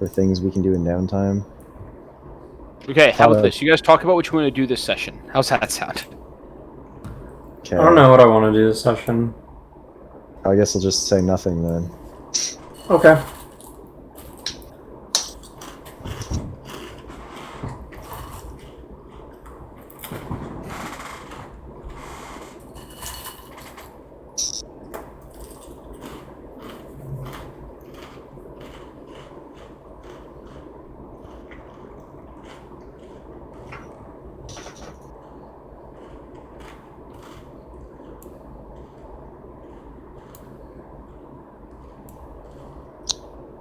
for things we can do in downtime. Okay, how about this? You guys talk about what you want to do this session. How's that sound? Okay. I don't know what I want to do this session. I guess I'll just say nothing then. Okay.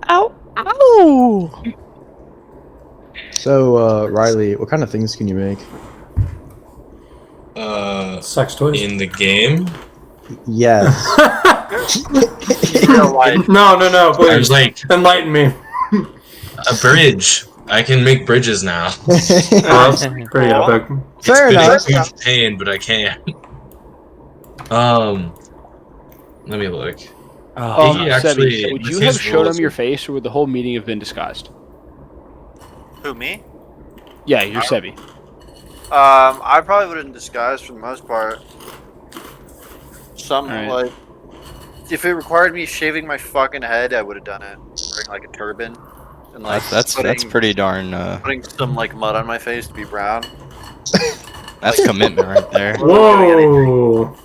Ow! Ow! So, Riley, what kind of things can you make? Sex toys. In the game? Yes. No, I please. was like, Enlighten me. a bridge. I can make bridges now. That's pretty epic. Fair enough. It's been a huge pain, but I can. Let me look. He actually, Sebi, would with you his have showed rules- him your face, or would the whole meeting have been disguised? Who, me? Yeah, you're Sebi. I probably would have been disguised for the most part. Something Alright. like, if it required me shaving my fucking head, I would have done it. Wearing like a turban, and like That's pretty darn. putting some like mud on my face to be brown. That's commitment right there. Whoa!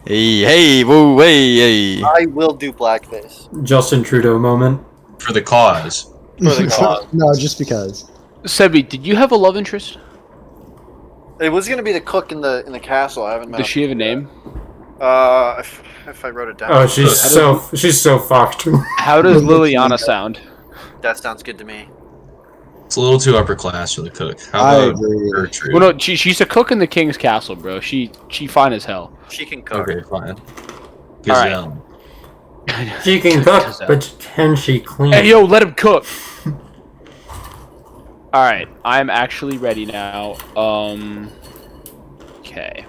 Hey, whoa, hey. I will do blackface Justin Trudeau moment. for the cause. for the cause. No, just because. Sebi, did you have a love interest? It was gonna be the cook in the castle. I haven't met. Does she have a name? If I wrote it down. Oh, she's so fucked. How does Liliana sound? That sounds good to me. It's a little too upper class for the cook. I How about agree. Gertrude? Well, no, she's a cook in the king's castle, bro. She fine as hell. She can cook. Okay, fine. Alright. Gazelle. She can cook, but can she clean? Hey, yo, let him cook. All right, I'm actually ready now. Okay.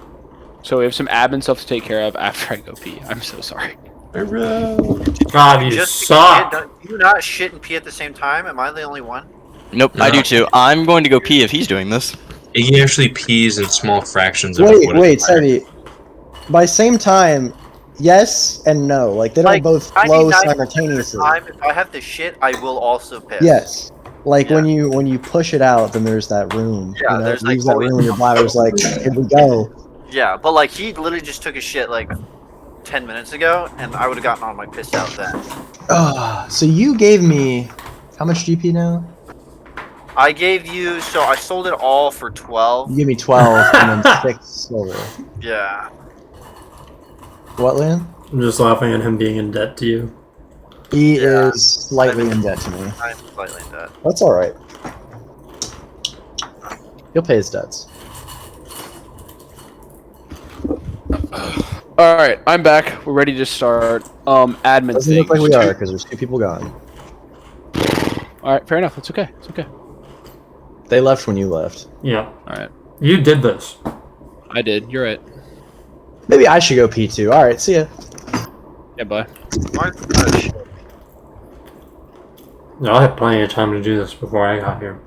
So we have some admin stuff to take care of after I go pee. I'm so sorry. God, you Just suck. do you not shit and pee at the same time? Am I the only one? Nope, I do too. I'm going to go pee if he's doing this. He actually pees in small fractions of Wait, what wait, is required. Sebi. By same time, yes and no. Like, they don't Like, both flow 99% of the simultaneously. time, if I have to shit, I will also piss. Yes. Like, Yeah. when you push it out, then there's that room. Yeah, you know, there's, it like, leaves that always- room and your bladder's like, here we go. Yeah, but like he literally just took a shit like 10 minutes ago, and I would have gotten all my piss out then. So you gave me... How much GP now? I gave you, so I sold it all for 12. You gave me 12 and then 6 silver. Yeah. What, Liam? I'm just laughing at him being in debt to you. He Yeah. is slightly in debt to me. I'm slightly in debt. That's alright. He'll pay his debts. All right, I'm back. We're ready to start. Admin Doesn't things. look like we are, because there's 2 people gone. All right, fair enough. It's okay. It's okay. They left when you left. Yeah. All right, You did this. I did. You're right. Maybe I should go pee too. Alright, see ya. Yeah, bye. No, I had plenty of time to do this before I got here.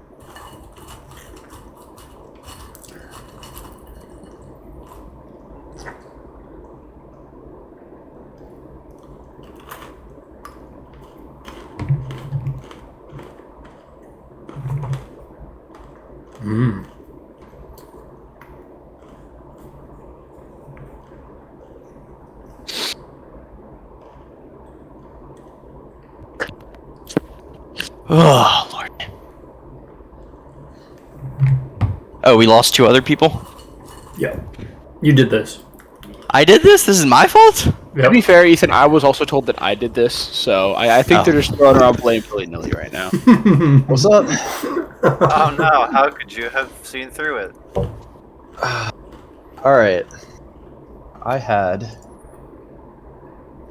Mmm. Oh, Lord. Oh, we lost 2 other people? Yeah. You did this. I did this? This is my fault? To be fair, Ethan, I was also told that I did this, so I think Oh. they're just throwing around blame willy-nilly right now. What's up? Oh no, how could you have seen through it? Alright. I had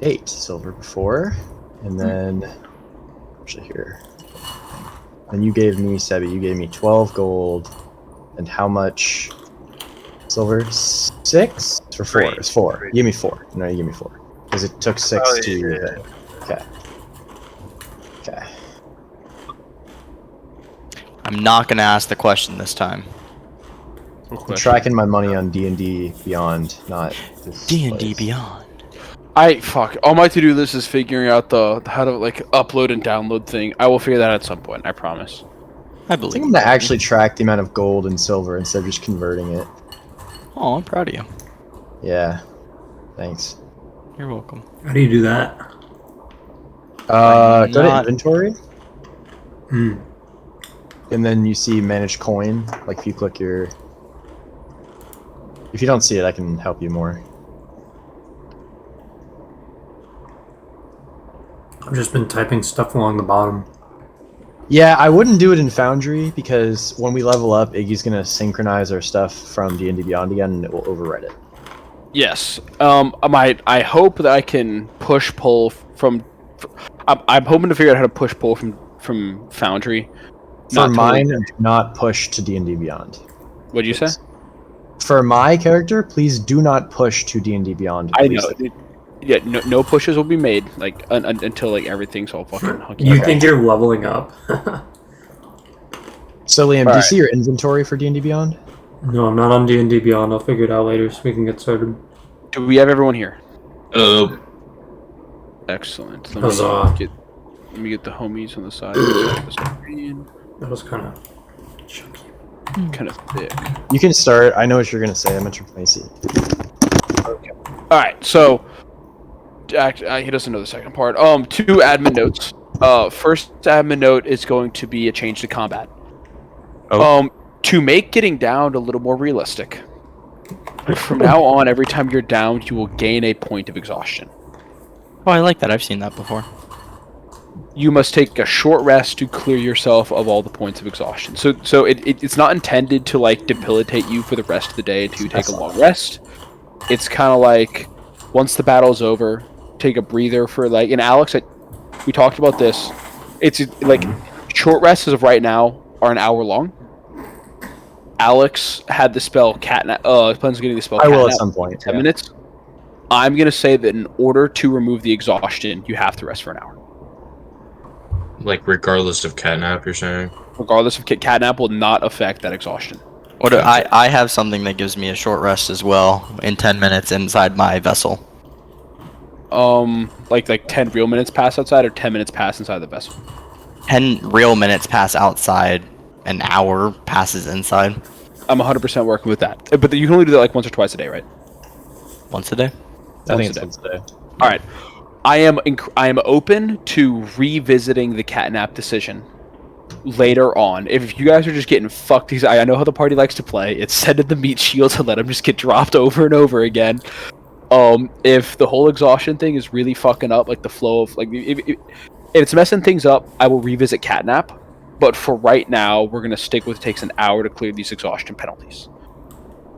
8 silver before, and then actually here. And you gave me, Sebi, you gave me 12 gold, and how much silver? 6? Or 4? Three. It's 4. Three. You gave me 4. No, you gave me 4. Because it took 6 Oh, to... yeah. Okay. Okay. I'm not gonna ask the question this time. I'm tracking my money on D&D Beyond, not this D&D place. Beyond. All my to-do list is figuring out the how to like upload and download thing. I will figure that out at some point. I promise. I I believe. think I'm gonna actually track the amount of gold and silver instead of just converting it. Oh, I'm proud of you. Yeah. Thanks. You're welcome. How do you do that? Go to Not- inventory, Hmm. and then you see manage coin. Like if you click your... If you don't see it, I can help you more. I've just been typing stuff along the bottom. Yeah, I wouldn't do it in Foundry because when we level up, Iggy's gonna synchronize our stuff from D&D Beyond again, and it will overwrite it. Yes. I hope that I can push pull from. I'm hoping to figure out how to push pull from Foundry. For Not mine, totally- do not push to D&D Beyond. What'd you say? For my character, please do not push to D&D Beyond. I please. know. Yeah, no pushes will be made like until like everything's all fucking hunky. You think you're leveling up? So Liam, do you Alright. see your inventory for D&D Beyond? No, I'm not on D&D Beyond. I'll figure it out later so we can get started. Do we have everyone here? Excellent. Huzzah. Let me get the homies on the side of the screen. That was kind of chunky. Kind of thick. You can start. I know what you're gonna say. I'm at your place. All right, so he doesn't know the second part. 2 admin notes. First admin note is going to be a change to combat. To make getting downed a little more realistic. From now on, every time you're downed, you will gain a point of exhaustion. Oh, I like that. I've seen that before. You must take a short rest to clear yourself of all the points of exhaustion. So it's not intended to like debilitate you for the rest of the day to take a long rest. It's kind of like once the battle's over, take a breather for like. And Alex, we talked about this. It's like short rests as of right now are an hour long. Alex had the spell catnap. Plans on getting the spell. I will catnap at some point. in 10 yeah. minutes. I'm gonna say that in order to remove the exhaustion, you have to rest for an hour. Like regardless of catnap, you're saying? Regardless of catnap, will not affect that exhaustion. What do I have something that gives me a short rest as well in 10 minutes inside my vessel. Like 10 real minutes pass outside or 10 minutes pass inside the vessel. 10 real minutes pass outside, an hour passes inside. I'm 100% working with that. But you can only do that like once or twice a day, right? Once a day? I think Once it's a day. once a day. All right. I am open to revisiting the catnap decision later on. If you guys are just getting fucked, because I know how the party likes to play. It's send in the meat shield to let them just get dropped over and over again. If the whole exhaustion thing is really fucking up, like the flow of like, if it's messing things up, I will revisit catnap. But for right now, we're gonna stick with it takes an hour to clear these exhaustion penalties.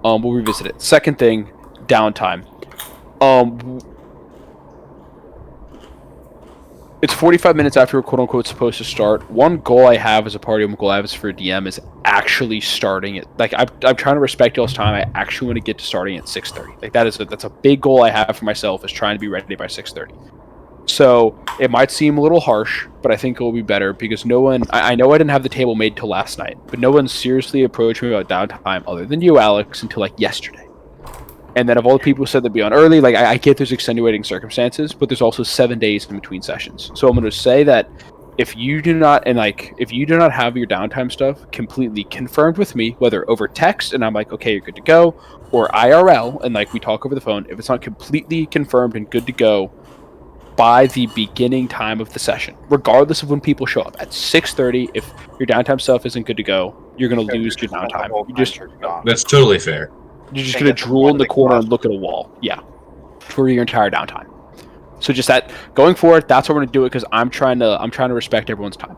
We'll revisit it. Second thing, downtime. It's 45 minutes after we're quote-unquote supposed to start. One goal I have as a party, one goal I have as for a DM is actually starting it. Like, I'm trying to respect y'all's time. I actually want to get to starting at 6:30. Like, that's a big goal I have for myself, is trying to be ready by 6:30. So, it might seem a little harsh, but I think it will be better because no one... I know I didn't have the table made till last night, but no one seriously approached me about downtime other than you, Alex, until, like, yesterday. And then of all the people who said they'd be on early, like I get there's extenuating circumstances, but there's also 7 days in between sessions. So I'm going to say that if you do not have your downtime stuff completely confirmed with me, whether over text and I'm like, okay, you're good to go, or IRL and like we talk over the phone, if it's not completely confirmed and good to go by the beginning time of the session, regardless of when people show up at 6:30, if your downtime stuff isn't good to go, you're going to lose your downtime. That's totally fair. You're just going to drool in the corner and look at a wall. Yeah. For your entire downtime. So just that, going forward, that's what we're going to do it because I'm trying to respect everyone's time.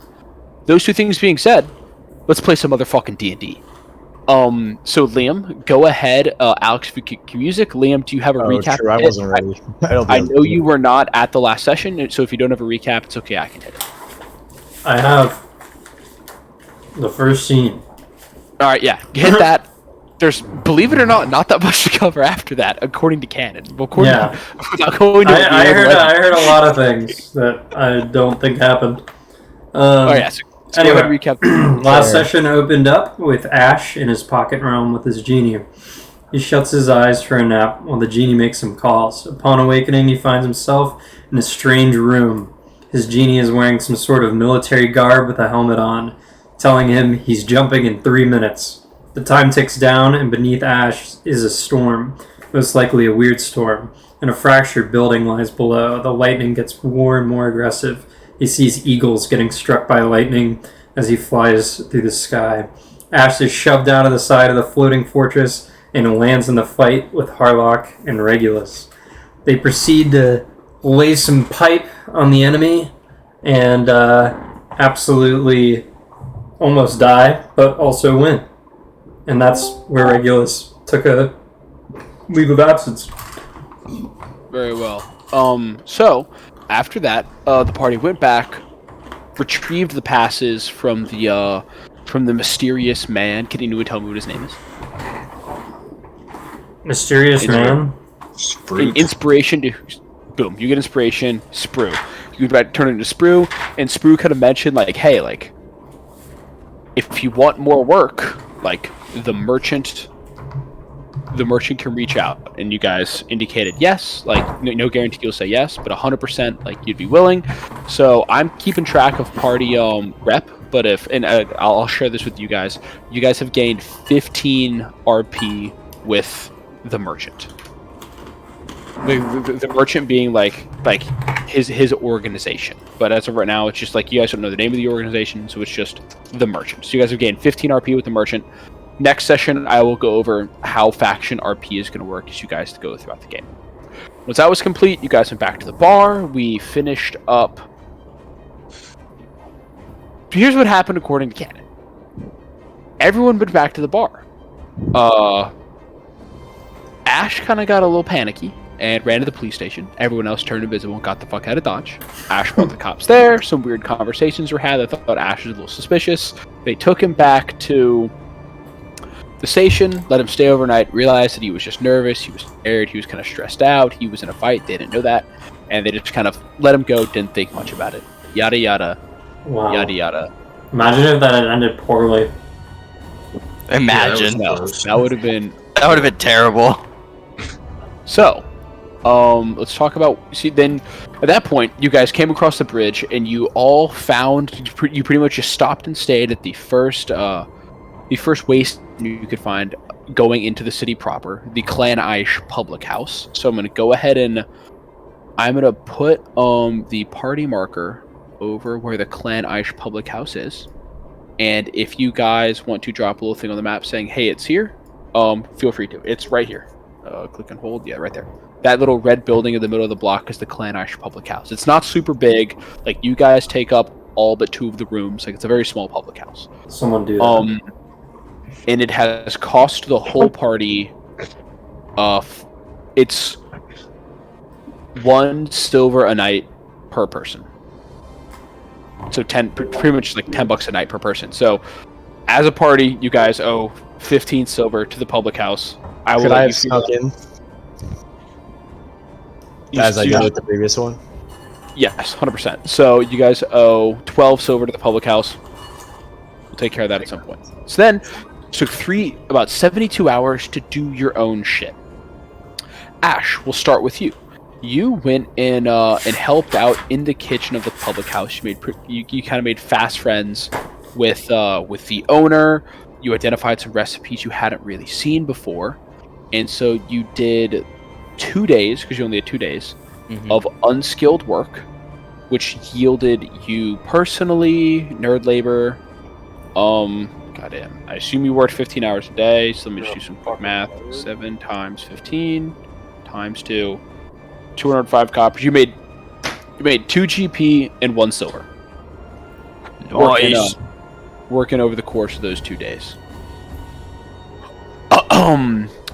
Those two things being said, let's play some motherfucking D&D. So Liam, go ahead. Alex, if you can music. Liam, do you have a recap? True. I wasn't ready. I know you were not at the last session, so if you don't have a recap, it's okay. I can hit it. I have the first scene. All right, yeah, hit that. There's, believe it or not that much to cover after that, according to canon. According Yeah. without going to I heard a lot of things that I don't think happened. Oh yeah, so So go ahead and recap. Last session opened up with Ash in his pocket realm with his genie. He shuts his eyes for a nap while the genie makes some calls. Upon awakening, he finds himself in a strange room. His genie is wearing some sort of military garb with a helmet on, telling him he's jumping in 3 minutes. The time ticks down, and beneath Ash is a storm, most likely a weird storm, and a fractured building lies below. The lightning gets more and more aggressive. He sees eagles getting struck by lightning as he flies through the sky. Ash is shoved out of the side of the floating fortress and lands in the fight with Harlock and Regulus. They proceed to lay some pipe on the enemy and absolutely almost die, but also win. And that's where Regulus took a leave of absence. Very well. So after that, the party went back, retrieved the passes from the mysterious man. Can anyone tell me what his name is? Mysterious man? Inspiration to... Boom. You get inspiration. Sprue. You turn it into Sprue, and Sprue kind of mentioned, like, hey, like, if you want more work, like, the merchant can reach out. And you guys indicated yes. Like, no guarantee you'll say yes, but 100%, like, you'd be willing. So I'm keeping track of party rep, but I'll share this with you guys. You guys have gained 15 RP with the merchant. The merchant being like his organization, but as of right now, it's just like you guys don't know the name of the organization, so it's just the merchant. So you guys have gained 15 RP with the merchant. Next session, I will go over how faction RP is going to work as you guys go throughout the game. Once that was complete, you guys went back to the bar. We finished up. Here's what happened according to canon. Everyone went back to the bar. Ash kind of got a little panicky and ran to the police station. Everyone else turned invisible and got the fuck out of Dodge. Ash brought the cops there. Some weird conversations were had. I thought Ash was a little suspicious. They took him back to the station, let him stay overnight, realized that he was just nervous, he was scared, he was kind of stressed out, he was in a fight, they didn't know that, and they just kind of let him go, didn't think much about it. Yada yada. Wow. Yada yada. Imagine if that had ended poorly. Imagine. That would have been terrible. So, let's talk about. See, then at that point, you guys came across the bridge, and you all found. You pretty much just stopped and stayed at the first waste you could find going into the city proper, the Clan Aish public house. So I'm gonna go ahead and I'm gonna put the party marker over where the Clan Aish public house is. And if you guys want to drop a little thing on the map saying, "Hey, it's here," feel free to. It's right here. Click and hold. Yeah, right there. That little red building in the middle of the block is the Clan Aish public house. It's not super big. Like, you guys take up all but 2 of the rooms. Like, it's a very small public house. Someone do that. And it has cost the whole party. It's 1 silver a night per person. So pretty much like $10 a night per person. So, as a party, you guys owe 15 silver to the public house. Could I have snuck in as I did with the previous one? Yes, 100%. So you guys owe 12 silver to the public house. We'll take care of that at some point. So then, it took about 72 hours to do your own shit. Ash, we'll start with you. You went in and helped out in the kitchen of the public house. You kind of made fast friends with the owner. You identified some recipes you hadn't really seen before, and so you did 2 days, because you only had 2 days, of unskilled work, which yielded you personally nerd labor. Goddamn. I assume you worked 15 hours a day, so let me just do some quick math. 7 times 15 times 2. 205 coppers. You made 2 GP and 1 silver. Nice. Working over the course of those 2 days.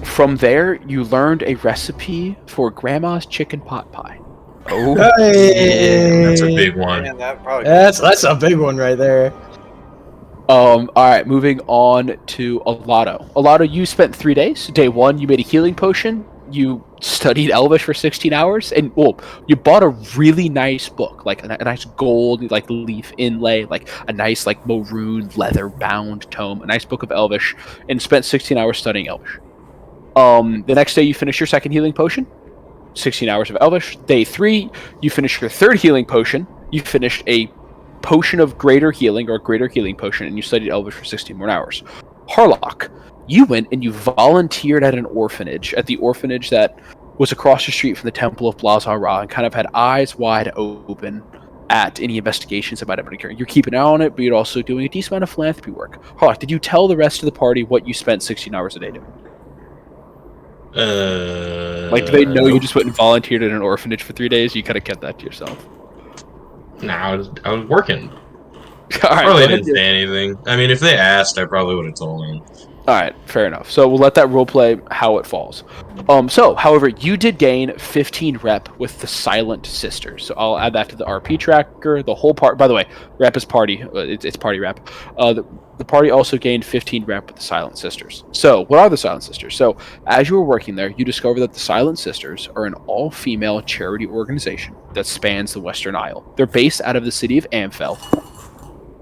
From there, you learned a recipe for Grandma's chicken pot pie. Oh, Hey! That's a big one. Man, that probably That's a big one right there. All right, moving on to Alato. Alato, you spent 3 days. Day 1, you made a healing potion. you studied Elvish for 16 hours, and you bought a really nice book, like a nice gold like leaf inlay, like a nice like maroon leather bound tome, a nice book of Elvish, and spent 16 hours studying Elvish. The next day you finish your second healing potion, 16 hours of Elvish. Day 3, you finish your third healing potion. You finished a potion of greater healing or greater healing potion, and you studied Elvish for 16 more hours. Harlock, you went and you volunteered at an orphanage, at the orphanage that was across the street from the Temple of Blazara, and kind of had eyes wide open at any investigations that might have been occurring. You're keeping an eye on it, but you're also doing a decent amount of philanthropy work. Harlock, did you tell the rest of the party what you spent 16 hours a day doing? Like, do they know you just went and volunteered at an orphanage for 3 days? You kind of kept that to yourself. Nah, I was working. All right, Probably didn't say anything. I mean, if they asked, I probably would have told them. All right, fair enough. So we'll let that roleplay how it falls. However, you did gain 15 rep with the Silent Sisters. So I'll add that to the RP tracker. The whole part, by the way, rep is party. It's party rep. The party also gained 15 rep with the Silent Sisters. So what are the Silent Sisters? So as you were working there, you discover that the Silent Sisters are an all-female charity organization that spans the Western Isle. They're based out of the city of Amphel,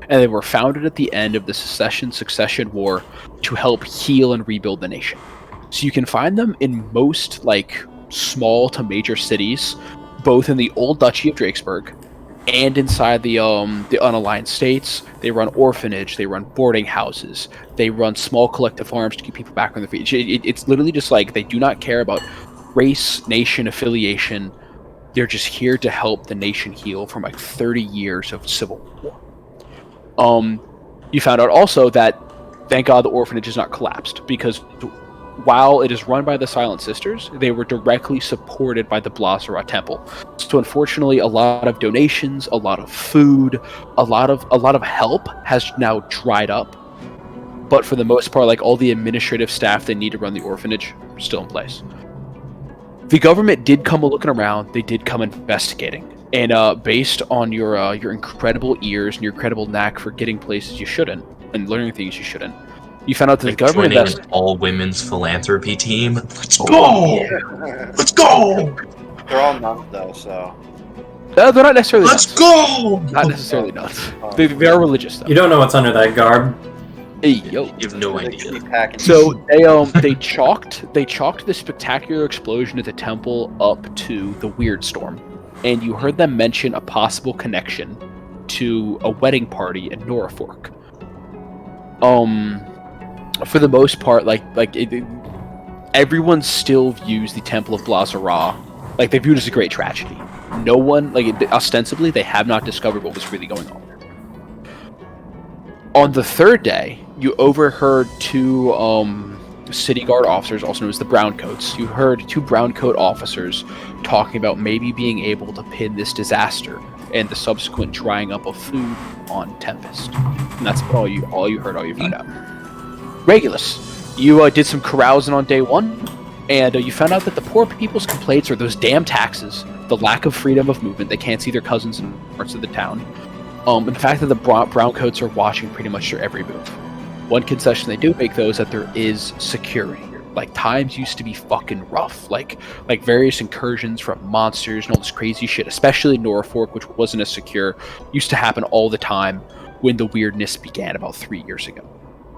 and they were founded at the end of the Succession War to help heal and rebuild the nation. So you can find them in most like small to major cities, both in the old Duchy of Drakesburg and inside the unaligned states. They run orphanage, they run boarding houses, they run small collective farms to keep people back on their feet. It's literally just like they do not care about race, nation, affiliation. They're just here to help the nation heal from like 30 years of civil war. You found out also that, thank God, the orphanage is not collapsed, because while it is run by the Silent Sisters, they were directly supported by the Blazara Temple. So unfortunately, a lot of donations, a lot of food, a lot of help has now dried up. But for the most part, like all the administrative staff they need to run the orphanage are still in place. The government did come looking around. They did come investigating. And based on your incredible ears and your incredible knack for getting places you shouldn't and learning things you shouldn't, you found out that the government joining an all-women's philanthropy team. Let's go! Let's go! They're all nuns though, so. They're not necessarily. Let's nuns. go! Not necessarily nuns. They are religious though. You don't know what's under that garb. Hey, yo. You have no idea. So they chalked the spectacular explosion at the temple up to the Weird Storm, and you heard them mention a possible connection to a wedding party in Norfolk. For the most part, everyone still views the Temple of Blazara like they view it as a great tragedy. No one, ostensibly, they have not discovered what was really going on there. On the third day, you overheard two city guard officers, also known as the Browncoats. You heard two Browncoat officers talking about maybe being able to pin this disaster and the subsequent drying up of food on Tempest. And that's all you heard, all you found out. Regulus, you did some carousing on day 1, and you found out that the poor people's complaints are those damn taxes, the lack of freedom of movement, they can't see their cousins in parts of the town, and the fact that the Browncoats are watching pretty much their every move. One concession they do make, though, is that there is security. Like, times used to be fucking rough. Like various incursions from monsters and all this crazy shit, especially Norfolk, which wasn't as secure, used to happen all the time when the weirdness began about 3 years ago.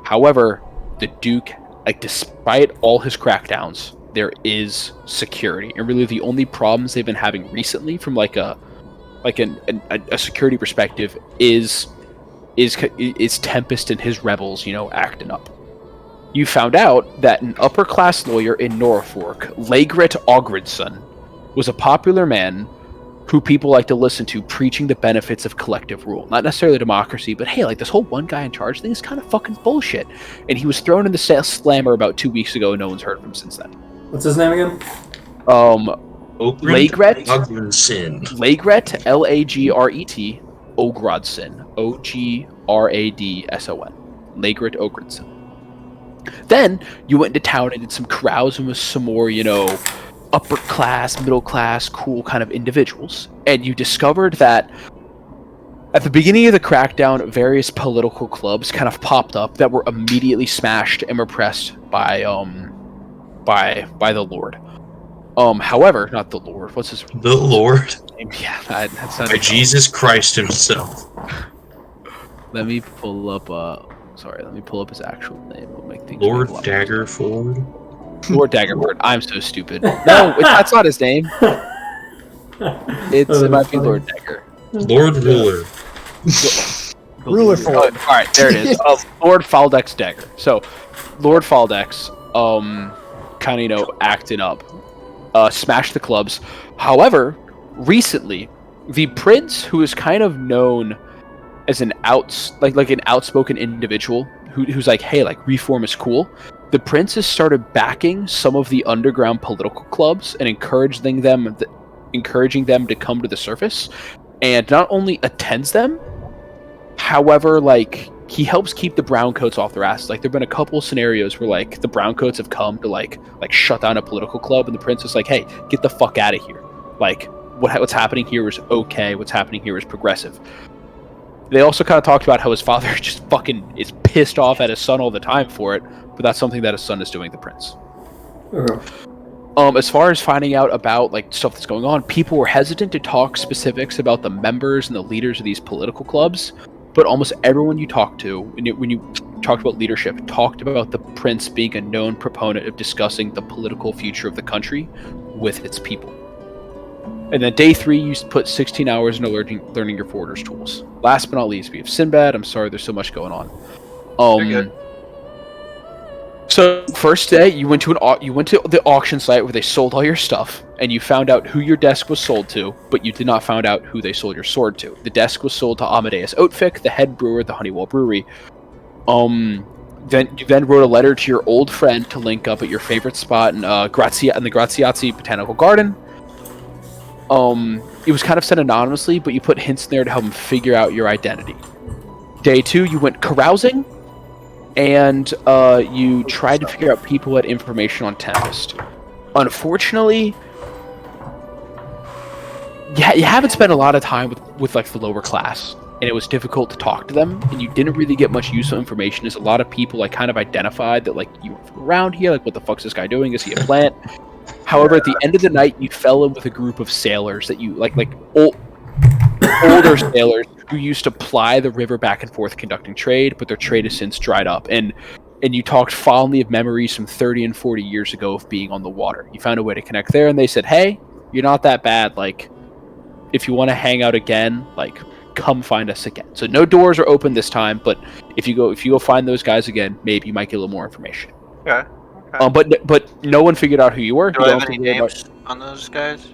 However, the Duke, despite all his crackdowns, there is security. And really the only problems they've been having recently from a security perspective is Tempest and his rebels, acting up. You found out that an upper-class lawyer in Norfolk, Legret Ogredson, was a popular man who people like to listen to preaching the benefits of collective rule. Not necessarily democracy, but hey, this whole one guy in charge thing is kind of fucking bullshit. And he was thrown in the slammer about 2 weeks ago, and no one's heard of him since then. What's his name again? Legret Ogredson. Legret, L-A-G-R-E-T, Ogradson, O-G-R-A-D-S-O-N. Legret Ogredson. Then you went into town and did some carousing with some more, upper class, middle class, cool kind of individuals. And you discovered that at the beginning of the crackdown, various political clubs kind of popped up that were immediately smashed and repressed by the Lord. However, not the Lord. What's his The Lord. name? Yeah, that sounded. By Jesus Christ himself. Let me pull up. Let me pull up his actual name. We'll make things. Lord make a lot more Daggerford. sense. Lord Daggerford. I'm so stupid. No, that's not his name. It might be Lord Dagger. Lord Ruler. Ruler Oh, Ford. all right, there it is. Lord Faldex Dagger. So, Lord Faldex, kind of acting up, smashed the clubs. However, recently, the prince, who is kind of known as an outspoken individual, who's like, hey, like reform is cool. The prince has started backing some of the underground political clubs and encouraging them to come to the surface, and not only attends them. However, like, he helps keep the browncoats off their asses. Like, there've been a couple of scenarios where, like, the browncoats have come to like shut down a political club, and the prince is like, "Hey, get the fuck out of here! Like, what's happening here is okay. What's happening here is progressive." They also kind of talked about how his father just fucking is pissed off at his son all the time for it, but that's something that his son is doing. The prince. As far as finding out about like stuff that's going on, people were hesitant to talk specifics about the members and the leaders of these political clubs. But almost everyone you talked to, when you talked about leadership, talked about the prince being a known proponent of discussing the political future of the country with its people. And then day 3, you put 16 hours into learning your forwarder's tools. Last but not least, we have Sinbad. I'm sorry, there's so much going on. You're good. So first day, you went to the auction site where they sold all your stuff, and you found out who your desk was sold to, but you did not find out who they sold your sword to. The desk was sold to Amadeus Oatfick, the head brewer at the Honeywell Brewery. Then you wrote a letter to your old friend to link up at your favorite spot in the Graziazzi Botanical Garden. It was kind of said anonymously, but you put hints in there to help him figure out your identity. Day 2, you went carousing, and you tried to figure out people who had information on Tempest. Unfortunately, you haven't spent a lot of time with like the lower class, and it was difficult to talk to them, and you didn't really get much useful information, as a lot of people like kind of identified that like you were from around here, like what the fuck's this guy doing? Is he a plant? However, at the end of the night, you fell in with a group of sailors that you like older sailors who used to ply the river back and forth conducting trade, but their trade has since dried up. And you talked fondly of memories from 30 and 40 years ago of being on the water. You found a way to connect there, and they said, "Hey, you're not that bad. Like, if you want to hang out again, like, come find us again." So no doors are open this time, but if you go find those guys again, maybe you might get a little more information. Okay. But no one figured out who you were. Do I have any names on those guys?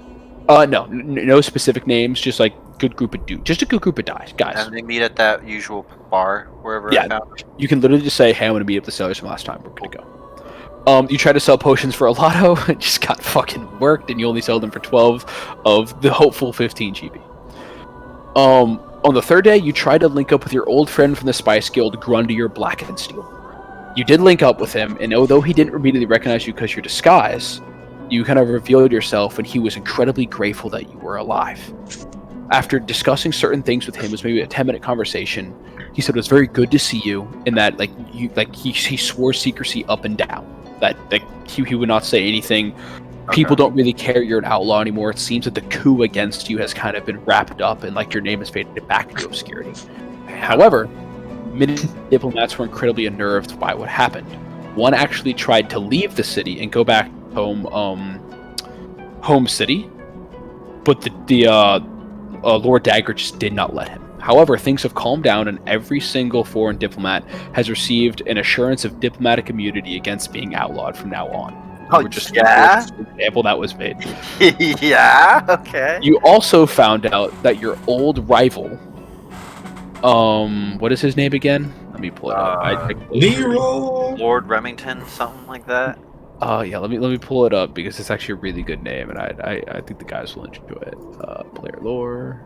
No specific names. Just like a good group of guys. And they meet at that usual bar wherever I found. You can literally just say, "Hey, I want to meet up the sailors from last time. We're good to go." You tried to sell potions for a lotto, it just got fucking worked, and you only sold them for 12 of the hopeful 15 GB. On the 3rd day, you tried to link up with your old friend from the Spice Guild, Grundier Blackensteel. You did link up with him, and although he didn't immediately recognize you because your disguise, you kind of revealed yourself, and he was incredibly grateful that you were alive. After discussing certain things with him, it was maybe a 10-minute conversation. He said it was very good to see you, and that he swore secrecy up and down. That he would not say anything. People don't really care you're an outlaw anymore. It seems that the coup against you has kind of been wrapped up, and like your name has faded back into obscurity. However, many diplomats were incredibly unnerved by what happened. One actually tried to leave the city and go back home city, but the Lord Dagger just did not let him. However, things have calmed down, and every single foreign diplomat has received an assurance of diplomatic immunity against being outlawed from now on. Oh, just yeah? an example that was made. Yeah, okay. You also found out that your old rival, what is his name again? Let me pull it up. Leroy! Lord Remington, something like that. Yeah, let me pull it up because it's actually a really good name, and I think the guys will enjoy it. Player lore.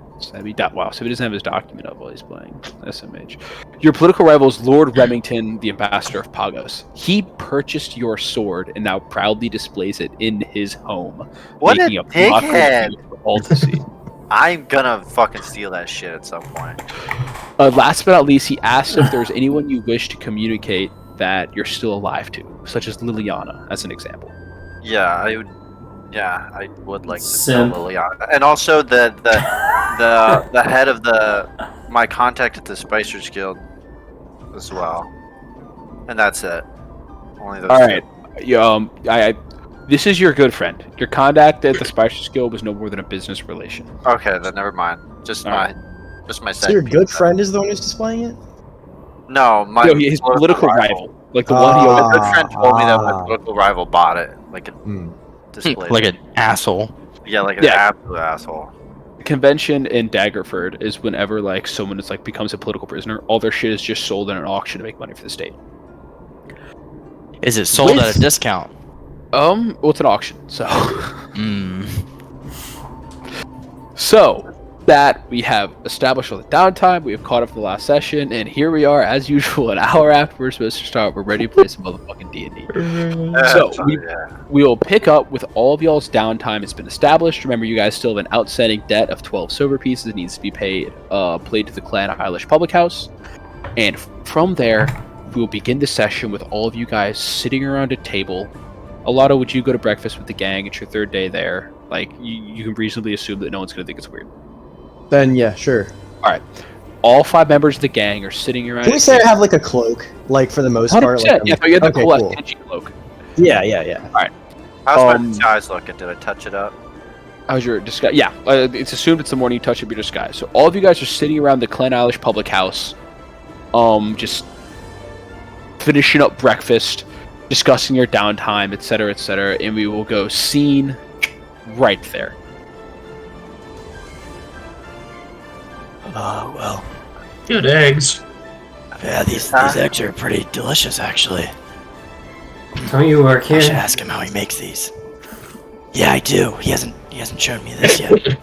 Wow, so he doesn't have his document up while he's playing SMH. Your political rival is Lord Remington, the ambassador of Pagos. He purchased your sword and now proudly displays it in his home. What a mockery dickhead! for all to see. I'm gonna fucking steal that shit at some point. Last but not least, he asked if there's anyone you wish to communicate that you're still alive to, such as Liliana, as an example. Yeah, I would Yeah, I would like to Simp. tell Liliana. And also the head of my contact at the Spicers Guild as well. And that's it. Only those All two. right. This is your good friend. Your contact at the Spicers Guild was no more than a business relation. Okay, then never mind. Just All my So your side good piece. friend is the one who's displaying it? No, my His political rival. Like the one My he good friend told me that my Ah. political rival bought it. Like it Hmm. displayed. Like an asshole. yeah, like an Yeah. absolute asshole. convention in Daggerford is whenever like someone is like becomes a political prisoner, all their shit is just sold in an auction to make money for the state. Is it sold at With- a discount? Well, it's an auction, so Mm. so that we have established all the downtime, we have caught up for the last session, and here we are as usual an hour after we're supposed to start. We're ready to play some motherfucking D&D. So we will pick up with all of y'all's downtime. It's been established. Remember, you guys still have an outstanding debt of 12 silver pieces that needs to be paid to the Clan Eilish Public House, and from there we will begin the session with all of you guys sitting around a table. Alado, would you go to breakfast with the gang? It's your third day there. Like you can reasonably assume that no one's gonna think it's weird. Then yeah, sure. All 5 members of the gang are sitting around. Can we say I have like a cloak, like for the most part? 100%. Like, Yeah, so you had the okay, cool cool. Tenchi cloak. Yeah. How's my Um, disguise looking? Did I touch it up? How's your disguise? Yeah, it's assumed it's the morning you touch up your disguise. So all of you guys are sitting around the Clan Eilish Public House, just finishing up breakfast, discussing your downtime, etc., and we will go scene right there. Well, Good eggs. yeah, these eggs are pretty delicious, actually. Don't you work I should here? ask him how he makes these. Yeah, I do. He hasn't shown me this yet.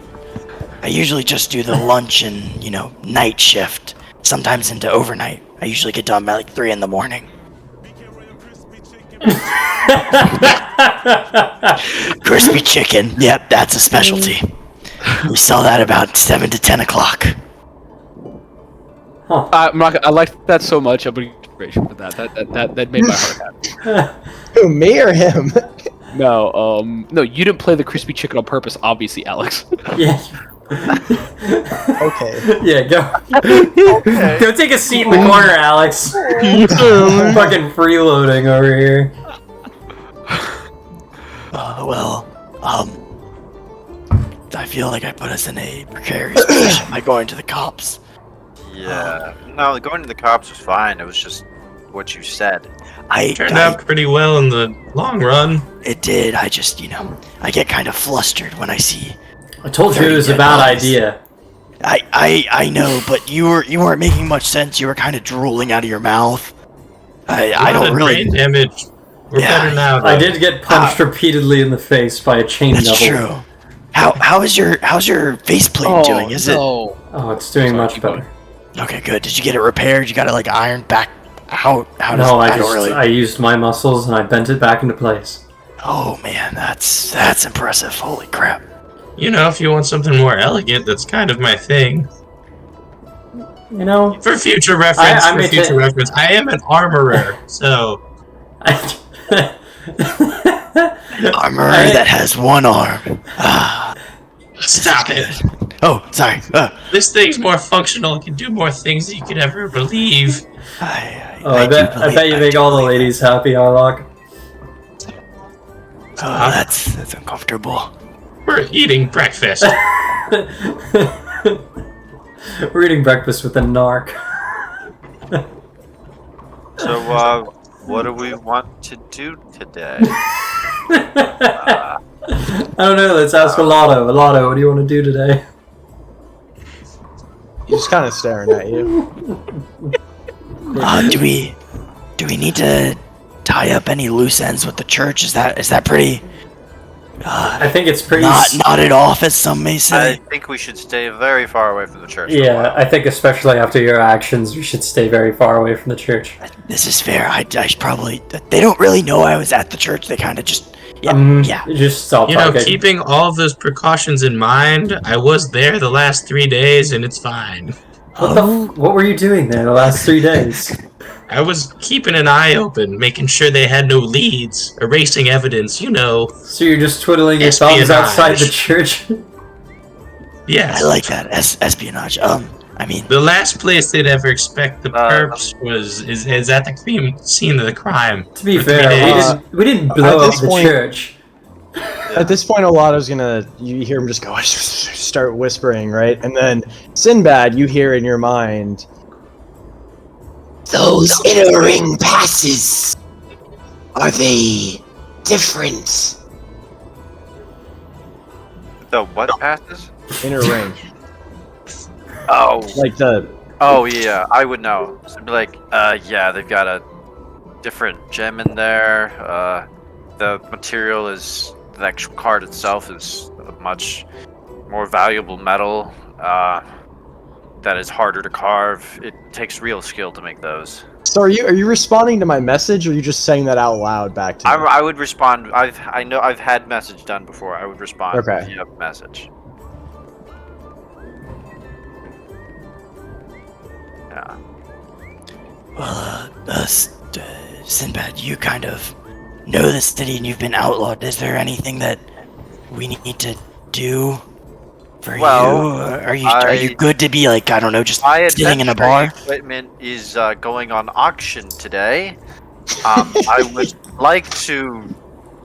I usually just do the lunch and, night shift. Sometimes into overnight. I usually get done by like 3 in the morning. Crispy chicken. Yep, that's a specialty. We sell that about 7 to 10 o'clock. I'm not. I like that so much. I'm gonna give you for that. That made my heart happy. Who, me or him? No, no, you didn't play the crispy chicken on purpose, obviously, Alex. Yeah. Okay. Yeah, go take a seat in the corner, Alex. Fucking freeloading over here. I feel like I put us in a precarious position by going to the cops. Yeah. No, going to the cops was fine. It was just what you said. Turned out pretty well in the long run. It did. I just, I get kind of flustered when I see. I told you it was a bad idea. I know, but you weren't making much sense. You were kind of drooling out of your mouth. I don't really. Brain damage. We're better now. I did get punched repeatedly in the face by a chain That's double. true. How's your faceplate doing? Is it? Oh, it's doing much better. Okay, good. Did you get it repaired? You got it like ironed back? How does No, I don't really. I used my muscles and I bent it back into place. Oh man, that's impressive. Holy crap. If you want something more elegant, that's kind of my thing. For future reference, I am an armorer, so... Armorer that has one arm. Stop it. Oh, sorry. This thing's more functional. It can do more things than you could ever believe. I bet you make all the ladies happy, Arlock. That's uncomfortable. We're eating breakfast. We're eating breakfast with a narc. So, what do we want to do today? I don't know, let's ask Alado. Alado, what do you want to do today? He's just kind of staring at you. Do we need to tie up any loose ends with the church? Is that pretty? I think it's pretty... Knotted off, as some may I say. think we should stay very far away from the church. for a Yeah, while. I think especially after your actions, we should stay very far away from the church. This is fair. I should probably. They don't really know I was at the church. They kind of just. Yeah. Just stop You know, talking. keeping all of those precautions in mind, I was there the last 3 days, and it's fine. What were you doing there the last 3 days? I was keeping an eye open, making sure they had no leads, erasing evidence, you know. So you're just twiddling your thumbs outside the church? Yes. I like that. Espionage. I mean, The last place they'd ever expect the perps is at the scene of the crime. To be For fair, 3 days. we didn't blow up the church. At this point, Olato's gonna, you hear him just go, start whispering, right? And then, Sinbad, you hear in your mind, those inner ring passes, are they different? The what passes? inner ring. Oh. Like the... Oh, yeah, I would know. So it'd be like, yeah, they've got a different gem in there. The material is... The actual card itself is a much more valuable metal. That is harder to carve. It takes real skill to make those. So are you responding to my message, or are you just saying that out loud back to me? I would respond. I know I've had message done before. I would respond Okay. if you have a message. Yeah. well, Sinbad, you kind of know the city and you've been outlawed. Is there anything that we need to do for Well, you? Are you good to be like, I don't know, just My sitting in a bar? equipment is going on auction today. I would like to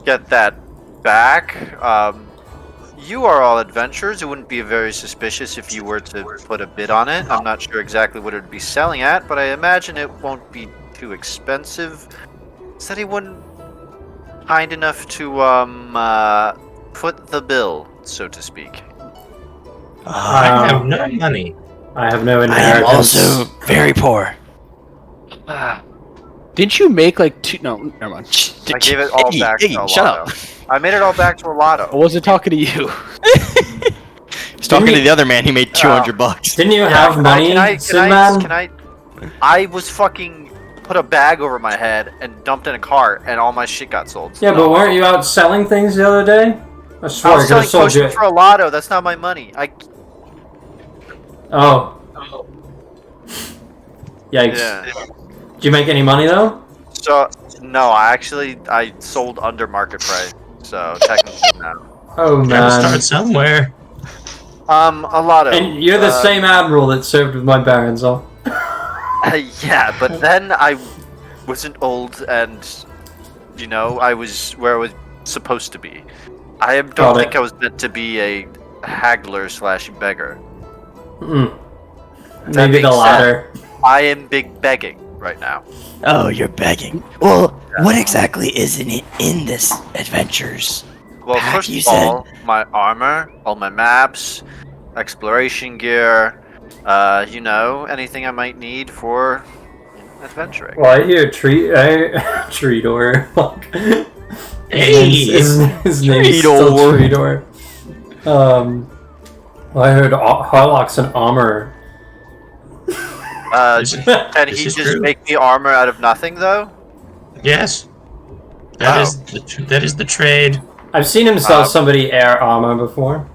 get that back. You are all adventurers. It wouldn't be very suspicious if you were to put a bid on it. I'm not sure exactly what it would be selling at, but I imagine it won't be too expensive. Is anyone kind enough to foot the bill, so to speak? I have no money. I have no I am inheritance. also very poor. Didn't you make like two? No, never mind. I gave it all back to Iggy, shut Olato. up. I made it all back to I Olato. wasn't talking to you. He's talking to the other man. He made $200. Didn't you have money, Sinbad? Can I was fucking put a bag over my head and dumped in a cart, and all my shit got sold. Yeah, but weren't you out selling things the other day? I I swear, was I could have selling sold you. potions for Olato. That's not my money. Oh. Yikes. Yeah. Did you make any money though? So no, I sold under market price. So technically no. Oh Gotta start man. somewhere. Olato. And you're the same admiral that served with my barons, huh? Yeah, but then I wasn't old, and I was where I was supposed to be. I don't Got think it. I was meant to be a haggler / beggar. Mm. That Maybe being the said, latter. I am big begging right now. Oh, you're begging. Well, what exactly is in this adventures? Well, Pack, first you of all, my armor, all my maps, exploration gear, anything I might need for adventuring. Well, I hear Treador. Hey, his name is still Treador. Well, I heard Harlock's an armor. This is- Can this he is just true. make me armor out of nothing, though? Yes. Wow. That is the trade. I've seen him sell somebody air armor before.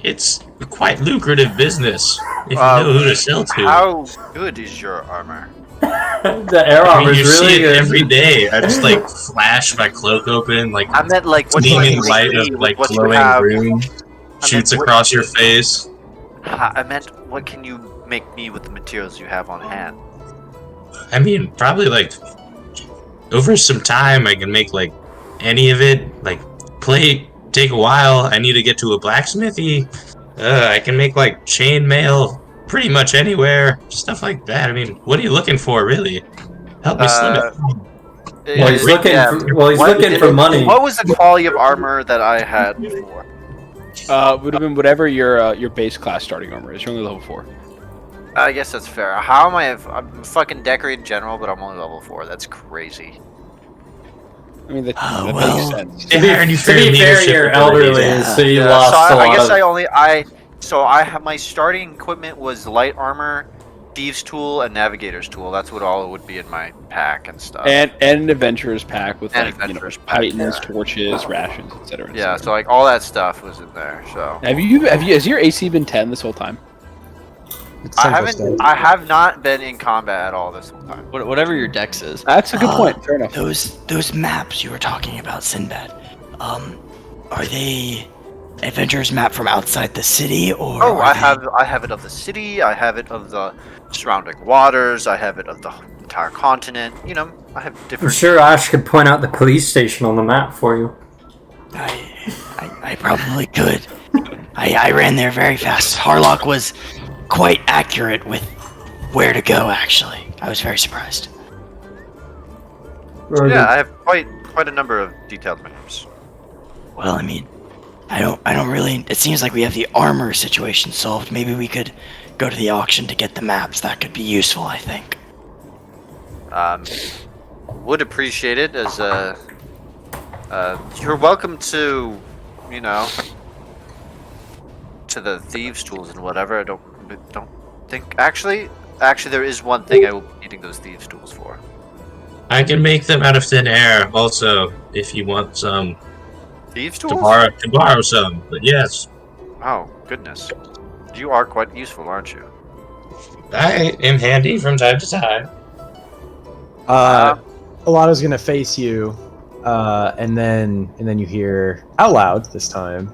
It's a quite lucrative business if you know who to sell to. How good is your armor? The air I armor mean, you is really see it good. every day. I just flash my cloak open, I meant like what do you gleaming make light me of with what you glowing have? rune shoots what- across your face. I meant what can you make me with the materials you have on hand? I mean, probably over some time I can make any of it. Take a while. I need to get to a blacksmithy. I can make chainmail pretty much anywhere. Stuff like that. I mean, what are you looking for, really? Help me slim it. Well, he's looking for money. What was the quality of armor that I had before? Would have been whatever your base class starting armor is. You're only level 4. I guess that's fair. How am I'm fucking decorated general, but I'm only level 4. That's crazy. I mean, that Oh, makes well. sense. They hired you for To be your fair, leadership you're abilities. elderly, Yeah. so you Yeah, lost so a lot I guess of... I have my starting equipment was light armor, thieves tool, and navigator's tool. That's what all would be in my pack and stuff. And an adventurer's pack with And adventurer's pack, titans, yeah. torches, rations, etc. Yeah, so all that stuff was in there. So has your AC been 10 this whole time? It's I tempest haven't. dice. I have not been in combat at all this whole time. Whatever your dex is. That's a good point. Fair enough. Those maps you were talking about, Sinbad. Are they adventurers map from outside the city, or? Oh, are I they- have. I have it of the city. I have it of the surrounding waters. I have it of the entire continent. You know, I have I'm different. sure Ash could point out the police station on the map for you. I probably could. I ran there very fast. Harlock was quite accurate with where to go. Actually, I was very surprised. Very Yeah, good. I have quite a number of detailed maps. Well, I mean, I don't really. It seems like we have the armor situation solved. Maybe we could go to the auction to get the maps. That could be useful, I think. Would appreciate it as you're welcome to, you know, to the thieves' tools and whatever. I don't think actually there is one thing I will be needing those thieves' tools for. I can make them out of thin air. Also, if you want some Thieves' to tools? borrow some. But yes, Oh goodness, you are quite useful, aren't you? I am handy from time to time. Alato's gonna face you, and then you hear out loud this time.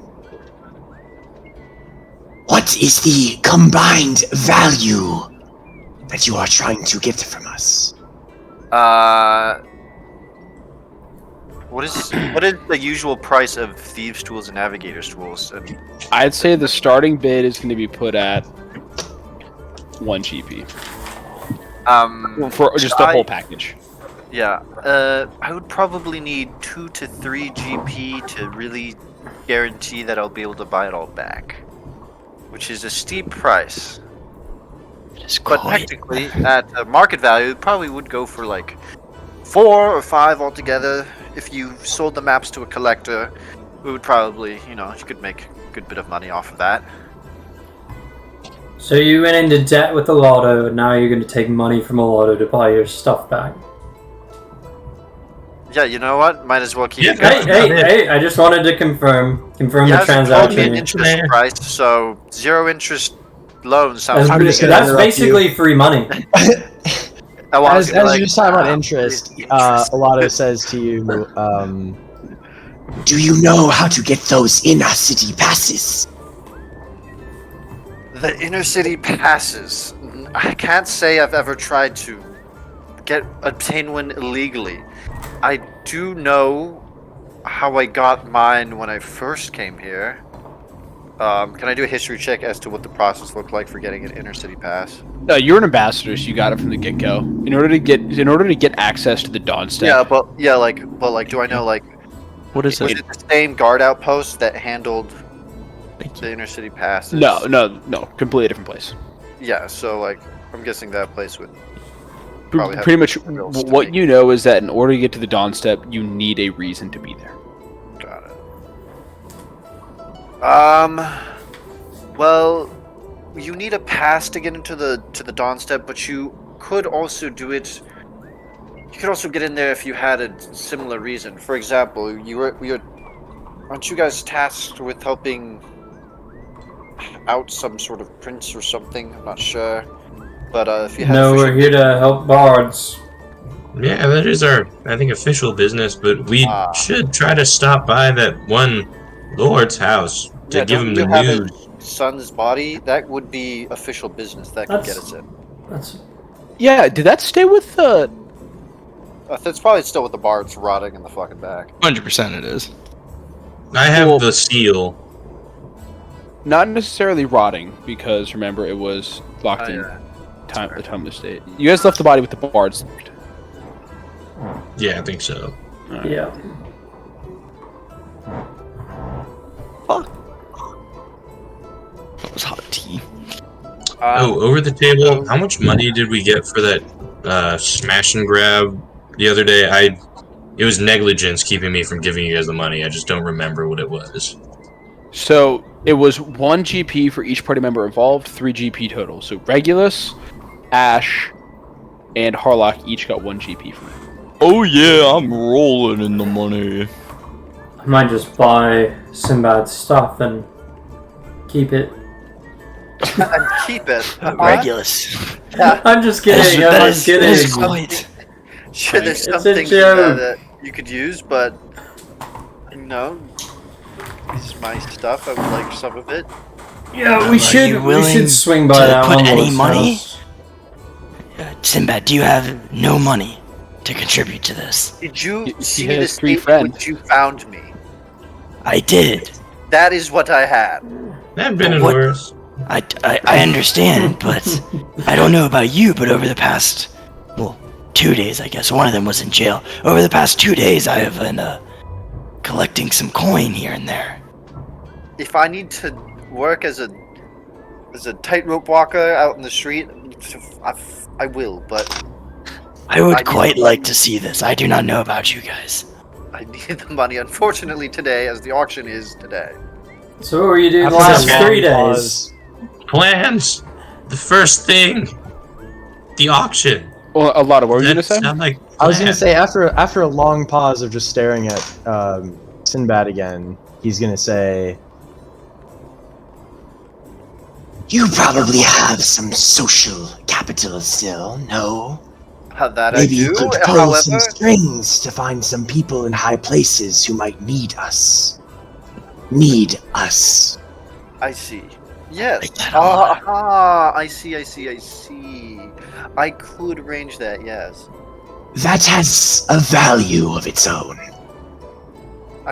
What is the combined value that you are trying to get from us? What is the usual price of thieves' tools and navigators' tools? And I'd say the starting bid is going to be put at 1 GP for just the whole package. Yeah, I would probably need 2 to 3 GP to really guarantee that I'll be able to buy it all back, which is a steep price. It is But quite. technically, at market value, it probably would go for like 4 or 5 altogether. If you sold the maps to a collector, we would probably, you could make a good bit of money off of that. So you went into debt with Alado, and now you're going to take money from Alado to buy your stuff back. Yeah, you know what? Might as well keep it Yeah, going. Hey! I just wanted to confirm He the hasn't told me an transaction. interest price, so 0 interest loan sounds I'm pretty just good. gonna That's interrupt basically free money. I want As to be you're like, just talking about interest, Alato says to you, Do you know how to get those inner city passes? the inner city passes. I can't say I've ever tried to obtain one illegally. I do know how I got mine when I first came here. Can I do a history check as to what the process looked like for getting an inner city pass? No, you're an ambassador, so you got it from the get-go. In order to get access to the Dawn Step. Yeah, but do I know What is was it? it the same guard outpost that handled the inner city passes? No, completely different place. Yeah, so I'm guessing that place would probably have Pretty much, bills to what make. you know is that in order to get to the Dawn Step, you need a reason to be there. Got it. Well, you need a pass to get into the Dawn Step, but you could also do it. You could also get in there if you had a similar reason. For example, aren't you guys tasked with helping out some sort of prince or something? I'm not sure. But if you had No, official- we're here to help bards. Yeah, that is our, I think, official business. But we should try to stop by that one lord's house to Yeah, give don't him you the have news. his son's body? That would be official business. That could get us in. That's Yeah, did that stay with the... It's probably still with the bards rotting in the fucking back. 100% it is. I have Well- the seal. Not necessarily rotting, because remember, it was locked in Yeah. the timeless state. You guys left the body with the bards. Yeah, I think so. yeah. That was hot tea. Oh, over the table, how much money did we get for that smash and grab the other day? It was negligence keeping me from giving you guys the money. I just don't remember what it was. So, it was 1 GP for each party member involved, 3 GP total. So, Regulus, Ash, and Harlock each got 1 GP from it. Oh yeah, I'm rolling in the money. I might just buy Sinbad's stuff and keep it. and keep it. Huh? Regulus. I'm just kidding. That I'm is kidding. quite. Sure, there's It's a something joke. that you could use, but this is my stuff. I would like some of it. Yeah, Are we you should willing swing by to that put any landlord's money? house. Sinbad, do you have no money to contribute to this? Did you He see has the 3 state in friends. which you found me? I did. That is what I had. That'd been What- worse. I understand, but I don't know about you, but over the past, 2 days, I guess, one of them was in jail. Over the past 2 days, I have been collecting some coin here and there. If I need to work as a tightrope walker out in the street, I will. But I would I need quite the like money. to see this. I do not know about you guys. I need the money, unfortunately, today, as the auction is today. So what were you doing the After last that long 3 days? pause, Plans. The first thing. The auction. Well, a lot of what were you gonna That say? sound like I was gonna plan. say after a long pause of just staring at Sinbad again, he's gonna say, You probably have some social capital still, no? That Maybe I you do. could pull However, some strings to find some people in high places who might need us. Need us. I see. Yes. Like that a lot. I see. I could arrange that. Yes. That has a value of its own.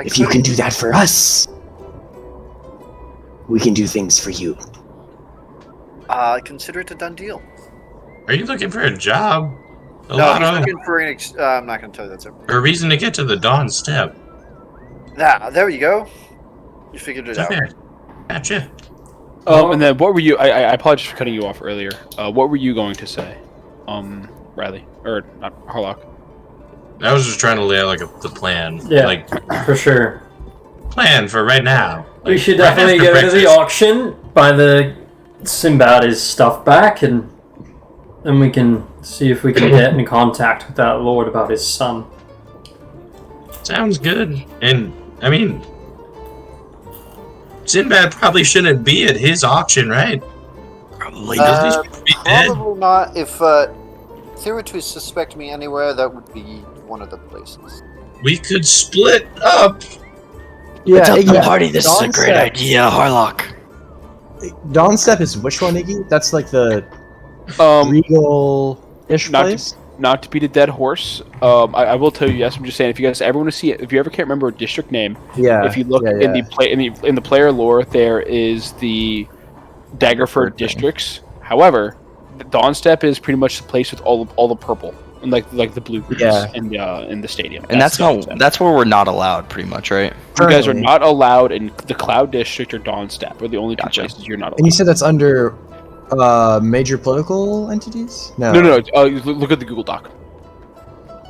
If you can do that for us, we can do things for you. Consider it a done deal. Are you looking for a job? A No, lot he's of looking for an. I'm not going to tell you that. Sir. a reason to get to the Dawn Step. There you go. You figured it Okay. out. Gotcha. And then what were you? I apologize for cutting you off earlier. What were you going to say, Riley, or not Harlock? I was just trying to lay out the plan. Yeah. Like For sure. plan for right now. We Like, should right definitely after go to the breakfast. auction, buy the Sinbad his stuff back, and then we can see if we can get in contact with that lord about his son. Sounds good. And I mean, Sinbad probably shouldn't be at his auction, right? Probably Those not. people be dead. Probably not. If they were to suspect me anywhere, that would be one of the places. We could split up. Tell the Iggy, party this is a great Dawnstep- idea, Harlock. Dawnstep is which one, Iggy? That's like the regal-ish not to- place. Not to beat a dead horse. I will tell you. Yes, I'm just saying. If you guys ever want to see it, if you ever can't remember a district name, Yeah. if you look yeah, in yeah. the play in the player lore, there is the Daggerford districts. However, the Dawnstep is pretty much the place with all the purple and like the blue groups Yeah. in the stadium. And that's Dawnstep. not. That's where we're not allowed, pretty much, right? You guys are Currently. not allowed in the Cloud District or Dawnstep. Are the only two Gotcha. places you're not allowed. And you said that's under major political entities? No. No. Look at the Google Doc.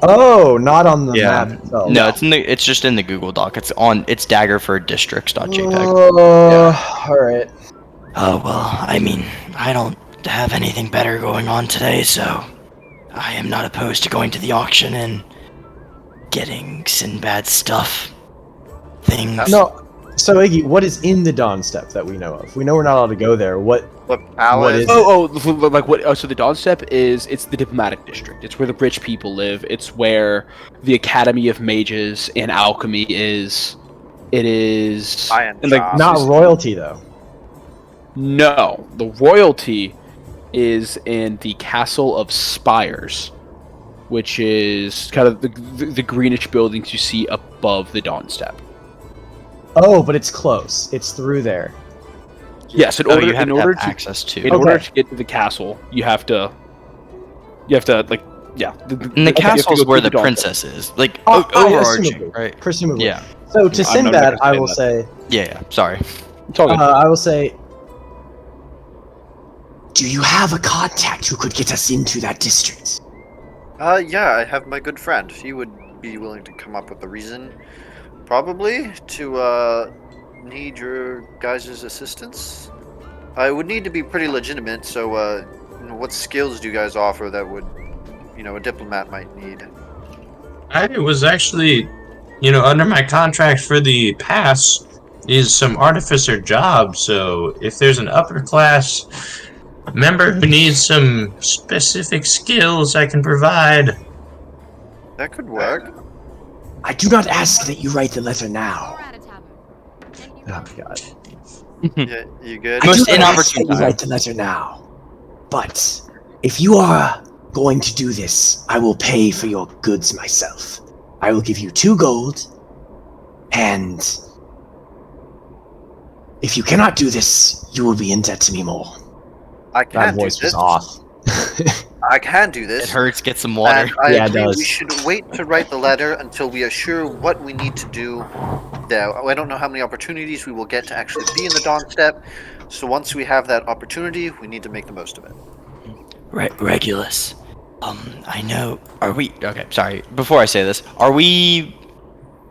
Oh, not on the Yeah. map itself. No, it's just in the Google Doc. It's Daggerforddistricts.jpg. All right. Oh, well, I mean, I don't have anything better going on today, so I am not opposed to going to the auction and getting Sinbad stuff. Things. No. So Iggy, what is in the Dawnstep that we know of? We know we're not allowed to go there. What Palace. is it? Like what? So the Dawnstep it's the diplomatic district. It's where the rich people live. It's where the Academy of Mages and Alchemy is. It is. Iron and, like, Job. Not royalty though. No, the royalty is in the Castle of Spires, which is kind of the greenish buildings you see above the Dawnstep. Oh, but it's close. It's through there. Yes, in Oh, order you have in to have order to access to. in Okay. order to get to the castle, you have to like yeah. And the okay, you have to castle's go where through the Dawnstep. princess is. Like Presumably. overarching, right? Presumably. Yeah. So to I'm not Sinbad, gonna I say will that. say, Yeah. Sorry. It's all good. I will say, Do you have a contact who could get us into that district? Yeah, I have my good friend. He would be willing to come up with a reason, probably, to need your guys' assistance. I would need to be pretty legitimate, so what skills do you guys offer that would, a diplomat might need? I was actually, under my contract for the pass, is some artificer job, so if there's an upper class member who needs some specific skills, I can provide. That could work. I do not ask that you write the letter now. Oh my god. Yeah, you good? I Most do not ask inopportune that you time. write the letter now. But if you are going to do this, I will pay for your goods myself. I will give you 2 gold, and if you cannot do this, you will be in debt to me more. I That can do voice was this. off. I can do It this. hurts. Get some water. And I Yeah, it agree does. we should wait to write the letter until we are sure what we need to do there. I don't know how many opportunities we will get to actually be in the Dawn Step. So once we have that opportunity, we need to make the most of it. Regulus. I know. Are we okay? Sorry. Before I say this, are we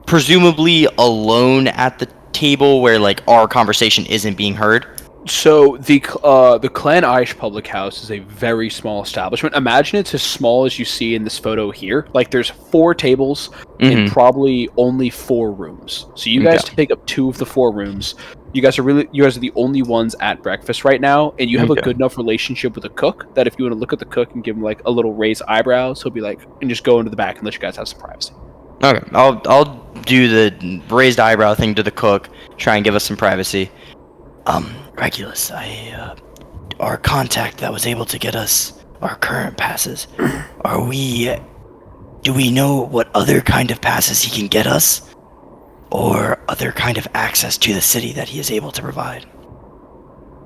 presumably alone at the table where like our conversation isn't being heard? So the Clan Aish Public House is a very small establishment. Imagine it's as small as you see in this photo here. Like there's 4 tables and probably only 4 rooms. So you guys take up 2 of the 4 rooms. You guys are the only ones at breakfast right now, and you have a good enough relationship with the cook that if you want to look at the cook and give him like a little raised eyebrows, he'll be like, and just go into the back and let you guys have some privacy. Okay, I'll do the raised eyebrow thing to the cook. Try and give us some privacy. Regulus, our contact that was able to get us our current passes. Do we know what other kind of passes he can get us? Or other kind of access to the city that he is able to provide?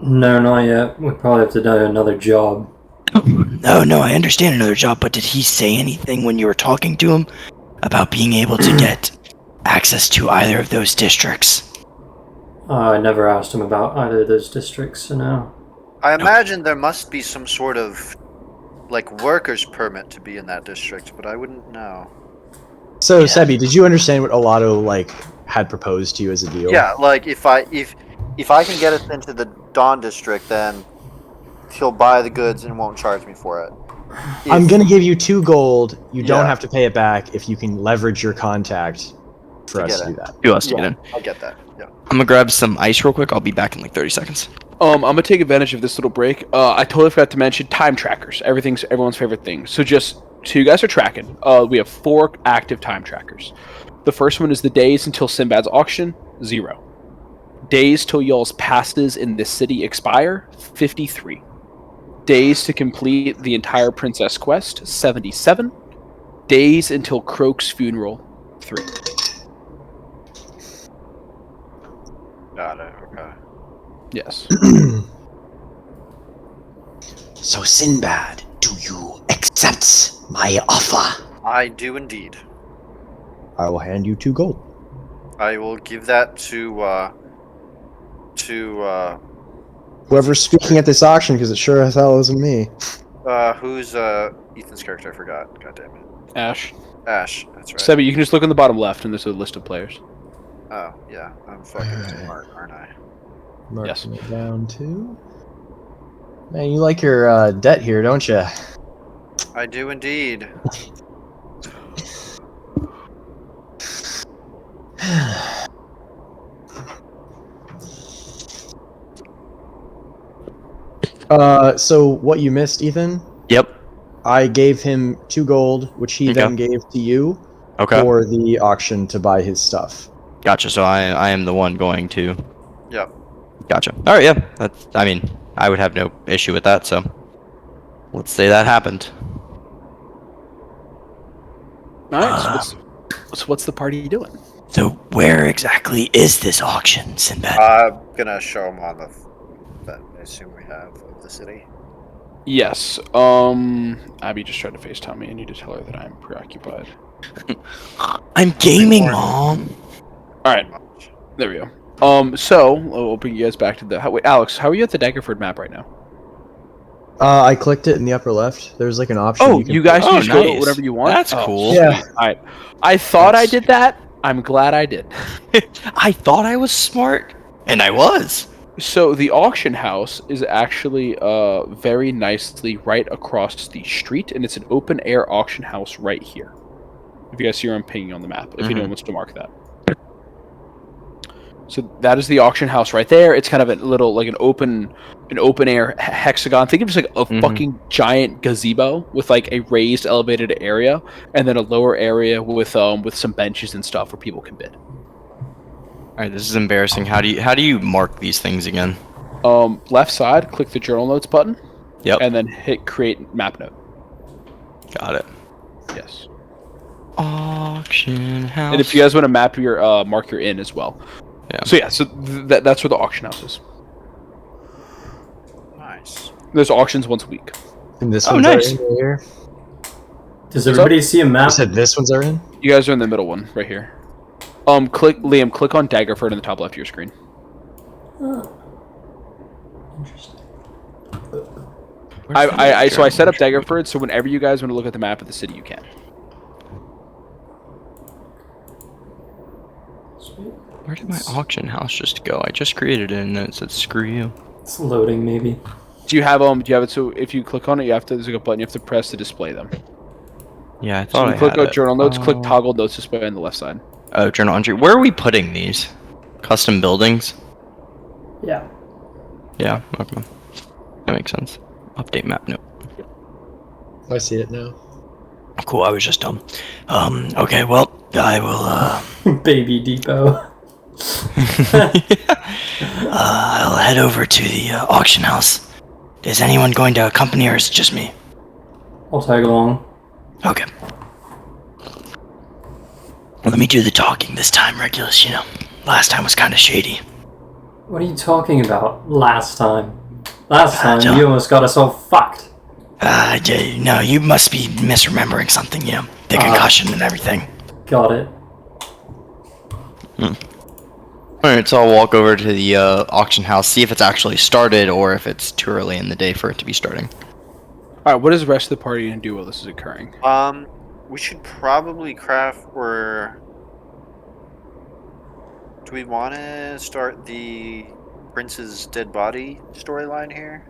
No, not yet. We probably have to do another job. No, I understand another job, but did he say anything when you were talking to him about being able to get access to either of those districts? I never asked him about either of those districts, so no. I imagine there must be some sort of like worker's permit to be in that district, but I wouldn't know. So, Sebi, did you understand what Olato like had proposed to you as a deal? Yeah, like if I can get us into the Dawn district, then he'll buy the goods and won't charge me for it. I'm gonna give you 2 gold. You don't Yeah. have to pay it back if you can leverage your contact for To us get to it. do that. Do us to get in. I'll get that. Yeah. I'm gonna grab some ice real quick. I'll be back in like 30 seconds. I'm gonna take advantage of this little break. I totally forgot to mention time trackers. Everyone's favorite thing. So you guys are tracking. We have 4 active time trackers. The first one is the days until Sinbad's auction, 0. Days till y'all's passes in this city expire, 53. Days to complete the entire princess quest, 77. Days until Croak's funeral, 3. Got it. Okay. Yes. So, Sinbad, do you accept my offer? I do indeed. I will hand you 2 gold. I will give that to Whoever's speaking at this auction, because it sure as hell isn't me. who's Ethan's character? I forgot. God damn it. Ash. Ash. That's right. Sebi, you can just look in the bottom left and there's a list of players. Oh yeah, I'm fucking smart, aren't I? Marking it down too. Man, you like your debt here, don't you? I do indeed. So what you missed, Ethan? Yep. I gave him 2 gold, which he then gave to you Okay. for the auction to buy his stuff. Gotcha. So I am the one going to. Yep. Gotcha. All right. Yeah. I would have no issue with that. So let's say that happened. Alright, so what's the party doing? So where exactly is this auction, Sinbad? I'm gonna show him on that I assume we have of the city. Yes. Abby just tried to FaceTime me. I need to tell her that I'm preoccupied. I'm gaming, Mom. Alright, there we go. So we'll bring you guys back to the. Wait, Alex, how are you at the Daggerford map right now? I clicked it in the upper left. There's like an option. Oh, you guys can just go to whatever you want. That's cool. Yeah. Alright. I thought I did that. I'm glad I did. I thought I was smart, and I was. So the auction house is actually very nicely right across the street, and it's an open air auction house right here. If you guys see where I'm pinging on the map, if anyone wants to mark that. So that is the auction house right there. It's kind of a little like an open air hexagon. Think of it as like a fucking giant gazebo with like a raised elevated area and then a lower area with some benches and stuff where people can bid. All right, this is embarrassing. How do you mark these things again? Left side, click the journal notes button. Yep. And then hit create map note. Got it. Yes. Auction house. And if you guys want to map your mark your inn as well. Yeah. So yeah, so that's where the auction house is. Nice. There's auctions once a week. And this Oh, one's nice. our inn right here. Does everybody see a map? You said this one's our inn? You guys are in the middle one right here. Click on Daggerford in the top left of your screen. Interesting. So I set up Daggerford so whenever you guys want to look at the map of the city, you can. Sweet. Where did my auction house just go? I just created it and then it said screw you. It's loading, maybe. Do you have it? So if you click on it, there's like a button you have to press to display them. Yeah, I So thought you I click had on it. journal notes, click toggle notes display on the left side. Oh, journal entry. Where are we putting these? Custom buildings? Yeah. Yeah, okay. That makes sense. Update map note. I see it now. Cool, I was just dumb. Okay, well, I will, Baby Depot. I'll head over to the auction house. Is anyone going to accompany or is it just me? I'll tag along. Okay. Let me do the talking this time, Regulus, you know. Last time was kind of shady. What are you talking about? Last time. Last time John. you almost got us all fucked. No, you must be misremembering something, you know. The concussion and everything. Got it. Alright, so I'll walk over to the auction house, see if it's actually started or if it's too early in the day for it to be starting. Alright, what is the rest of the party going to do while this is occurring? We should probably craft or do we want to start the Prince's dead body storyline here?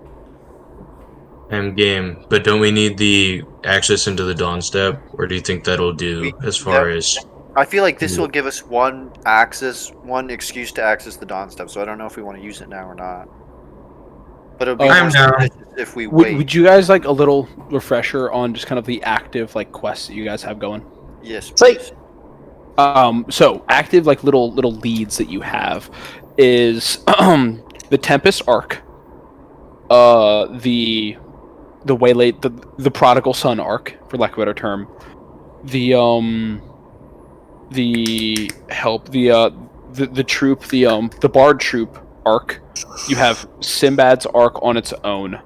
I'm game, but don't we need the access into the Dawn Step, or do you think that'll do as far as? I feel like this will give us one excuse to access the Dawn Step, so I don't know if we want to use it now or not. But it'll be I'm more down. suspicious if we wait. Would you guys like a little refresher on just kind of the active like quests that you guys have going? Yes, Like- please. So active like little leads that you have is the Tempest arc, the Waylaid, the Prodigal Son arc, for lack of a better term, the troop, the Bard troop arc. You have Sinbad's arc on its own,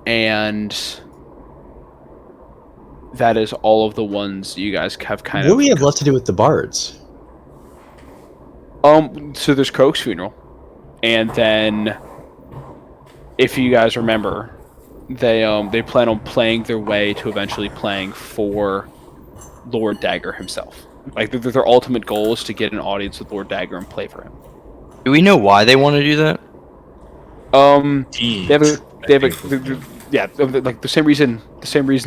and that is all of the ones you guys have kind What do of. we have left to do with the bards? So there's Coke's funeral, and then, if you guys remember, they plan on playing their way to eventually playing for Lord Dagger himself. Like their ultimate goal is to get an audience with Lord Dagger and play for him. Do we know why they want to do that? Like the same reason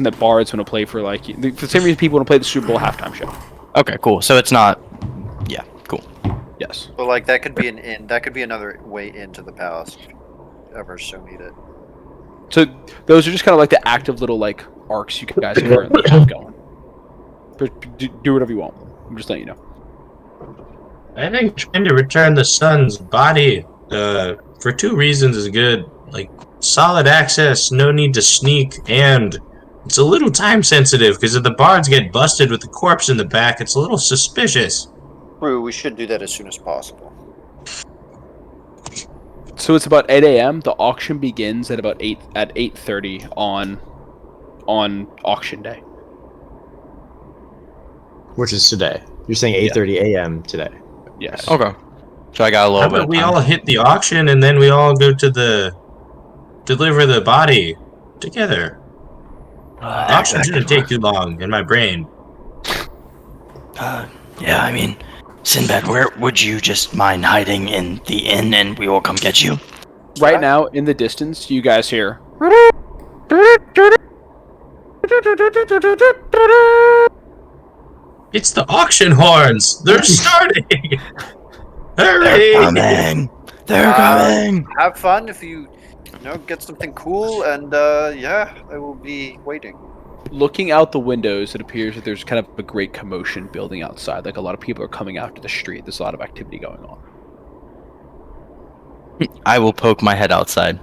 that bards want to play for like the same reason people want to play the Super Bowl halftime show. Okay, cool. So it's not... Yeah, cool. Yes. So like that could be an inn. That could be another way into the palace, if you ever so need it. So those are just kind of like the active little like arcs you guys currently have going. But do whatever you want. I'm just letting you know. I think trying to return the sun's body for two reasons is good. Like, solid access, no need to sneak, and it's a little time sensitive, because if the bards get busted with the corpse in the back, it's a little suspicious. We should do that as soon as possible. So it's about 8 a.m. The auction begins at about 8:30 on auction day. Which is today. You're saying 8:30 a.m. today. Yes. Okay. So I got a How little bit about of we time. all hit the auction, and then we all go to the... deliver the body together. The auction shouldn't take too long in my brain. Yeah, I mean, Sinbad, where would you just mind hiding in the inn and we will come get you? Right now, in the distance, you guys hear. It's the auction horns! They're starting! Hurry! Coming! They're coming! Have fun if you get something cool, and yeah, I will be waiting. Looking out the windows, it appears that there's kind of a great commotion building outside. Like a lot of people are coming out to the street. There's a lot of activity going on. I will poke my head outside.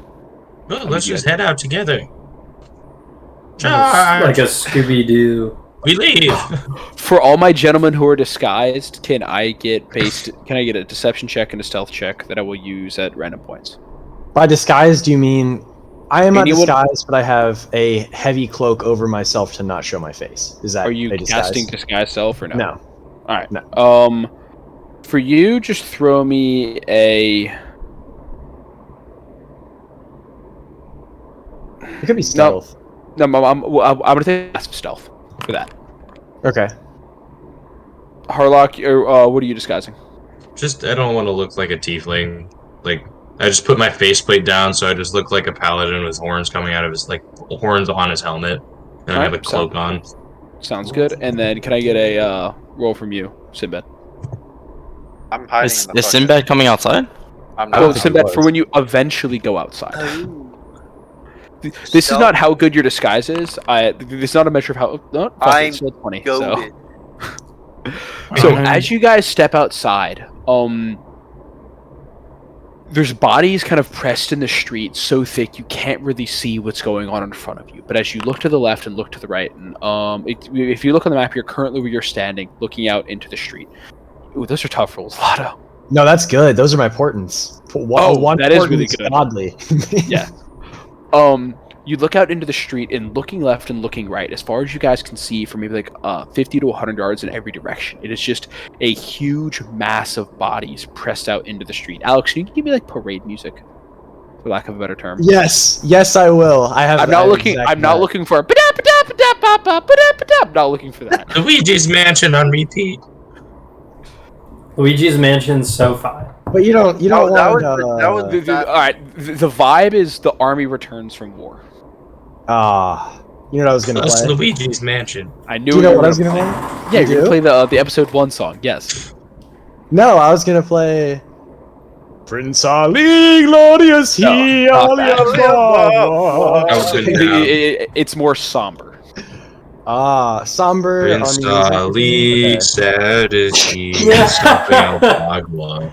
Well, let's just head out together. Like Charge! a Scooby-Doo. We leave! For all my gentlemen who are disguised, can I get a deception check and a stealth check that I will use at random points? By disguise, do you mean I am not Anyone- disguised, but I have a heavy cloak over myself to not show my face? Is that Are you a disguise? casting disguise self or no? No. All right. No. For you, just throw me a. It could be stealth. No, I'm gonna take passive stealth for that. Okay. Harlock, or what are you disguising? Just, I don't want to look like a tiefling. Like, I just put my faceplate down, so I just look like a paladin with horns coming out of his, like, horns on his helmet. And I have a cloak on. Sounds good. And then can I get a roll from you, Sinbad? I'm hiding Is in the Sinbad coming outside? I'm I Oh, don't not. think Sinbad it for was. when you eventually go outside. Oh. This is Stealth. not how good your disguise is. This is not a measure of how. No, fuck it, I'm it's still 20. So, Goated. so as you guys step outside, there's bodies kind of pressed in the street so thick you can't really see what's going on in front of you. But as you look to the left and look to the right, and if you look on the map, you're currently where you're standing, looking out into the street. Ooh, those are tough rolls, Lotto. No, that's good. Those are my portents. One that is really portent's good. Oddly. Yeah. You look out into the street and looking left and looking right, as far as you guys can see, for maybe like 50 to 100 yards in every direction. It is just a huge mass of bodies pressed out into the street. Alex, can you give me like parade music, for lack of a better term? Yes, I will. I'm not looking. I'm not looking for. I'm not looking for that. Luigi's Mansion on repeat. Luigi's Mansion SoFi. But you don't No, that want. was All right. The vibe is the army returns from war. You know what I was gonna Plus play? Luigi's Mansion. I knew. Do you know were what I was gonna gonna play. play? Yeah, You you're do? gonna play the episode 1 song. Yes. No, I was gonna play. Prince Ali, glorious he, No, not Ali that. Allah. I was gonna It's more somber. Somber Prince on music. Ali, Okay. sad as he, stomping out Bagua.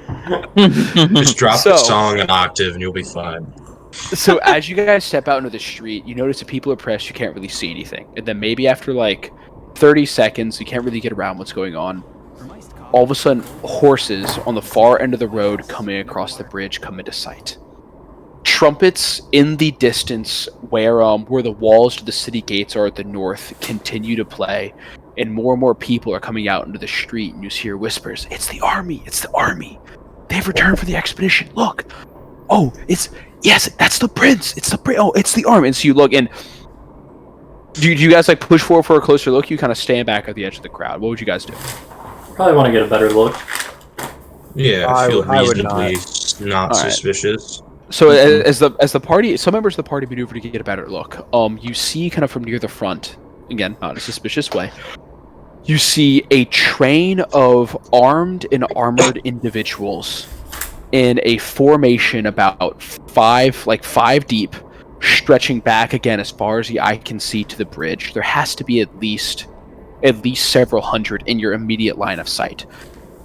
Just drop the So- song an octave and you'll be fine. So as you guys step out into the street, you notice that people are pressed. You can't really see anything, and then maybe after like 30 seconds, you can't really get around what's going on. All of a sudden, horses on the far end of the road coming across the bridge come into sight. Trumpets in the distance, where the walls to the city gates are at the north, continue to play, and more people are coming out into the street. And you hear whispers, "It's the army! It's the army! They've returned for the expedition! Look! Oh, yes, that's the prince! It's the prince! Oh, it's the army!" And so you look, and do you guys like push forward for a closer look? You kind of stand back at the edge of the crowd. What would you guys do? Probably want to get a better look. Yeah, I I feel would- I would reasonably not Alright. suspicious. So as the party, some members of the party maneuver to get a better look. You see kind of from near the front, again, not in a suspicious way. You see a train of armed and armored individuals in a formation about five deep, stretching back again as far as the eye can see to the bridge. There has to be at least several hundred in your immediate line of sight.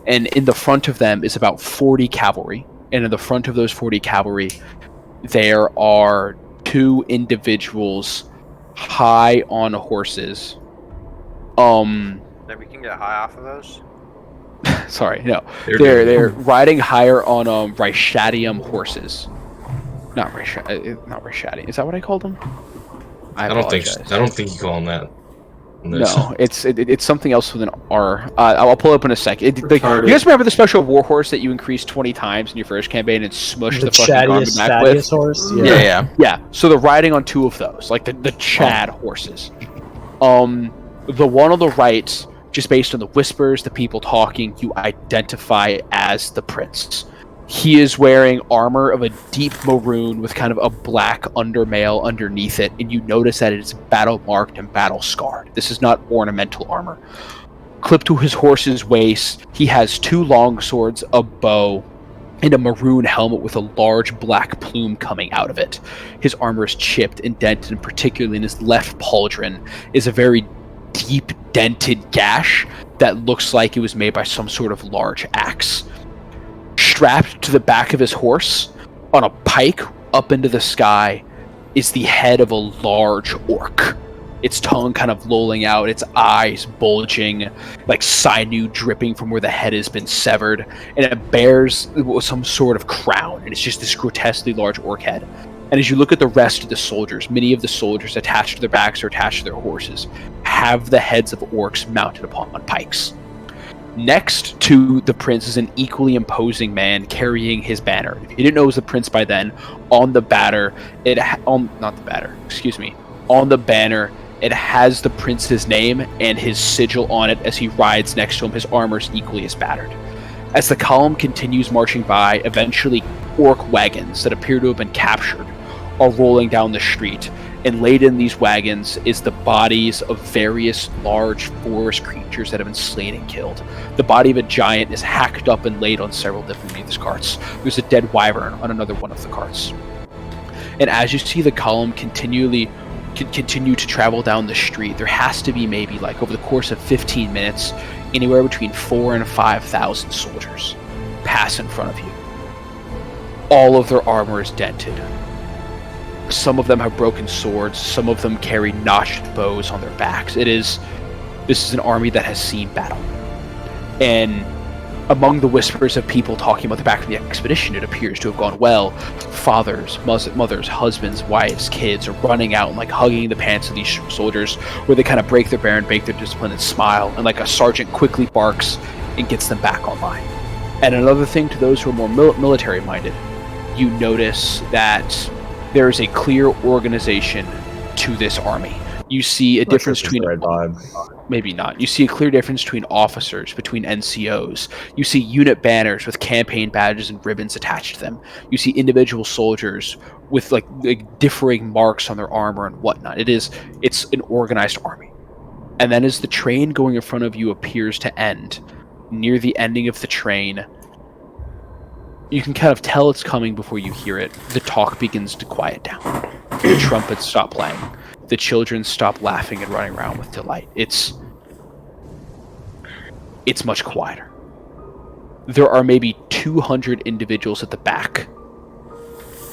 And in the front of them is about 40 cavalry. And in the front of those 40 cavalry, there are 2 individuals high on horses. Then we can get high off of those. Sorry, no. They're They're riding higher on Rishadium horses. Not Rishadi. Is that what I called them? I don't think you call them that. No, it's something else with an R. I'll pull it up in a sec. You Retarded. guys remember the special war horse that you increased 20 times in your first campaign and smushed the fucking garment chattiest, back with? fattiest horse. Yeah. Yeah, so they're riding on 2 of those, like the Chad horses. The one on the right, just based on the whispers, the people talking, you identify as the prince. He is wearing armor of a deep maroon with kind of a black undermail underneath it, and you notice that it's battle marked and battle scarred. This is not ornamental armor. Clipped to his horse's waist, he has 2 long swords, a bow, and a maroon helmet with a large black plume coming out of it. His armor is chipped and dented, and particularly in his left pauldron is a very deep dented gash that looks like it was made by some sort of large axe. Strapped to the back of his horse, on a pike up into the sky, is the head of a large orc. Its tongue kind of lolling out, its eyes bulging, like sinew dripping from where the head has been severed, and it bears some sort of crown, and it's just this grotesquely large orc head. And as you look at the rest of the soldiers, many of the soldiers attached to their backs or attached to their horses have the heads of orcs mounted upon pikes. Next to the prince is an equally imposing man carrying his banner. If you didn't know it was the prince by then, on the banner, on the banner, it has the prince's name and his sigil on it as he rides next to him. His armor is equally as battered. As the column continues marching by, eventually orc wagons that appear to have been captured are rolling down the street, and laid in these wagons is the bodies of various large forest creatures that have been slain and killed. The body of a giant is hacked up and laid on several different of these carts. There's a dead wyvern on another one of the carts. And as you see the column continue to travel down the street, there has to be maybe, like, over the course of 15 minutes, anywhere between 4,000 and 5,000 soldiers pass in front of you. All of their armor is dented. Some of them have broken swords. Some of them carry notched bows on their backs. This is an army that has seen battle. And among the whispers of people talking about the back of the expedition, it appears to have gone well. Fathers, mothers, husbands, wives, kids are running out and, like, hugging the pants of these soldiers, where they kind of break their bear and break their discipline and smile, and, like, a sergeant quickly barks and gets them back online. And another thing, to those who are more military minded, you notice that there is a clear organization to this army. You see a difference between... Maybe not. You see a clear difference between officers, between NCOs. You see unit banners with campaign badges and ribbons attached to them. You see individual soldiers with like differing marks on their armor and whatnot. It's an organized army. And then as the train going in front of you appears to end, near the ending of the train, you can kind of tell it's coming before you hear it. The talk begins to quiet down. The trumpets stop playing. The children stop laughing and running around with delight. It's much quieter. There are maybe 200 individuals at the back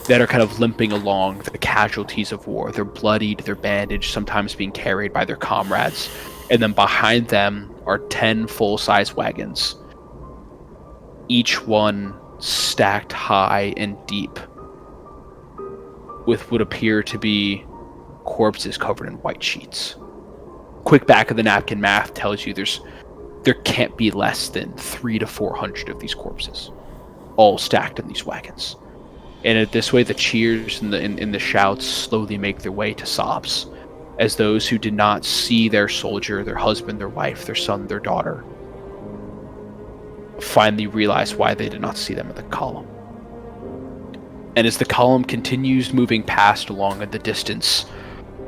that are kind of limping along, the casualties of war. They're bloodied, they're bandaged, sometimes being carried by their comrades. And then behind them are 10 full-size wagons, each one stacked high and deep with what appear to be corpses covered in white sheets. Quick back of the napkin math tells you there can't be less than 300 to 400 of these corpses, all stacked in these wagons. And at this way, the cheers and the shouts slowly make their way to sobs, as those who did not see their soldier, their husband, their wife, their son, their daughter, finally realize why they did not see them in the column. And as the column continues moving past along in the distance,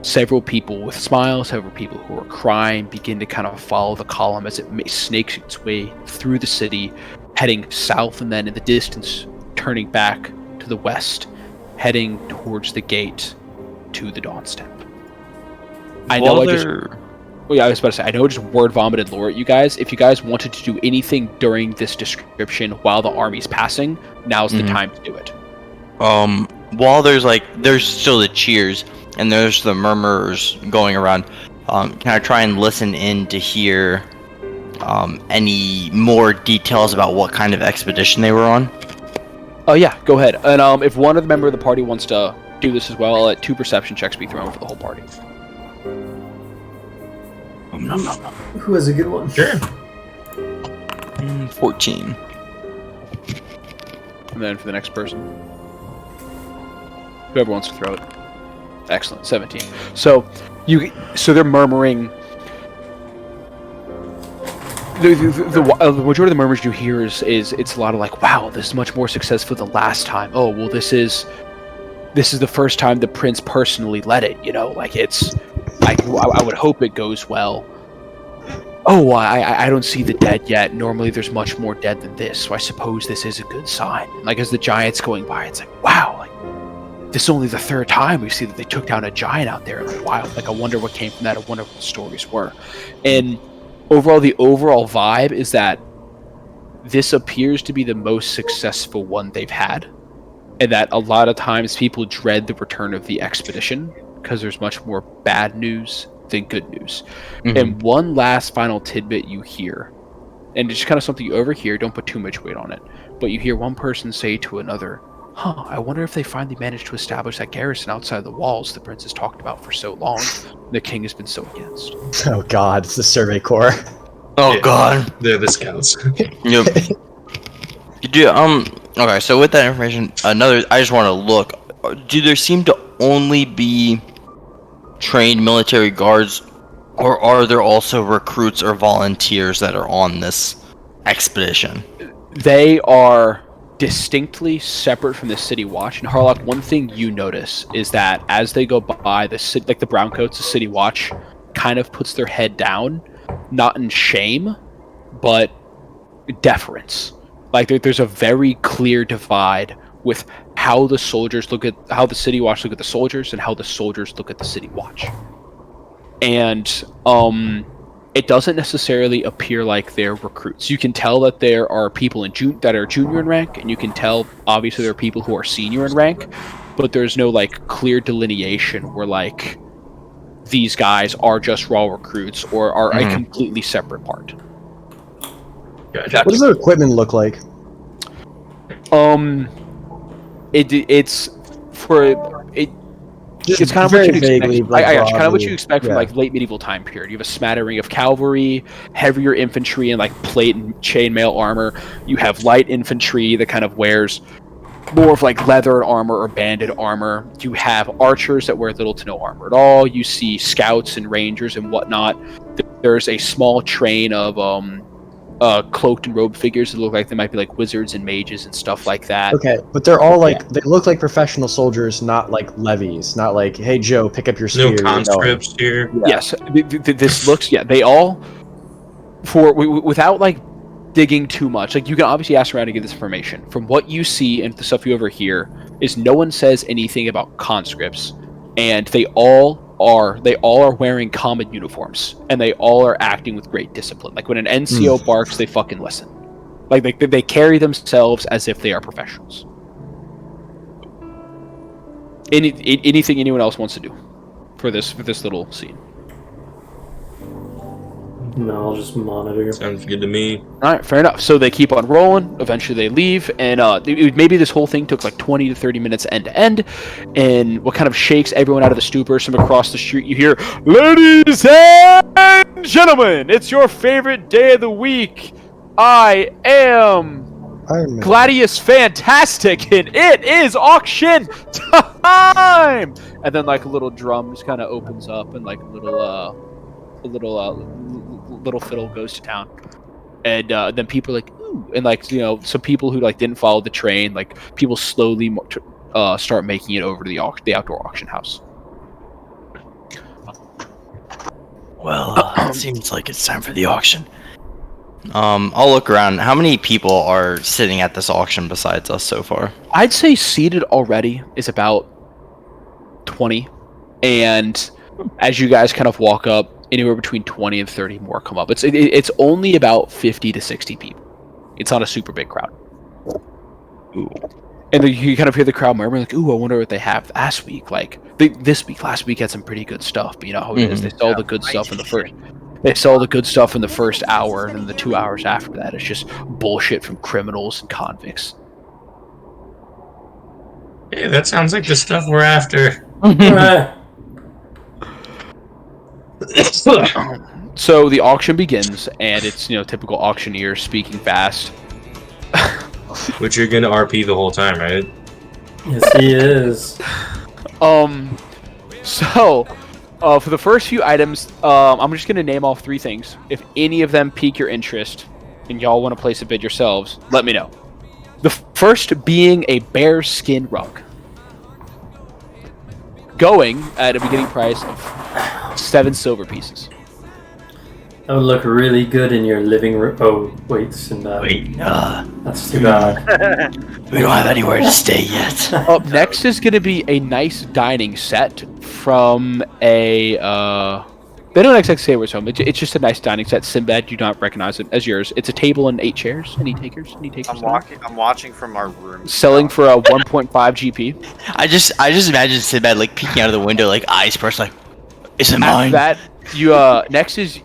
several people with smiles, several people who are crying, begin to kind of follow the column as it snakes its way through the city, heading south, and then in the distance, turning back to the west, heading towards the gate to the Dawn Step. I know I was about to say, I know I just word vomited lore at you guys. If you guys wanted to do anything during this description while the army's passing, now's the time to do it. While there's still the cheers and there's the murmurs going around, can I try and listen in to hear any more details about what kind of expedition they were on? Oh yeah, go ahead. And if one of the members of the party wants to do this as well, I'll let 2 perception checks be thrown for the whole party. Who has a good one? Sure. 14. And then for the next person, whoever wants to throw it. Excellent, 17. So they're murmuring. The majority of the murmurs you hear is it's a lot of like, wow, this is much more successful than last time. Oh well, this is the first time the prince personally led it. You know, like it's like I would hope it goes well. oh, I don't see the dead yet. Normally there's much more dead than this, so I suppose this is a good sign. Like, as the giant's going by, it's like, wow, like, this is only the third time we see that they took down a giant out there in the wild. Like, I wonder what came from that. I wonder what the stories were. And overall, the overall vibe is that this appears to be the most successful one they've had. And that a lot of times people dread the return of the expedition because there's much more bad news than good news. And one last final tidbit you hear, and it's kind of something you overhear, don't put too much weight on it, but you hear one person say to another, I wonder if they finally managed to establish that garrison outside the walls the prince has talked about for so long, the king has been so against. Oh god, it's the Survey Corps. Oh Yeah. god. They're the scouts. Yep. Okay, so with that information, I just want to look. Do there seem to only be trained military guards, or are there also recruits or volunteers that are on this expedition? They are distinctly separate from the city watch. And Harlock, one thing you notice is that as they go by, the browncoats, the city watch kind of puts their head down, not in shame, but deference. Like, there's a very clear divide with how the soldiers look at, how the city watch look at the soldiers, and how the soldiers look at the city watch. And it doesn't necessarily appear like they're recruits. You can tell that there are people that are junior in rank, and you can tell obviously there are people who are senior in rank, but there's no like clear delineation where like these guys are just raw recruits or are a completely separate part. Gotcha. What does their equipment look like? It's kind of what very you'd vaguely, expect. like, I got you. Kind of what broadly, you expect from yeah. like late medieval time period. You have a smattering of cavalry, heavier infantry, and like plate and chainmail armor. You have light infantry that kind of wears more of like leather armor or banded armor. You have archers that wear little to no armor at all. You see scouts and rangers and whatnot. There's a small train of cloaked and robed figures that look like they might be like wizards and mages and stuff like that. Okay, but they're all like, they look like professional soldiers, not like levies. Not like, hey Joe, pick up your spear. No conscripts here. Yeah. Yes, this looks, they all, without like digging too much, like you can obviously ask around to get this information. From what you see and the stuff you overhear, is no one says anything about conscripts, and they all are wearing common uniforms, and they all are acting with great discipline. Like when an NCO barks, they fucking listen. Like they carry themselves as if they are professionals. Anything anyone else wants to do for this little scene? No, I'll just monitor. Sounds good to me. All right, fair enough. So they keep on rolling. Eventually, they leave, and maybe this whole thing took like 20 to 30 minutes end to end. And what kind of shakes everyone out of the stupor? From across the street, you hear, "Ladies and gentlemen, it's your favorite day of the week. I am Iron Man. Gladius Fantastic, and it is auction time!" And then like a little drum just kind of opens up, and like a little fiddle goes to town, and then people are like, ooh, and like, you know, some people who like didn't follow the train, like people slowly start making it over to the outdoor auction house. Well, it seems like it's time for the auction. I'll look around. How many people are sitting at this auction besides us so far? I'd say seated already is about 20, and as you guys kind of walk up, anywhere between 20 and 30 more come up. It's only about 50 to 60 people. It's not a super big crowd. Ooh. And then you kind of hear the crowd murmuring, like, ooh, I wonder what they have last week. Like, last week had some pretty good stuff, but you know how it is. They sell the good stuff in the first. They sell the good stuff in the first hour, and then the 2 hours after that, it's just bullshit from criminals and convicts. Hey, that sounds like the stuff we're after. So the auction begins, and it's, you know, typical auctioneer speaking fast. Which you're gonna RP the whole time, right? Yes, he is. So for the first few items, I'm just gonna name off 3 things. If any of them pique your interest and y'all want to place a bid yourselves, let me know. The first being a bear skin rug, going at a beginning price of 7 silver pieces. That would look really good in your living room. Oh, wait, Sinbad. Wait, That's too bad. we don't have anywhere to stay yet. Up next is going to be a nice dining set from a. They don't exactly say where it's from. It's just a nice dining set. Sinbad, you do not recognize it as yours. It's a table and 8 chairs. Any takers? Any takers? I'm watching from our room. Selling for a 1.5 GP. I just imagine Sinbad like peeking out of the window, like eyes burst, like, is it After mine? that, you next is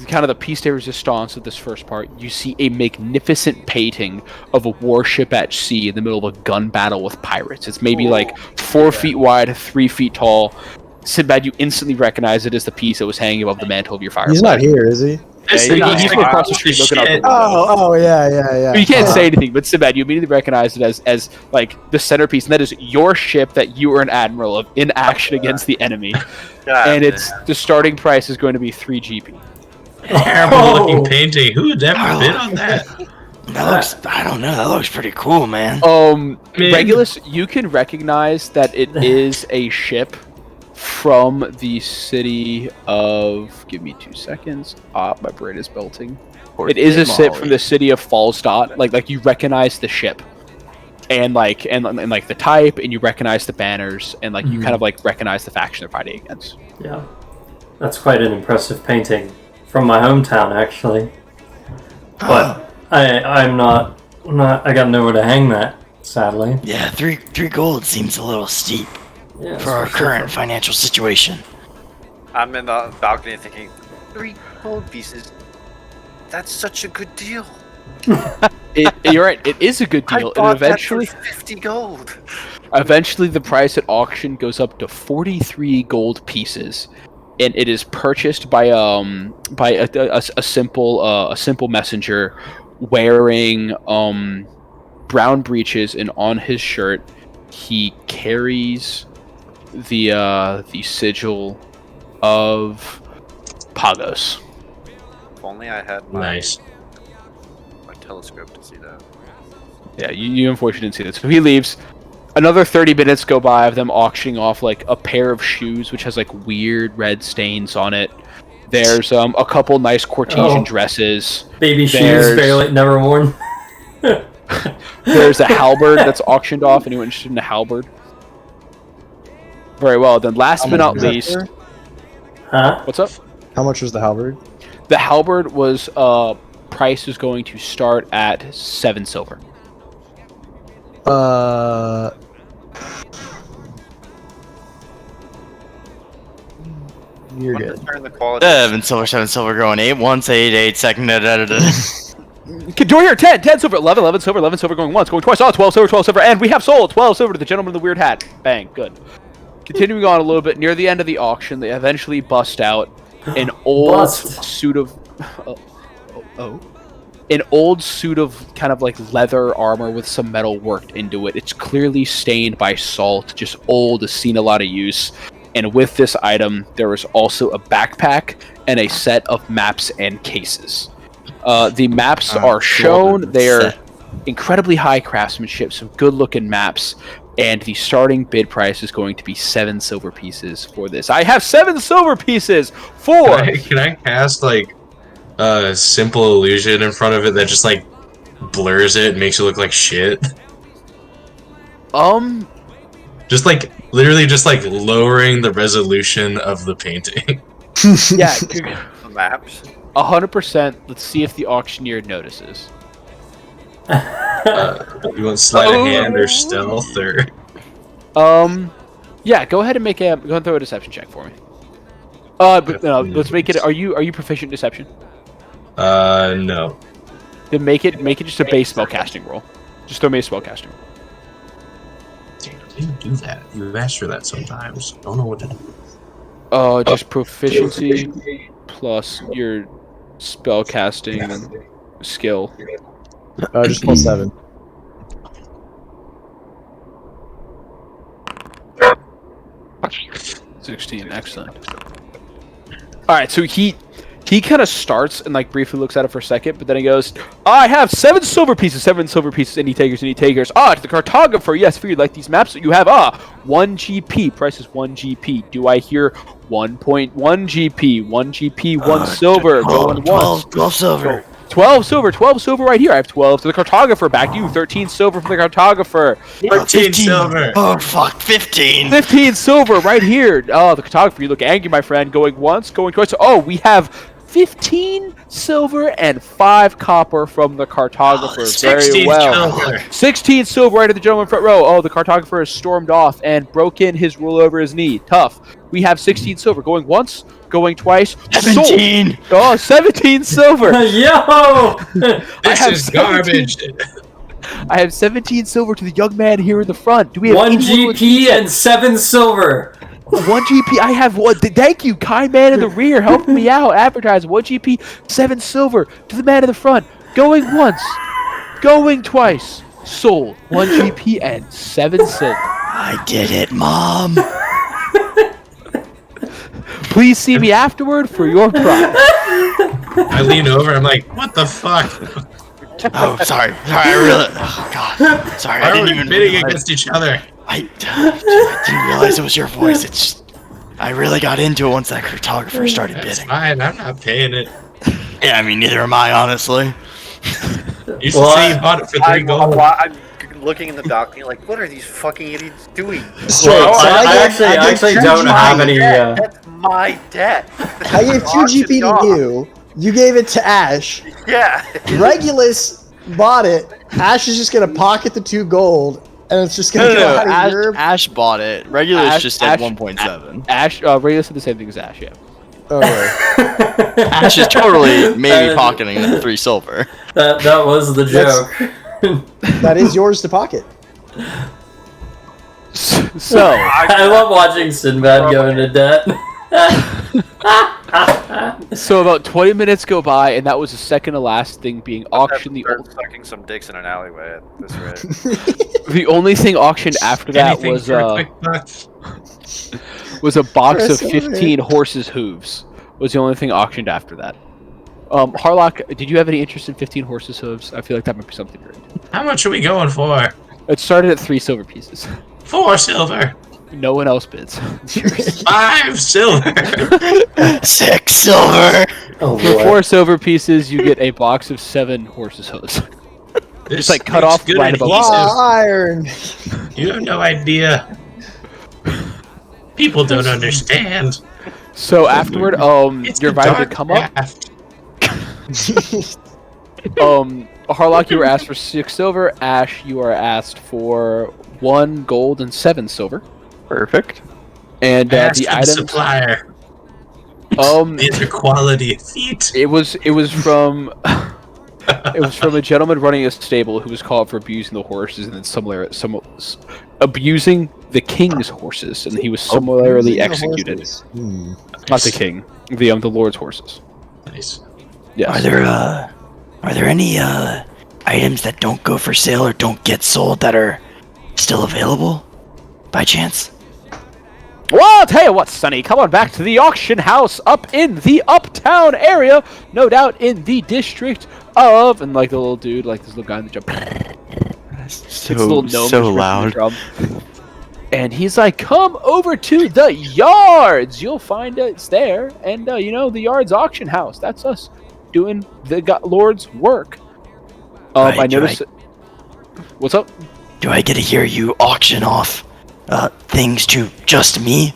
kind of the piece de resistance of this first part. You see a magnificent painting of a warship at sea in the middle of a gun battle with pirates. It's maybe like 4 feet wide, 3 feet tall. Sinbad, you instantly recognize it as the piece that was hanging above the mantle of your fireplace. He's not here, is he? He's from across the street looking out the window. Oh, yeah. You can't say anything, but Sinbad, you immediately recognize it as like the centerpiece, and that is your ship that you are an admiral of in action against the enemy. And it's the starting price is going to be 3 GP. Terrible looking painting. Who would ever bid on that? That looks, I don't know, that looks pretty cool, man. Regulus, you can recognize that it is a ship from the city of. Give me 2 seconds. My brain is belting. It is a ship from the city of Falstadt. Like you recognize the ship, and like the type, and you recognize the banners, and like you kind of like recognize the faction they're fighting against. Yeah, that's quite an impressive painting from my hometown, actually. But I'm not. I got nowhere to hang that, sadly. Yeah, three gold seems a little steep Yeah, for our current financial situation. I'm in the balcony thinking, 3 gold pieces. That's such a good deal. You're right. It is a good deal, I bought and eventually, that for 50 gold. eventually, the price at auction goes up to 43 gold pieces, and it is purchased by a simple messenger wearing brown breeches, and on his shirt he carries the sigil of Pagos. If only I had my telescope to see that. Yeah, you unfortunately didn't see this. So he leaves. Another 30 minutes go by of them auctioning off like a pair of shoes which has like weird red stains on it. There's a couple nice Cortesian dresses. Baby shoes, barely never worn. There's a halberd that's auctioned off. Anyone interested in a halberd? Very well. Then last but not least, Huh? what's up? How much was the halberd? The halberd was price is going to start at 7 silver. You're Want good. to turn the quality. 7 silver, going 8, 1, 8, 8, second, Door 10 silver, 11 silver, 11 silver going once, going twice, 12 silver, and we have sold 12 silver to the gentleman in the weird hat. Bang, good. Continuing on a little bit, near the end of the auction, they eventually bust out an old suit of... an old suit of kind of like leather armor with some metal worked into it. It's clearly stained by salt, just old, has seen a lot of use. And with this item, there was also a backpack and a set of maps and cases. The maps are shown. They're incredibly high craftsmanship, some good-looking maps, and the starting bid price is going to be 7 silver pieces for this. I have 7 silver pieces for... Can I cast, like, a simple illusion in front of it that just, like, blurs it and makes it look like shit? Just, like, literally just, like, lowering the resolution of the painting. Yeah, The maps. 100%. Let's see if the auctioneer notices. You want sleight of hand or stealth or? Yeah. Go ahead and go ahead and throw a deception check for me. But no, let's make it. Are you proficient in deception? No. Then make it just a base spellcasting roll. Just throw me a spellcasting roll. Damn, you do that. You ask for that sometimes. I don't know what to do. Just proficiency plus your spellcasting skill. Just plus 7. $16, excellent. All right, so he He kind of starts and like briefly looks at it for a second, but then he goes, "I have 7 silver pieces, any takers. To the cartographer, yes, for you like these maps that you have. 1 GP, price is 1 GP. Do I hear 1.1 GP, 1 GP, 1 silver, going once. 12 silver. 12 silver right here. I have 12 to the cartographer. Back to you. 13 silver from the cartographer. 14 silver. Oh, fuck, 15. 15 silver right here. Oh, the cartographer, you look angry, my friend. Going once, going twice. Oh, we have 15 silver and 5 copper from the cartographer. Very 16 well. silver. 16 silver right at the gentleman front row. Oh, the cartographer has stormed off and broke in his rule over his knee. Tough. We have 16 silver. Going once, going twice. 17. Sold. Oh, 17 silver. Yo! This is garbage. I have 17 silver to the young man here in the front. Do we have 1 anyone with- GP and 7 silver. 1 GP, I have one. Thank you, kind man in the rear, helping me out. Advertise 1 GP, 7 silver to the man in the front. Going once, going twice. Sold 1 GP and 7 silver. I did it, Mom. Please see me afterward for your prize. I lean over. I'm like, what the fuck? Oh, sorry. I really. Oh, God. Sorry, I Why are didn't we even bidding realize. against each other? I didn't realize it was your voice. It's just, I really got into it once that cartographer started That's bidding. fine. I'm not paying it. Yeah, I mean, neither am I, honestly. You should Well, say you bought it for 3 gold. I'm looking in the balcony like, what are these fucking idiots doing? Straight. Well, So I actually gave don't 2 have GP. any. That's my debt. I gave 2 GP to you. You gave it to Ash. Yeah. Regulus bought it. Ash is just gonna pocket the 2 gold, and it's just gonna go out of your. Ash bought it. Regulus Ash- just said Ash- 1.7. Ash, Ray said the same thing as Ash, yeah. Okay. Ash is totally maybe Uh, pocketing the 3 silver. That was the That's- joke. That is yours to pocket. So, I love watching Sinbad go into debt. so about 20 minutes go by, and that was the second to last thing being auctioned. Start sucking some dicks in an alleyway at this rate. The only thing auctioned after that Anything was for a quick buck. a box For a of silver. 15 horses' hooves. Was the only thing auctioned after that. Harlock, did you have any interest in 15 horses' hooves? I feel like that might be something you're into. How much are we going for? It started at 3 silver pieces. 4 silver. No one else bids. 5 silver. 6 silver. Oh For boy. 4 silver pieces, you get a box of 7 horses' hooves. This like, cut looks off good right and above easy. Raw iron. You have no idea. People don't understand. So afterward, It's you're a invited to dark come up. craft. Harlock, you were asked for 6 silver. Ash, you are asked for 1 gold and 7 silver. Perfect. And Ask the the items, supplier. These are quality feet. it was from it was from a gentleman running a stable who was caught for abusing the horses and then abusing the king's horses, and he was summarily executed. Hmm. Not the king, the Lord's horses. Nice. Yes. Are there any items that don't go for sale or don't get sold that are still available, by chance? Well, I'll tell you what, Sonny. Come on back to the auction house up in the uptown area. No doubt in the district of... And like the little dude, like this little guy in the jump. So, little gnome so just ripping the loud. drum. And he's like, come over to the yards. You'll find it's there. And, the yards auction house. That's us doing the Lord's work. Right, I noticed... What's up? Do I get to hear you auction off things to just me?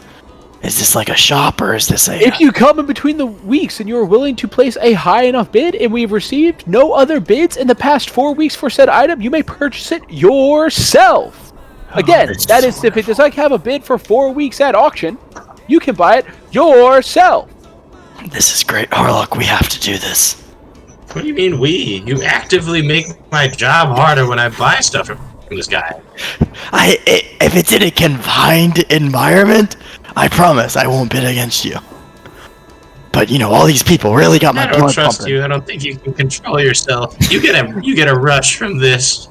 Is this like a shop or is this a... If you come in between the weeks and you are willing to place a high enough bid and we've received no other bids in the past 4 weeks for said item, you may purchase it yourself. Again, this that is is if it does not have a bid for 4 weeks at auction, you can buy it yourself. This is great, Harlock. We have to do this. What do you mean we? You actively make my job harder when I buy stuff from this guy. If it's in a confined environment, I promise I won't bid against you. But all these people really got my I don't blood trust pumping. you. I don't think you can control yourself. You get a rush from this.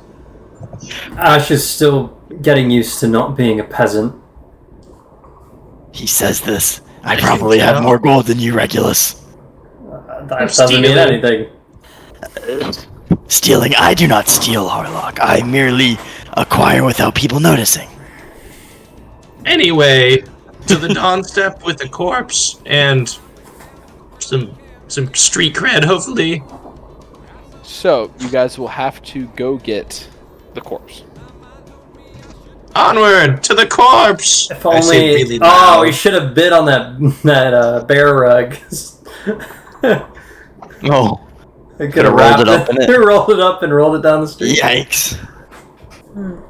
Ash is still getting used to not being a peasant. He says this. I I probably can have tell. more gold than you, Regulus. That doesn't mean anything. Stealing? I do not steal, Harlock. I merely acquire without people noticing. Anyway, to the dawn step with the corpse and some street cred, hopefully. So you guys will have to go get the corpse. Onward to the corpse. If I say only. really Oh, loud. we should have bid on that bear rug. Oh, I could Could've have rolled wrapped it up in it. rolled it up and rolled it down the street. Yikes. You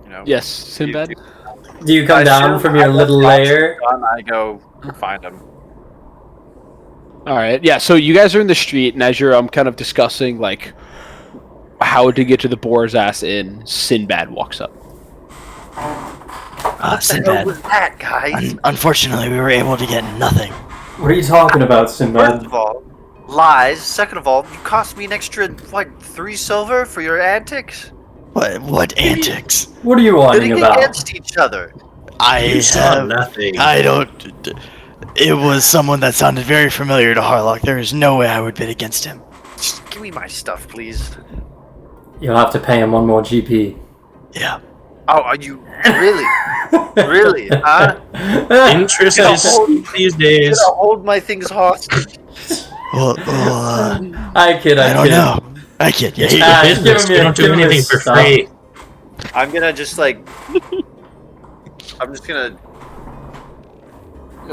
know. Yes, Sinbad. Do you come down from your little lair? I go find him. All right. Yeah. So you guys are in the street, and as you're kind of discussing like how to get to the Boar's Ass Inn, Sinbad walks up. What the hell Sinbad. was that, guys? Unfortunately, we were able to get nothing. What are you talking about, First Sinbad? of all, lies. Second of all, you cost me an extra, what, 3 silver for your antics? What antics? What are you whining Bidding about? against each other. You saw nothing. I don't. It was someone that sounded very familiar to Harlock. There is no way I would bid against him. Just give me my stuff, please. You'll have to pay him 1 more GP. Yeah. Oh, are you really? Really? Huh? Interest is steep these days. Gonna hold my things hostage. Well, I kid. I don't know. I kid. Yeah. It's the business. We don't do anything for free. I'm gonna just like. I'm just gonna.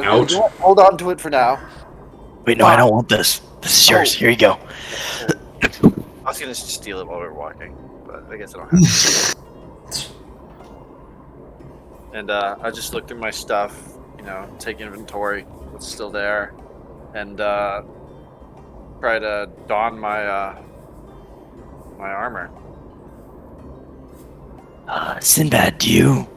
Ouch. Hold on to it for now. Wait, no, I don't want this. This is yours. Here you go. I was gonna steal it while we were walking, but I guess I don't have to. And I just look through my stuff, you know, take inventory, what's still there, and try to don my my armor. Sinbad, do you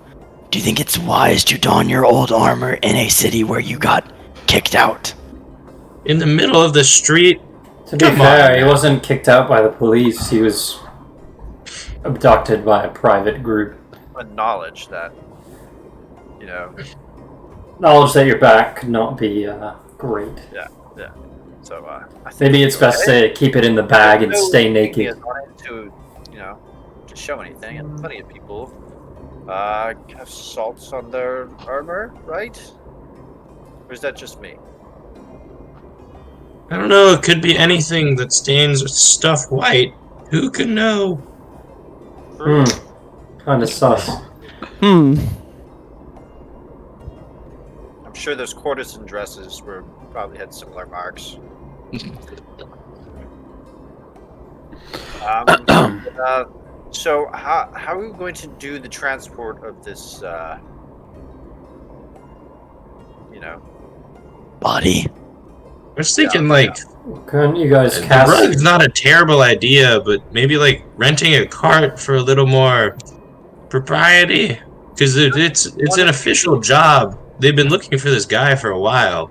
think it's wise to don your old armor in a city where you got kicked out? In the middle of the street. To be Come fair, on, he man. wasn't kicked out by the police. He was abducted by a private group. But knowledge that, you know, Knowledge that you're back could not be great. so I think Maybe it's best to keep it in the bag and stay naked. To, you know, to show anything, and plenty of people have salts on their armor, right? Or is that just me? I don't know, it could be anything that stains stuff white. Who can know? Kinda sus. I'm sure those courtesan dresses probably had similar marks. So how are we going to do the transport of this? You know, Body. I was thinking, like, Couldn't you guys the cast... rug's not a terrible idea, but maybe, like, renting a cart for a little more propriety? Because it's an official job. They've been looking for this guy for a while.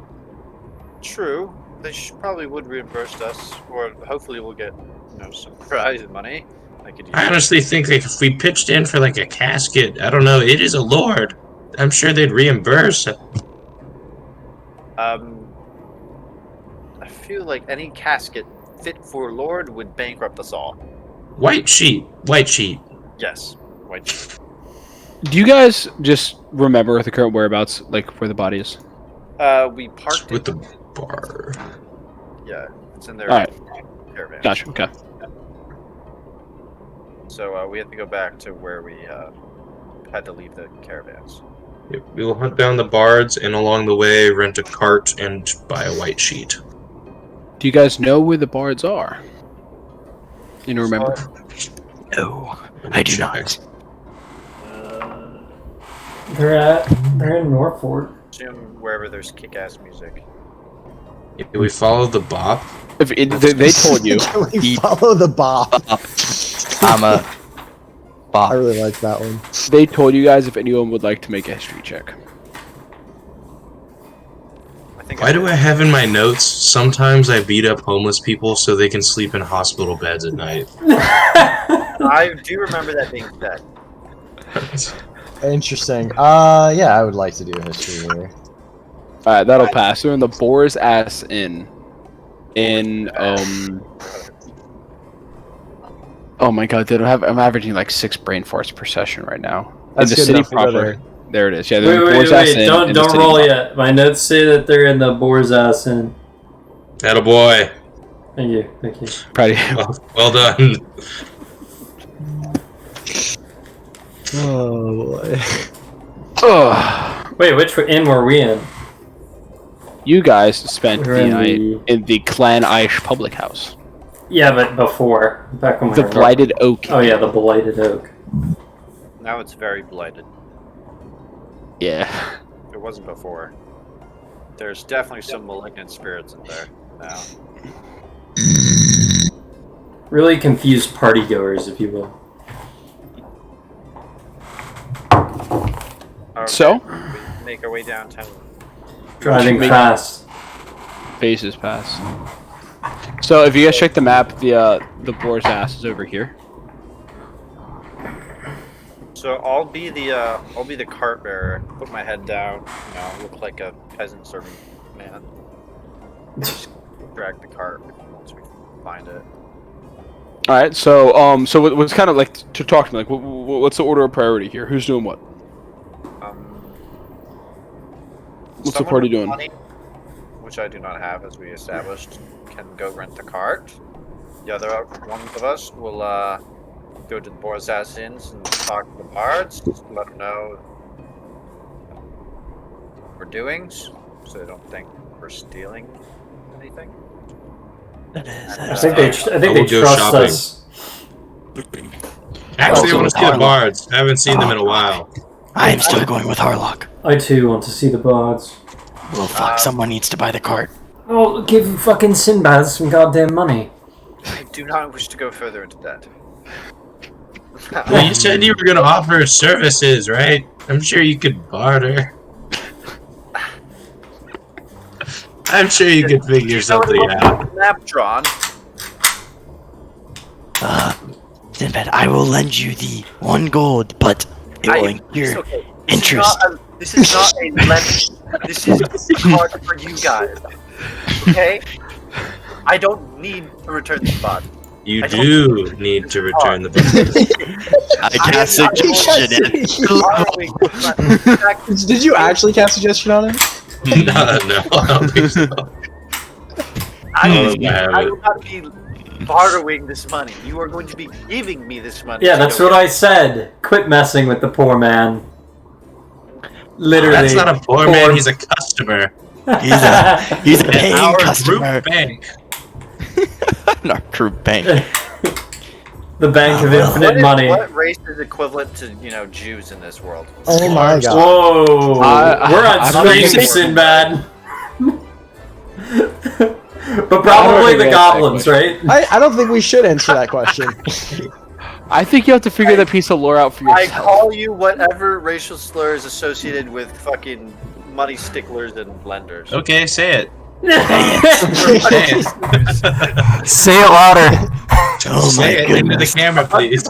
true. They probably would reimburse us, or hopefully we'll get, you know, some prize money. I could use. I honestly think, like, if we pitched in for, like, a casket, I don't know, it is a lord. I'm sure they'd reimburse. I feel like any casket fit for Lord would bankrupt us all. White sheet. Yes, white sheet. Do you guys just remember the current whereabouts, like where the body is? We parked With it. the bar. Yeah, it's in their All right. caravan. Gotcha. Okay. So we have to go back to where we had to leave the caravans. Yep, we will hunt down the bards and along the way rent a cart and buy a white sheet. Do you guys know where the bards are? You know, remember? No, I do not. They're in Norfolk. Assume wherever there's kick-ass music. If we follow the bop, If they told you. we follow the bop. I'm a I bop. really like that one. They told you guys if anyone would like to make a history check. I think. why do I have in my notes, sometimes I beat up homeless people so they can sleep in hospital beds at night? I do remember that being said. Interesting. Yeah, I would like to do a history here. Alright, that'll pass. They're in the Boar's Ass Inn. Oh my god, dude, I'm averaging like 6 brain farts per session right now. That's in the good city enough to go proper. There it is. Yeah, Wait, they're in the wait, Boar's Ass wait! Inn Don't in the city roll proper. yet. My notes say that they're in the Boar's Ass Inn. Attaboy. Thank you, thank you. Proud of you. Well done. Oh boy. Ugh. Wait, which inn were we in? You guys spent We're the in night in the Clan Aish public house. Yeah, but before. Back when we The were- Blighted Oak. Oh yeah, the Blighted Oak. Now it's very blighted. Yeah. It wasn't before. There's definitely some malignant spirits in there now. Really confused partygoers, if you will. Okay, So? we make our way downtown. Driving Make- fast. Phases pass. So if you guys check the map, the Boar's Ass is over here. So I'll be the cart bearer. Put my head down. You know, look like a peasant servant man. Just drag the cart once we find it. All right. So so what's kind of like to talk to me? Like, what's the order of priority here? Who's doing what? What's the Someone party with doing? money, which I do not have, as we established, can go rent the cart. The other one of us will go to the Boar's Ass Inns and talk to the bards, let them know what we're doing, so they don't think we're stealing anything. That is. I think they I they will go trust shopping. us. Actually, I Also want to see the Harlock. bards. I haven't seen them in a while. I am still going with Harlock. I too want to see the bards. Well, fuck, someone needs to buy the cart. Oh, give fucking Sinbad some goddamn money. I do not wish to go further into that. Well, you said you were going to offer services, right? I'm sure you could barter. I'm sure you could figure something out. Map drawn. Sinbad, I will lend you the 1 gold, but it will incur okay. interest. This is not a lend. This is a card for you guys. Okay? I don't need to return the bot. You I don't- do need to return the bards. I cast suggestion in. Did you actually cast suggestion on him? No, I don't think so. I Oh, will not be borrowing this money. You are going to be giving me this money. Yeah, that's what I said. Quit messing with the poor man. Literally. That's not a poor man, he's a customer. He's a paying Our customer. group bank. Our group bank. the bank of well. infinite money. What race is equivalent to, Jews in this world? Oh my god. Whoa! We're on I don't screen, think- Sinbad. But I probably don't the think goblins, that's right? I don't think we should answer that question. I think you have to figure that piece of lore out for I yourself. call you whatever racial slur is associated with fucking money sticklers and lenders. Okay, say it. Say it louder. Oh my Say it into the goodness. camera, please.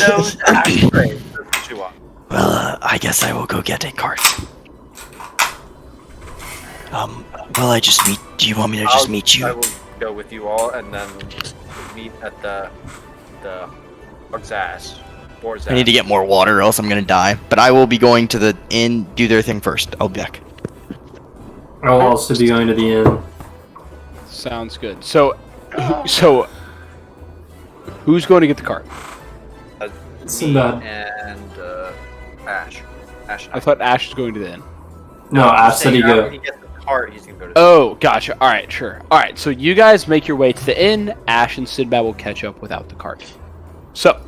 Nose ashtray. That's what you want. Well, I guess I will go get a cart. Will I just meet? Do you want me to just meet I you? will go with you all, and then meet at the Boar's Ass. I need to get more water, or else I'm gonna die. But I will be going to the inn, do their thing first. I'll be back. I'll also be going to the inn. Sounds good. So who's going to get the cart? Me Sinbad. and Ash. Ash and I thought Ash was going to the inn. No, Ash said he After go. he gets the cart, he's gonna go to. Oh, gotcha. All right, sure. All right, so you guys make your way to the inn. Ash and Sinbad will catch up without the cart. So,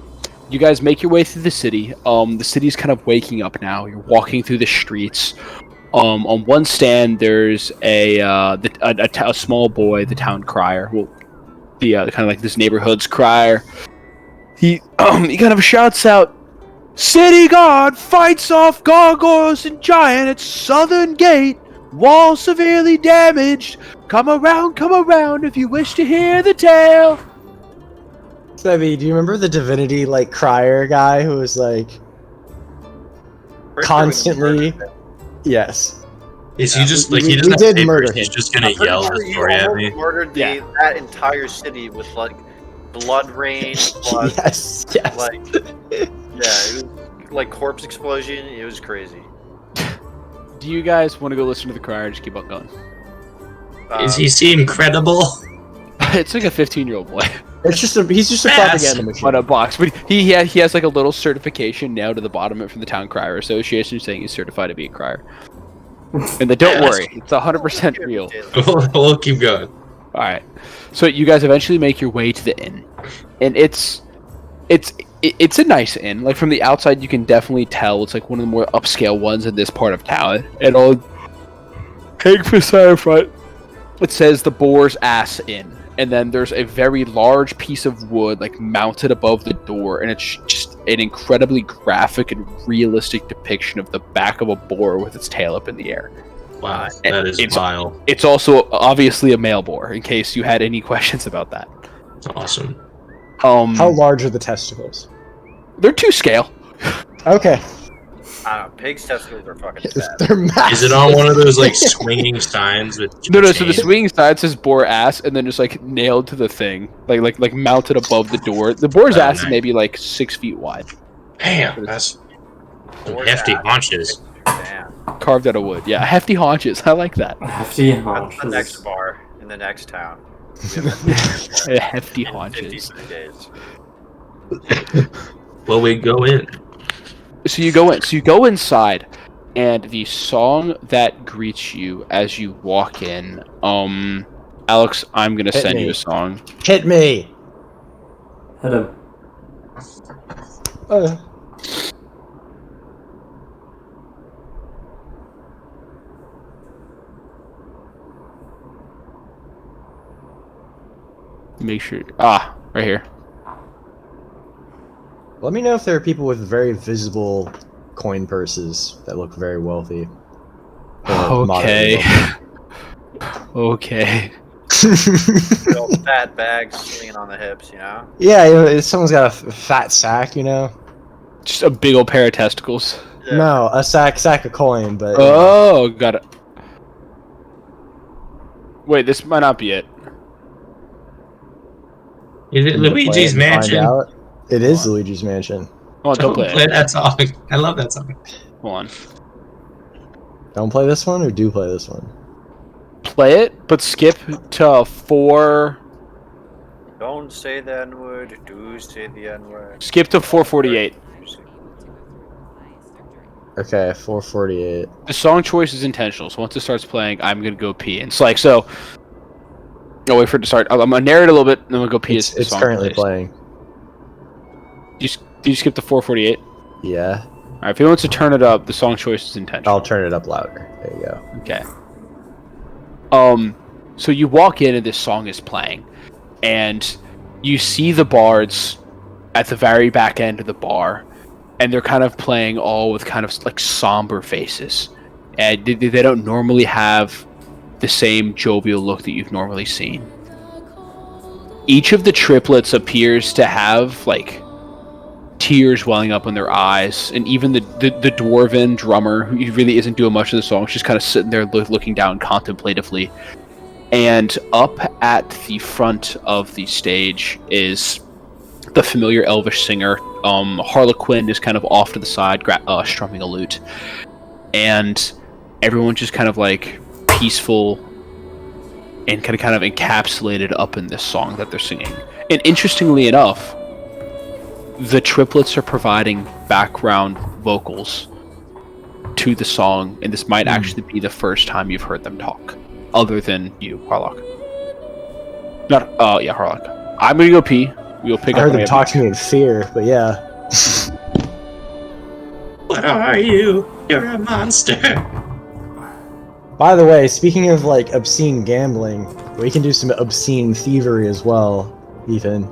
you guys make your way through the city. The city's kind of waking up now. You're walking through the streets. On one stand, there's a small boy, the town crier. Well, the kind of like this neighborhood's crier. He kind of shouts out, "City guard fights off gargoyles and giant at Southern Gate. Wall severely damaged. Come around if you wish to hear the tale." Sebby, do you remember the divinity crier guy who was Pretty sure we constantly? murdered him. Yes. Is he just like We- he we doesn't did say murder first, he's him. just gonna I'm pretty yell sure the you story at almost me? murdered that entire city with like blood rain, blood, Yes, yes. like it was like corpse explosion. It was crazy. Do you guys want to go listen to the crier or just keep on going? Is he seem credible? It's like a 15-year-old boy He's just a Pass. propaganda machine. on a box, but he has like a little certification nailed to the bottom of it from the Town Crier Association saying he's certified to be a crier. And don't worry, it's 100% real. We'll keep going. All right, so you guys eventually make your way to the inn, and it's a nice inn. Like from the outside, you can definitely tell it's like one of the more upscale ones in this part of town. And on Hank facade front, it says the Boar's Ass Inn, and then there's a very large piece of wood like mounted above the door, and it's just an incredibly graphic and realistic depiction of the back of a boar with its tail up in the air. Wow, that is vile. It's also obviously a male boar, in case you had any questions about that. That's awesome. How large are the testicles? They're 2 scale. Okay. I don't know. Pigs' testicles are fucking fat. They're massive. Is it on one of those like swinging signs with? No. So the chains? swinging side says boar ass, and then just like nailed to the thing, like mounted above the door. The boar's ass is nice. maybe like 6 feet wide, Damn, that's some Boar's hefty ass. haunches. Damn. carved out of wood. Yeah, hefty haunches. I like that. Hefty That's the next haunches. bar in the next town. Hefty 50 haunches. days. Well, we go in. So you go in. So you go inside, and the song that greets you as you walk in, Alex, I'm gonna Hit send me. you a song. Hit me. Hit him. Make sure. Right here. Let me know if there are people with very visible coin purses that look very wealthy. Or Okay. moderately Okay. wealthy. Real fat bags swinging on the hips, you know? Yeah, you know, if someone's got a fat sack, you know. Just a big old pair of testicles. Yeah. No, a sack of coin, but Oh, got it. Wait, this might not be it. Is it you can play Luigi's and find Mansion? out. It is Luigi's Mansion. Hold on, don't play Play it. that song. I love that song. Hold on. Don't play this one, or do play this one. Play it, but skip to 4. Don't say the N-word, do say the N-word. Skip to 448. Okay, 448. The song choice is intentional, so once it starts playing, I'm gonna go pee. And it's like so. I'll wait for it to start. I'm gonna narrate a little bit, and then we'll go pee. as the It's song currently plays. playing. Did you skip to 448? Yeah, All right. If he wants to turn it up, the song choice is intentional. I'll turn it up louder. There you go. Okay. So you walk in and this song is playing, and you see the bards at the very back end of the bar, and they're kind of playing all with kind of like somber faces, and they don't normally have the same jovial look that you've normally seen. Each of the triplets appears to have like tears welling up in their eyes, and even the dwarven drummer, who really isn't doing much of the song, is just kind of sitting there looking down contemplatively. And up at the front of the stage is the familiar elvish singer. Harlequin is kind of off to the side, strumming a lute, and everyone's just kind of like peaceful and kind of encapsulated up in this song that they're singing. And interestingly enough, the triplets are providing background vocals to the song, and this might actually be the first time you've heard them talk, other than you, Harlock. Yeah, Harlock. I'm gonna go pee. We'll pick I up. heard when them have talk to me in fear, but yeah. What are you? You're a monster. By the way, speaking of like obscene gambling, we can do some obscene thievery as well, Ethan.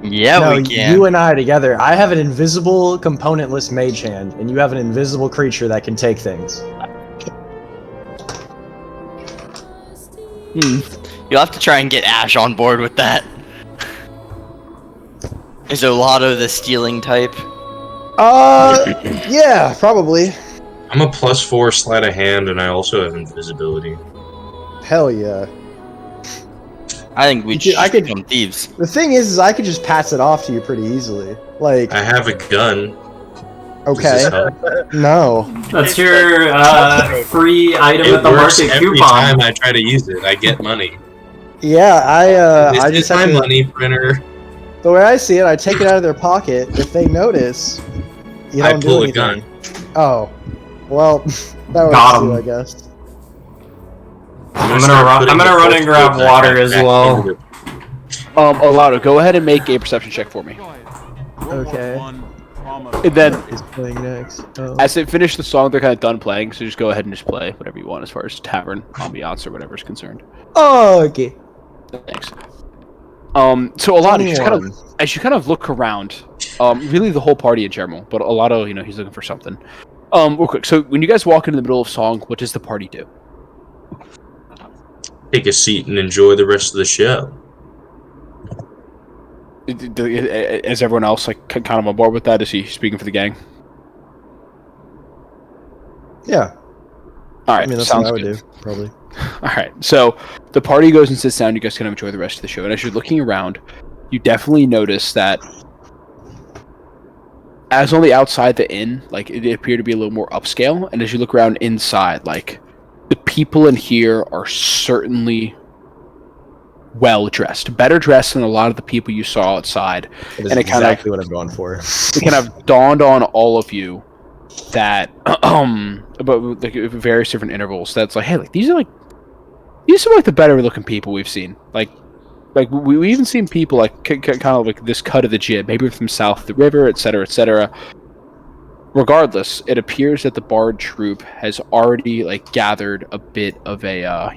Yeah, No, we can. you and I together. I have an invisible componentless mage hand, and you have an invisible creature that can take things. You'll have to try and get Ash on board with that. Is Olato the stealing type? Yeah, probably. I'm a +4 sleight of hand, and I also have invisibility. Hell yeah. I think we Dude, should I could- become thieves. The thing is I could just pass it off to you pretty easily. Like, I have a gun. Does okay, this help? no. That's your free item It at the works market every coupon. time I try to use it. I get money. Yeah, This I is just my have to, money printer. the way I see it, I take it out of their pocket. If they notice, you I don't do pull a anything. gun. Oh, well, that works Got too, 'em. I guess. I'm start gonna putting run the and grab back water as back well. into the- Olado, go ahead and make a perception check for me. Okay. And then, Is playing next. Oh. as they finish the song, they're kind of done playing, so just go ahead and just play whatever you want as far as tavern, ambiance, or whatever is concerned. Oh, okay. Thanks. So Olado, you just kind of, 21. as you kind of look around, really the whole party in general, but Olado, he's looking for something. Real quick, so when you guys walk into the middle of song, what does the party do? Take a seat and enjoy the rest of the show. Is everyone else like kind of on board with that? Is he speaking for the gang? Yeah. All right, I mean, that's sounds what I would good. do, probably. All right, so the party goes and sits down. You guys can enjoy the rest of the show. And as you're looking around, you definitely notice that as on the outside the inn, like it appeared to be a little more upscale. And as you look around inside, like the people in here are certainly well dressed, better dressed than a lot of the people you saw outside. That is And it kind of- exactly what I'm going for. It kind of dawned on all of you that about like various different intervals that's like, hey, like these are like the better looking people we've seen. Like we even seen people like kind of like this cut of the jib, maybe from south of the river, etc., etc. Regardless, it appears that the bard troupe has already like gathered a bit of a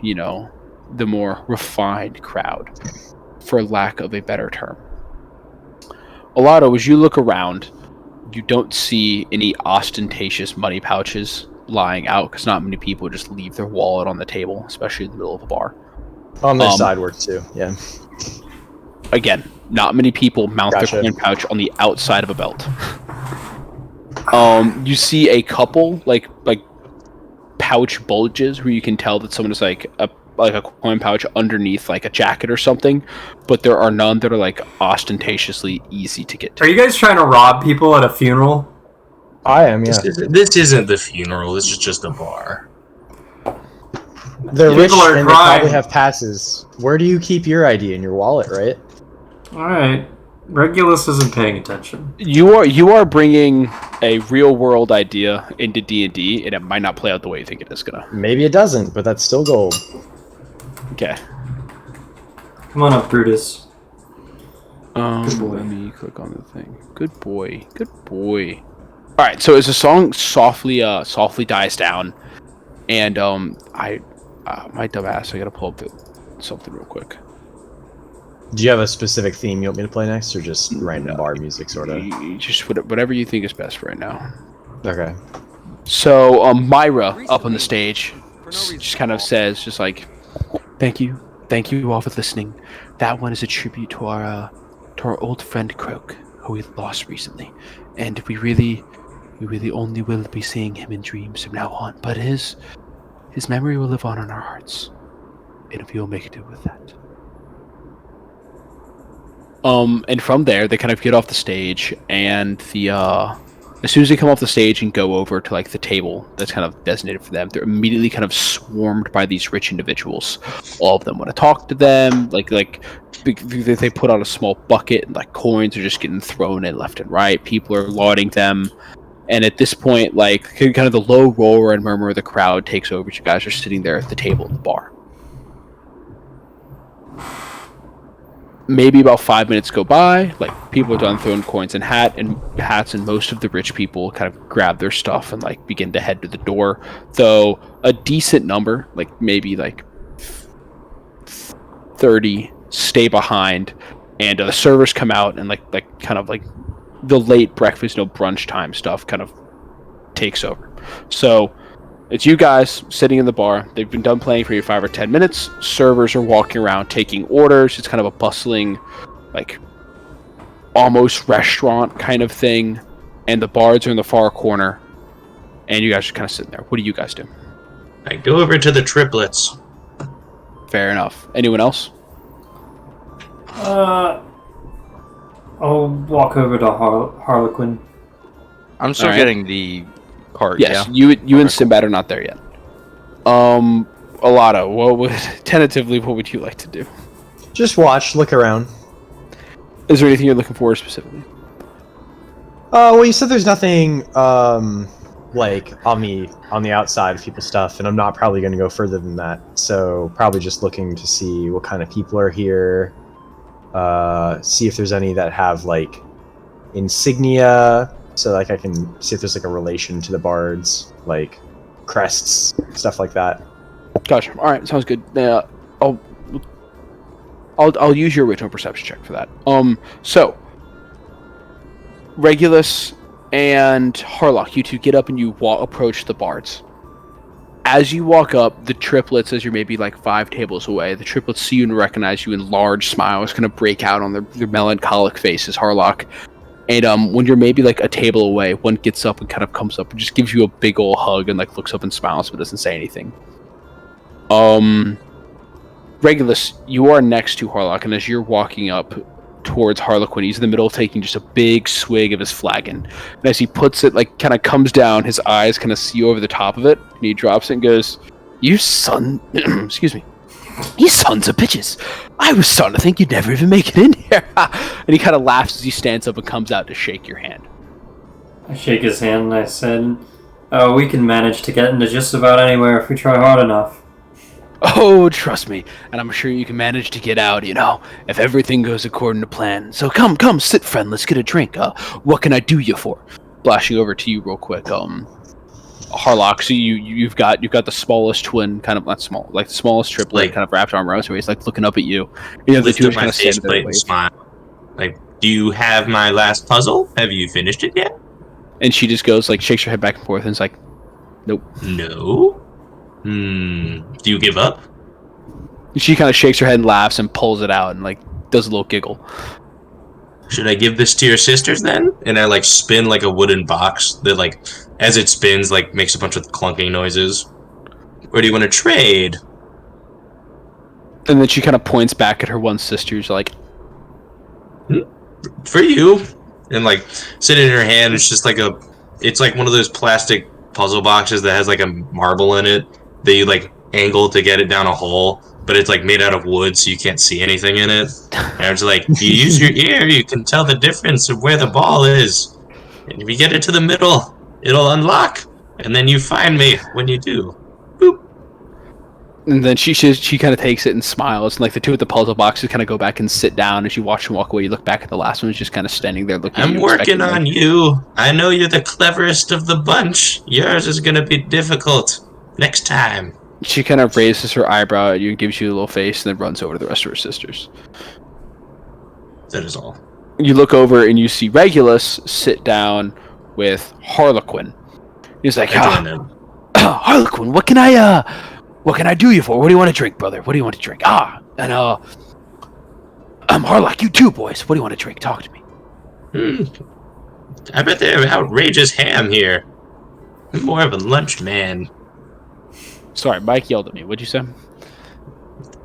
the more refined crowd, for lack of a better term. Olado, as you look around, you don't see any ostentatious money pouches lying out, because not many people just leave their wallet on the table, especially in the middle of a bar. On their side work too, yeah. Again, not many people mount Gotcha. their coin pouch on the outside of a belt. You see a couple like pouch bulges where you can tell that someone is like a coin pouch underneath like a jacket or something, but there are none that are like ostentatiously easy to get to. Are you guys trying to rob people at a funeral? I am, yeah. This isn't the funeral. This is just a bar. They're rich People are and they crying. probably have passes. Where do you keep your ID? In your wallet, right? Alright. Regulus isn't paying attention. You are bringing a real world idea into D&D, and it might not play out the way you think it is gonna. Maybe it doesn't, but that's still gold. Okay. Come on up, Brutus. Let me click on the thing. Good boy. Good boy. All right. So as the song softly dies down, and my dumb ass, I gotta pull up something real quick. Do you have a specific theme you want me to play next, or just random bar music, sort of? Just whatever you think is best right now. Okay. So Myra up on the stage just kind of says, just like, thank you all for listening. That one is a tribute to our old friend Croak, who we lost recently, and we really only will be seeing him in dreams from now on. But his memory will live on in our hearts, and we will make do with that. And from there, they kind of get off the stage, and as soon as they come off the stage and go over to like the table that's kind of designated for them, they're immediately kind of swarmed by these rich individuals. All of them want to talk to them. Like they put out a small bucket, and like coins are just getting thrown in left and right. People are lauding them, and at this point, like kind of the low roar and murmur of the crowd takes over. You guys are sitting there at the table at the bar. Maybe about 5 minutes go by, like people are done throwing coins and hats, and most of the rich people kind of grab their stuff and like begin to head to the door. Though a decent number, like maybe like 30, stay behind, and the servers come out and like kind of like the late breakfast, brunch time stuff kind of takes over. So it's you guys sitting in the bar. They've been done playing for you 5 or 10 minutes. Servers are walking around taking orders. It's kind of a bustling, like, almost restaurant kind of thing. And the bards are in the far corner. and you guys are kind of sitting there. What do you guys do? I go over to the triplets. Fair enough. Anyone else? I'll walk over to Harlequin. I'm still Alright. getting the cart. Yes, Yeah. you Okay, and Sinbad are not there yet. Alana, what would you like to do? Just watch, look around. Is there anything you're looking for specifically? Well, you said there's nothing like on the outside of people's stuff, and I'm not probably going to go further than that. So probably just looking to see what kind of people are here. See if there's any that have like insignia, so like I can see if there's like a relation to the bards, like crests, stuff like that. Gotcha. All right, sounds good. I'll use your original perception check for that. So Regulus and Harlock, you two get up and you approach the bards. As you walk up, the triplets, as you're maybe like 5 tables away, the triplets see you and recognize you, and large smiles kind of break out on their melancholic faces, Harlock. And when you're maybe like a table away, one gets up and kind of comes up and just gives you a big old hug and like looks up and smiles but doesn't say anything. Regulus, you are next to Harlock, and as you're walking up towards Harlequin, he's in the middle taking just a big swig of his flagon. And as he puts it, like, kind of comes down, his eyes kind of see over the top of it, and he drops it and goes, "You son..." excuse me. "You sons of bitches. I was starting to think you'd never even make it in here." And he kind of laughs as he stands up and comes out to shake your hand. I shake his hand and I said, "Oh, we can manage to get into just about anywhere if we try hard enough." "Oh, trust me, and I'm sure you can manage to get out, if everything goes according to plan. So come, sit, friend, let's get a drink. What can I do you for?" Flashing over to you real quick, Harlock, so you've got the smallest twin, kind of not small, like the smallest triplet, Like, kind of wrapped arm around, so he's like looking up at you. The Lift two up are kind my of standing faceplate there. and smile. Like, do you have my last puzzle? Have you finished it yet? And she just goes like shakes her head back and forth and is like, "Nope." No. Do you give up? She kind of shakes her head and laughs and pulls it out and like does a little giggle. Should I give this to your sisters then? And I like spin like a wooden box that like, as it spins, like makes a bunch of clunking noises. Or do you want to trade? And then she kind of points back at her one sister, like, For you. And like, sitting in her hand, it's just like it's like one of those plastic puzzle boxes that has like a marble in it that you like angle to get it down a hole, but it's like made out of wood, so you can't see anything in it. And I was like, if you use your ear, you can tell the difference of where the ball is. And if you get it to the middle, it'll unlock. And then you find me when you do. Boop. and then she kind of takes it and smiles, and like the two with the puzzle boxes kind of go back and sit down. As you watch them walk away, you look back at the last one, who's just kind of standing there looking. at I'm you working on expectantly. you. I know you're the cleverest of the bunch. Yours is gonna be difficult. Next time. She kind of raises her eyebrow at you and gives you a little face, and then runs over to the rest of her sisters. That is all. You look over and you see Regulus sit down with Harlequin. He's like, I joined them. "Harlequin, what can I do you for? What do you want to drink, brother? What do you want to drink?" And Harlock, you too, boys. What do you want to drink? Talk to me. I bet they have outrageous ham here. I'm more of a lunch man. Sorry, Mike yelled at me. What'd you say? And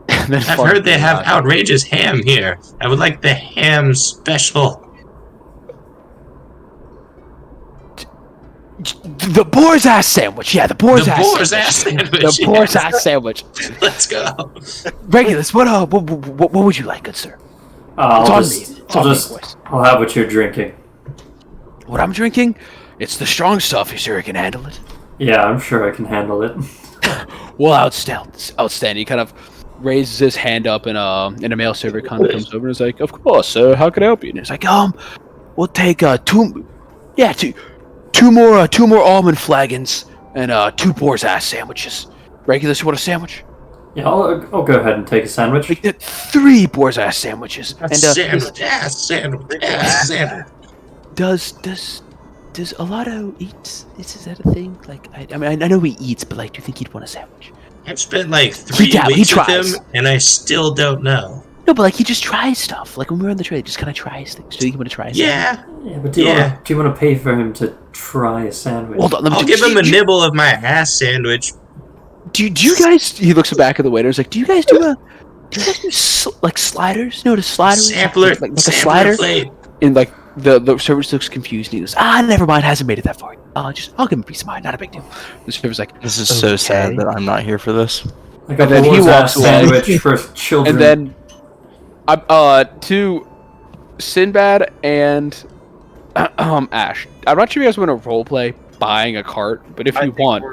then I've farted heard they really have loud. outrageous ham here. I would like the ham special. The boar's ass sandwich. Yeah, the boar's The ass boar's ass sandwich, The boar's yes. ass sandwich. Let's go. Regulus, what would you like, good sir? I'll It's on just, me. It's I'll on me, just, boys. I'll have what you're drinking. What I'm drinking? It's the strong stuff. You sure you can handle it? Yeah, I'm sure I can handle it. Well, outstanding. He kind of raises his hand up, and a male server kind of comes over and is like, "Of course, sir. How can I help you?" And he's like, we'll take two more almond flagons and 2 boar's ass sandwiches. Regulus, you want a sandwich? Yeah, I'll go ahead and take a sandwich. We get 3 boar's ass sandwiches. And Sandwich, sandwich. Does Alato eat? Is that a thing? Like, I mean, I know he eats, but like, do you think he'd want a sandwich? I've spent like 3 He weeks with tries. him, and I still don't know. No, but like he just tries stuff. Like when we were on the trail, he just kind of tries things. Do you think he want to try? Yeah, Yeah, but do you want to pay for him to try a sandwich? Hold on, I'll give him a nibble of my ass sandwich. Do you guys? He looks back at the waiter. He's like, "Do you guys do like sliders? You know what a slider is? Sampler, like a sampler slider?" plate. And like the server looks confused. And he goes, never mind. Hasn't made it that far. I'll give him a piece of mind. Not a big deal. The server's like, This is so sad that I'm not here for this. Like a and then he Boar's walks ass sandwich for children. and then to Sinbad and Ash. I'm not sure if you guys want to roleplay buying a cart, but if you want,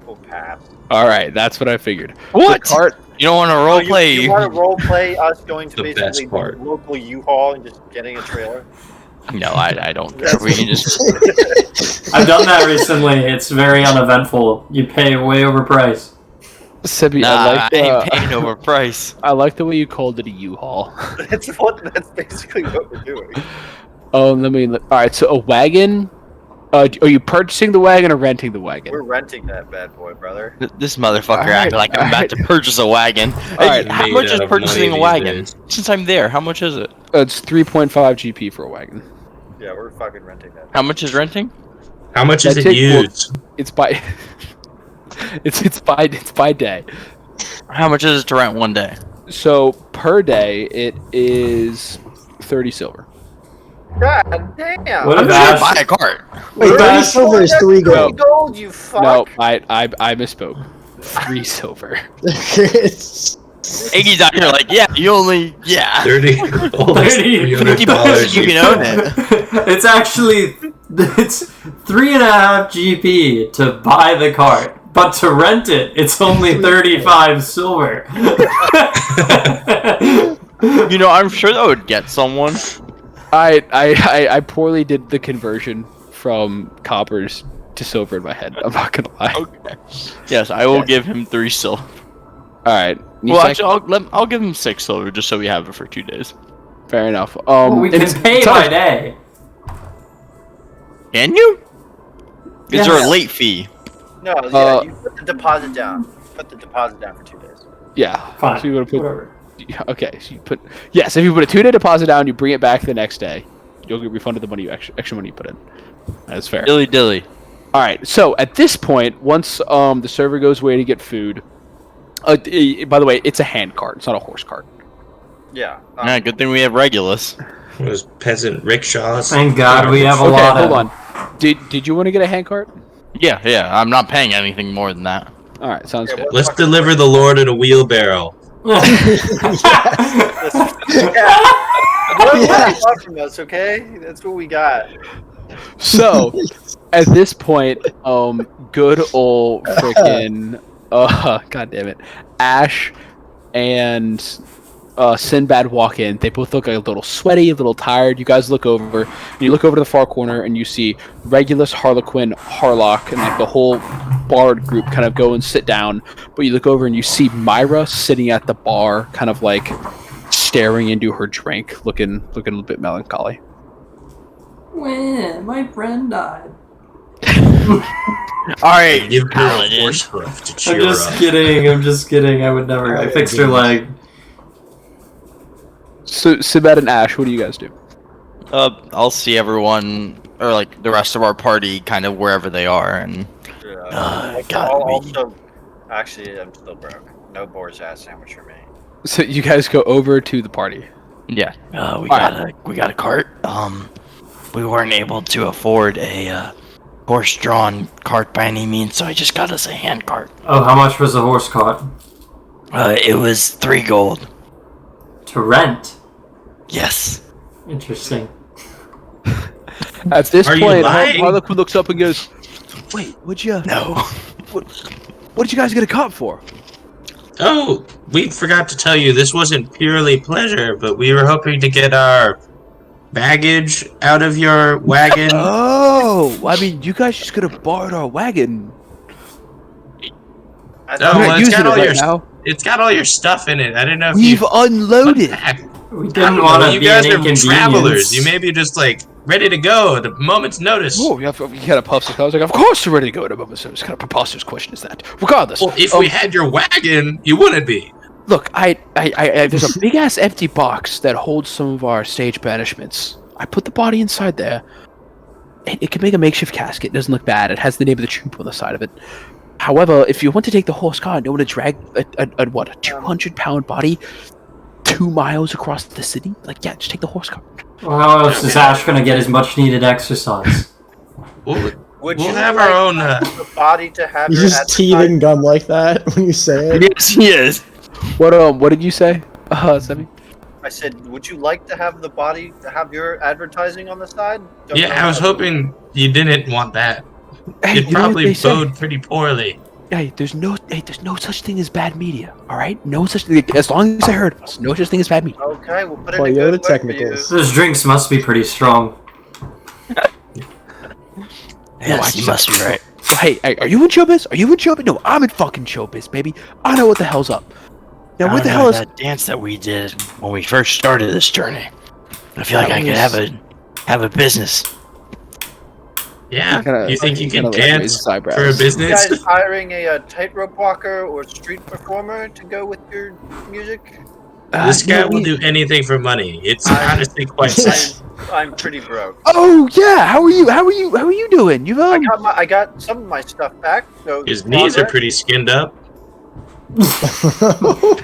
we'll pass. all right, that's what I figured. What? The cart. You don't want to role play? You want to role play us going to The basically best part. local U-Haul and just getting a trailer? No, I don't. We can just. I've done that recently. It's very uneventful. You pay way overpriced. Sebi, Nah, I ain't paying over price. I like the way you called it a U-Haul. That's basically what we're doing. All right, so a wagon. Are you purchasing the wagon or renting the wagon? We're renting that bad boy, brother. This motherfucker Alright, acting like I'm about to purchase a wagon. Alright, How made much is out of purchasing money a wagon? these days. Since I'm there, how much is it? It's 3.5 GP for a wagon. Yeah, we're fucking renting that. How much is renting? How much is That it take- well, used? It's by it's by day. How much is it to rent one day? So per day it is 30 silver. God damn! What I'm if just gonna Ash? buy a cart. Wait, 30 silver is 3 gold. Gold, you fuck. No, I misspoke. 3 silver. Iggy's out here like, yeah, you only, yeah. 30 gold. 30. $50 you can own it. It's actually it's 3.5 GP to buy the cart, but to rent it, it's only 35 silver. You know, I'm sure that would get someone. I poorly did the conversion from coppers to silver in my head. I'm not gonna lie. Okay. Yes, I will give him 3 silver. All right. Well, actually, I'll give him 6 silver just so we have it for 2 days. Fair enough. We can pay by day. Can you? Is there Yes. a late fee? No, yeah, you put the deposit down. Put the deposit down for 2 days. Yeah. Fine. So you want to put? Whatever. Okay. So you put. Yes. If you put a 2-day deposit down, you bring it back the next day. You'll get refunded the money extra money you put in. That's fair. Dilly dilly. All right. So at this point, once the server goes away to get food. By the way, it's a hand cart. It's not a horse cart. Yeah. Yeah, good thing we have Regulus. Those peasant rickshaws. Thank God we have a Okay. lot Hold of. on. Did you want to get a hand cart? Yeah, I'm not paying anything more than that. All right. Sounds Yeah, good. what- Let's deliver the Lord in a wheelbarrow. What do you want from us, okay? That's what we got. So, at this point, good old freaking, god damn it, Ash and Sinbad walk in. They both look like a little sweaty, a little tired. You guys look over, and you look over to the far corner, and you see Regulus, Harlequin, Harlock, and like the whole bard group kind of go and sit down. But you look over and you see Myra sitting at the bar, kind of like staring into her drink, looking a little bit melancholy. When my friend died. Alright, Give her a Paladin. horse hoof to I'm cheer just up. kidding. I'm just kidding. I would never. I fixed her leg. So, Sinbad and Ash, what do you guys do? I'll see everyone, or like the rest of our party, kind of wherever they are, and Also, actually, I'm still broke. No Boar's ass sandwich for me. So you guys go over to the party. yeah. We got a cart. We weren't able to afford a horse-drawn cart by any means, so I just got us a hand cart. Oh, how much was the horse cart? It was 3 gold. To rent. Yes. Interesting. At this Are you point, lying? Harlequin looks up and goes, "Wait, what'd you No. did you guys get a cart for?" Oh, we forgot to tell you, this wasn't purely pleasure, but we were hoping to get our baggage out of your wagon. Oh, I mean, you guys just could have borrowed our wagon. I Oh, thought We're well, not it's using got it all right your now. it's got all your stuff in it. I didn't know if We've you unloaded. We I didn't don't want know, to you be guys an are inconvenience. travelers. You may be just like ready to go at a moment's notice. Oh, you kind of puffs. I was like, "Of course, we're ready to go to a moment." So it's kind of preposterous question is that. Regardless, Well, if we had your wagon, you wouldn't be. look, I there's a big ass empty box that holds some of our stage banishments. I put the body inside there. It can make a makeshift casket. It doesn't look bad. It has the name of the troop on the side of it. However, if you want to take the horse car and don't want to drag a 200-pound body 2 miles across the city, like, yeah, just take the horse car. Well, how else is Ash going to get his much-needed exercise? Would We'll you have like our own. the body to have You your just teething gum like that when you say it. Yes, he is. What did you say, Semi? I said, would you like to have the body to have your advertising on the side? Don't know Yeah, I was how- hoping you didn't want that. Hey, It you know what probably they say? bode pretty poorly. Hey, there's no such thing as bad media. All right, no such thing. As long as I heard us, no such thing as bad media. Okay, we'll put it Well, in a you're good the way for you. technicals. Those drinks must be pretty strong. Yes, you must be right. So, hey, are you in showbiz? Are you in showbiz? No, I'm in fucking showbiz, baby. I know what the hell's up. Now, what the hell is? that dance that we did when we first started this journey? I feel like I could have a business. Yeah, Kinda- you think you kinda can like dance raises eyebrows. for a You business? guys hiring a tightrope walker or street performer to go with your music? This guy no, will we- do anything for money. It's I- honestly quite sad. I'm pretty broke. Oh yeah, how are you doing? You've I got some of my stuff back. So His knees are progress. pretty skinned up.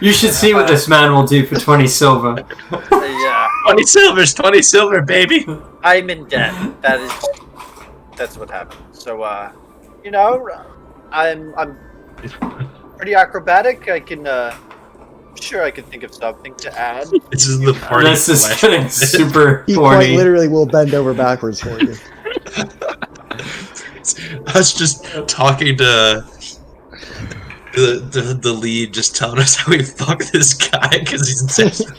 You should see what this man will do for 20 silver. Yeah, 20 silver, baby. I'm in debt. That's what happened. So you know, I'm pretty acrobatic. I can sure I can think of something to add. This is the party. This is flesh. getting super He quite horny. literally will bend over backwards for you. I was just talking to the lead, just telling us how we fuck this guy because he's desperate.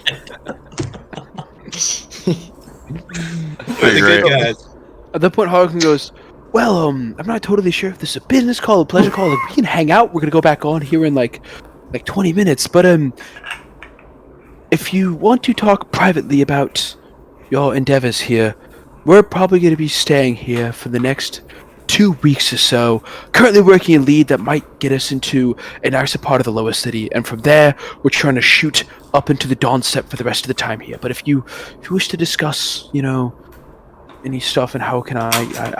We're the good guys. At that point, Harlequin goes, well, I'm not totally sure if this is a business call, a pleasure call. Like, we can hang out. We're gonna go back on here in like 20 minutes. But if you want to talk privately about your endeavors here, we're probably gonna be staying here for the next 2 weeks or so. Currently working a lead that might get us into a nicer part of the lower city, and from there, we're trying to shoot up into the dawn step for the rest of the time here. But if you wish to discuss, any stuff and how can I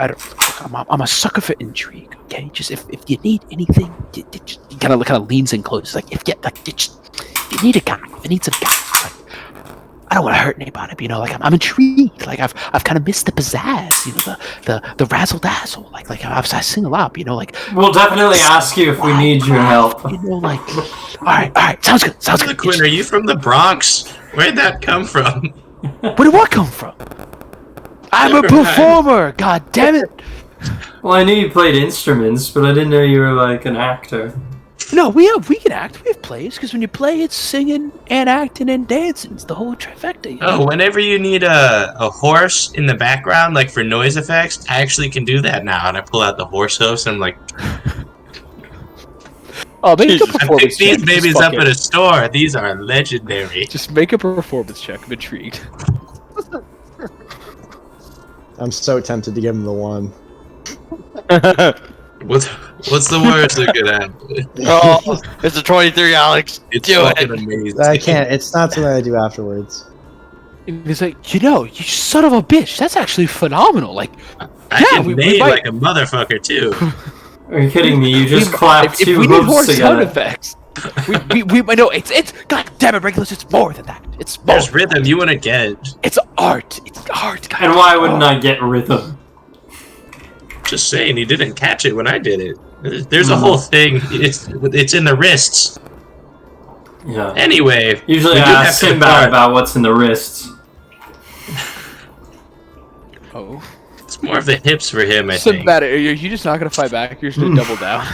don't, I'm a sucker for intrigue. Okay, just if you need anything, he kind of leans in close. Like if you need a guy, if you need some guys, like I don't want to hurt anybody, but like I'm intrigued. Like I've kind of missed the pizzazz, the razzle dazzle. Like I sing a lot, like We'll definitely ask you if we need your help. like all right, sounds good. Look, Quinn, are you from the Bronx? Where'd that come from? Where did what come from? I'm a performer. God damn it! Well, I knew you played instruments, but I didn't know you were like an actor. No, we can act. We have plays because when you play, it's singing and acting and dancing. It's the whole trifecta. Oh, whenever you need a horse in the background, like for noise effects, I actually can do that now. And I pull out the horse hoofs and I'm like, Oh, make a I picked performance check. these babies up at a store. These are legendary. Just make a performance check. I'm intrigued. I'm so tempted to give him the one. What's the worst they're good at? Oh, it's a 23, Alex. It's Do fucking it. amazing. I can't. It's not something I do afterwards. He's like, you son of a bitch. That's actually phenomenal. Like, I yeah, can we neigh might- like a motherfucker too. Are you kidding me? You just clapped if two we need hooves more sound together. effects, we know it's God damn it, Regulus. It's more than that. It's more. There's rhythm you want to get. It's art. It's art. Guys. And why wouldn't I get rhythm? Just saying, he didn't catch it when I did it. There's a whole thing. It's in the wrists. Yeah. Anyway, Usually we I do have ask to Sinbad depart. about what's in the wrists. Oh, It's more of the hips for him, I so think. bad. Are you just not gonna fight back? You're just gonna double down.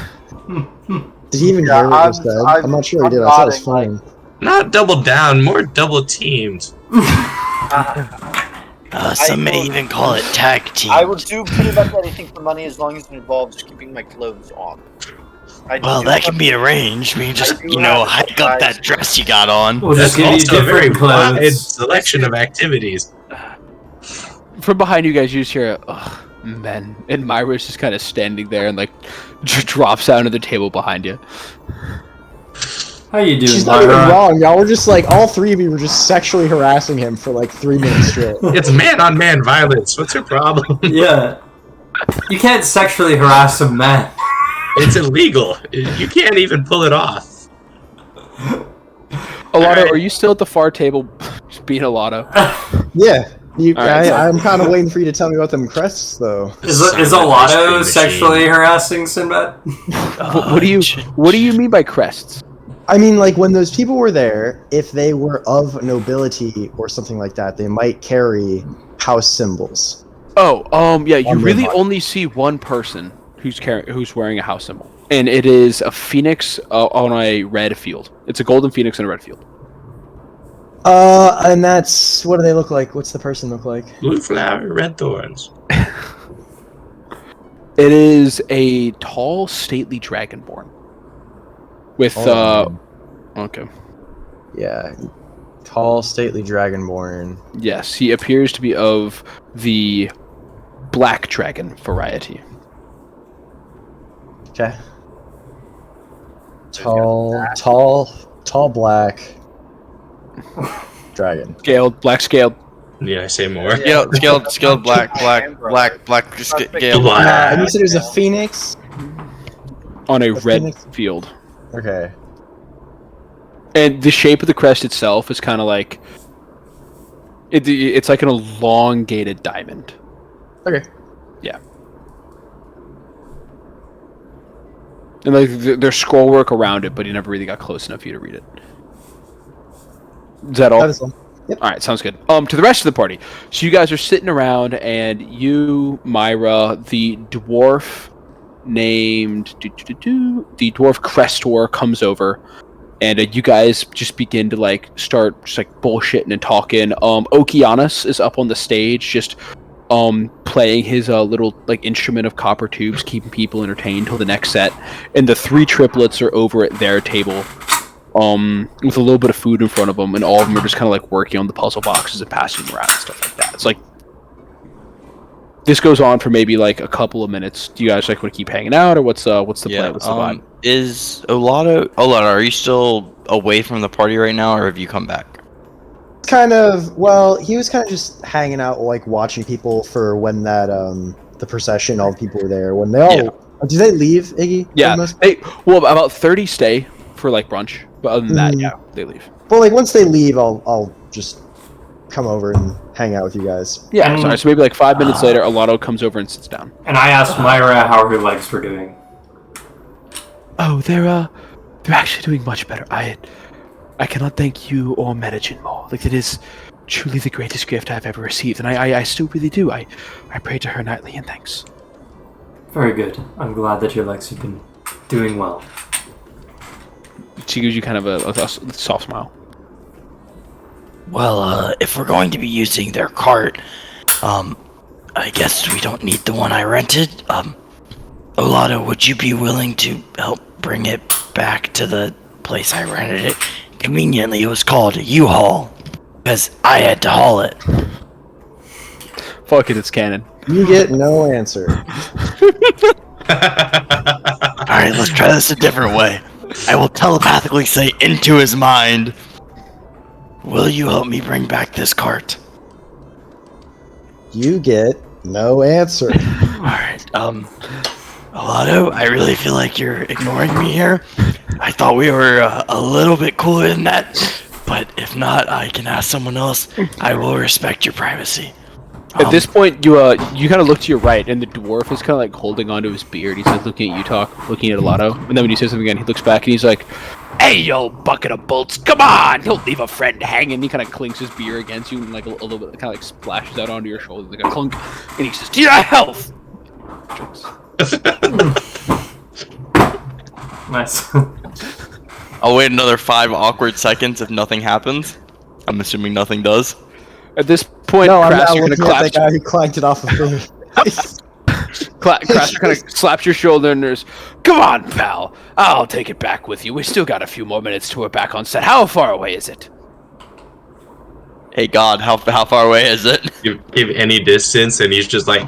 Did he even Yeah, hear what was said? I'm not sure he I'm did. I thought it was nodding, fine. Not double down, more double teamed. Some may even call it tag team. I would do pretty much anything for money as long as it involves keeping my clothes on. Well, that can be arranged. We can just, hike up that dress you got on. We'll just That's give you also a very different wide clothes. selection of activities. From behind you guys, you just hear, "Ugh, men," and Myra's just kind of standing there and like drops down to the table behind you. How you doing, She's not even Myra? wrong, y'all. We're just like, all three of you were just sexually harassing him for like 3 minutes straight. It's man-on-man violence. What's your problem? Yeah. You can't sexually harass a man. It's illegal. You can't even pull it off. Alotto, are you still at the far table being Alotto? Yeah. Alright, I'm kind of waiting for you to tell me about them crests, though. Is Son of is an ice cream Alotto machine. sexually harassing Sinbad? What do you mean by crests? I mean, like, when those people were there, if they were of nobility or something like that, they might carry house symbols. Oh, yeah, you On really their only see one person who's wearing a house symbol. And it is a phoenix on a red field. It's a golden phoenix on a red field. And that's, what do they look like? What's the person look like? Blue flower, red thorns. It is a tall, stately dragonborn. With, okay. Yeah. Tall, stately dragonborn. Yes, he appears to be of the black dragon variety. Okay. Tall black dragon. Black scaled. Need I say more? Scaled black, scale. Black. And you said it was a phoenix? On a A red phoenix? field. Okay. And the shape of the crest itself is kind of like... It's like an elongated diamond. Okay. Yeah. And like there's scroll work around it, but you never really got close enough for you to read it. Is that all? That is all. Yep. All right, sounds good. To the rest of the party. So you guys are sitting around, and you, Myra, the dwarf named the dwarf Crestor comes over, and you guys just begin to like start just like bullshitting and talking. Okeanos is up on the stage, just playing his little like instrument of copper tubes, keeping people entertained till the next set. And the three triplets are over at their table, with a little bit of food in front of them, and all of them are just kind of like working on the puzzle boxes and passing them around and stuff like that. It's like this goes on for maybe like a couple of minutes. Do you guys like want to keep hanging out, or what's the plan? What's the vibe? Is Olado, are you still away from the party right now, or have you come back? Kind of, well, he was kind of just hanging out, like, watching people for when that, the procession, all the people were there. When they all... Yeah. Did they leave, Iggy? for the Yeah, most- well, about 30 stay for like brunch, but other than that, Mhm. yeah, they leave. Well, like, once they leave, I'll just come over and hang out with you guys. Yeah, sorry. So maybe like 5 minutes later, Alotto comes over and sits down. And I asked Myra how her legs were doing. Oh, they're actually doing much better. I cannot thank you or Medicine more. Like, it is truly the greatest gift I've ever received, and I still really do. I pray to her nightly in thanks. Very good. I'm glad that your legs have been doing well. She gives you kind of a soft smile. Well, if we're going to be using their cart, I guess we don't need the one I rented. Olado, would you be willing to help bring it back to the place I rented it? Conveniently, it was called a U-Haul, because I had to haul it. Fuck it, it's canon. You get no answer. Alright, let's try this a different way. I will telepathically say into his mind, will you help me bring back this cart? You get no answer. Alright, Olado, I really feel like you're ignoring me here. I thought we were a little bit cooler than that, but if not, I can ask someone else. I will respect your privacy. At this point, you kind of look to your right, and the dwarf is kind of like holding onto his beard. He's like looking at you, looking at Alotto, and then when you say something again, he looks back and he's like, "Hey, you bucket of bolts, come on! Don't leave a friend hanging." He kind of clinks his beer against you, and like a little bit, kind of like splashes out onto your shoulder, like a clunk, and he says, "To your health." Jokes. Nice. I'll wait another 5 awkward seconds if nothing happens. I'm assuming nothing does. At this point, No, I'm not Craster kind looking of at that claps. guy who clanked it off of me. Craster kind of slaps your shoulder and there's, "Come on, pal. I'll take it back with you. We still got a few more minutes till we're back on set. How far away is it?" Hey God, how far away is it? Give any distance, and he's just like,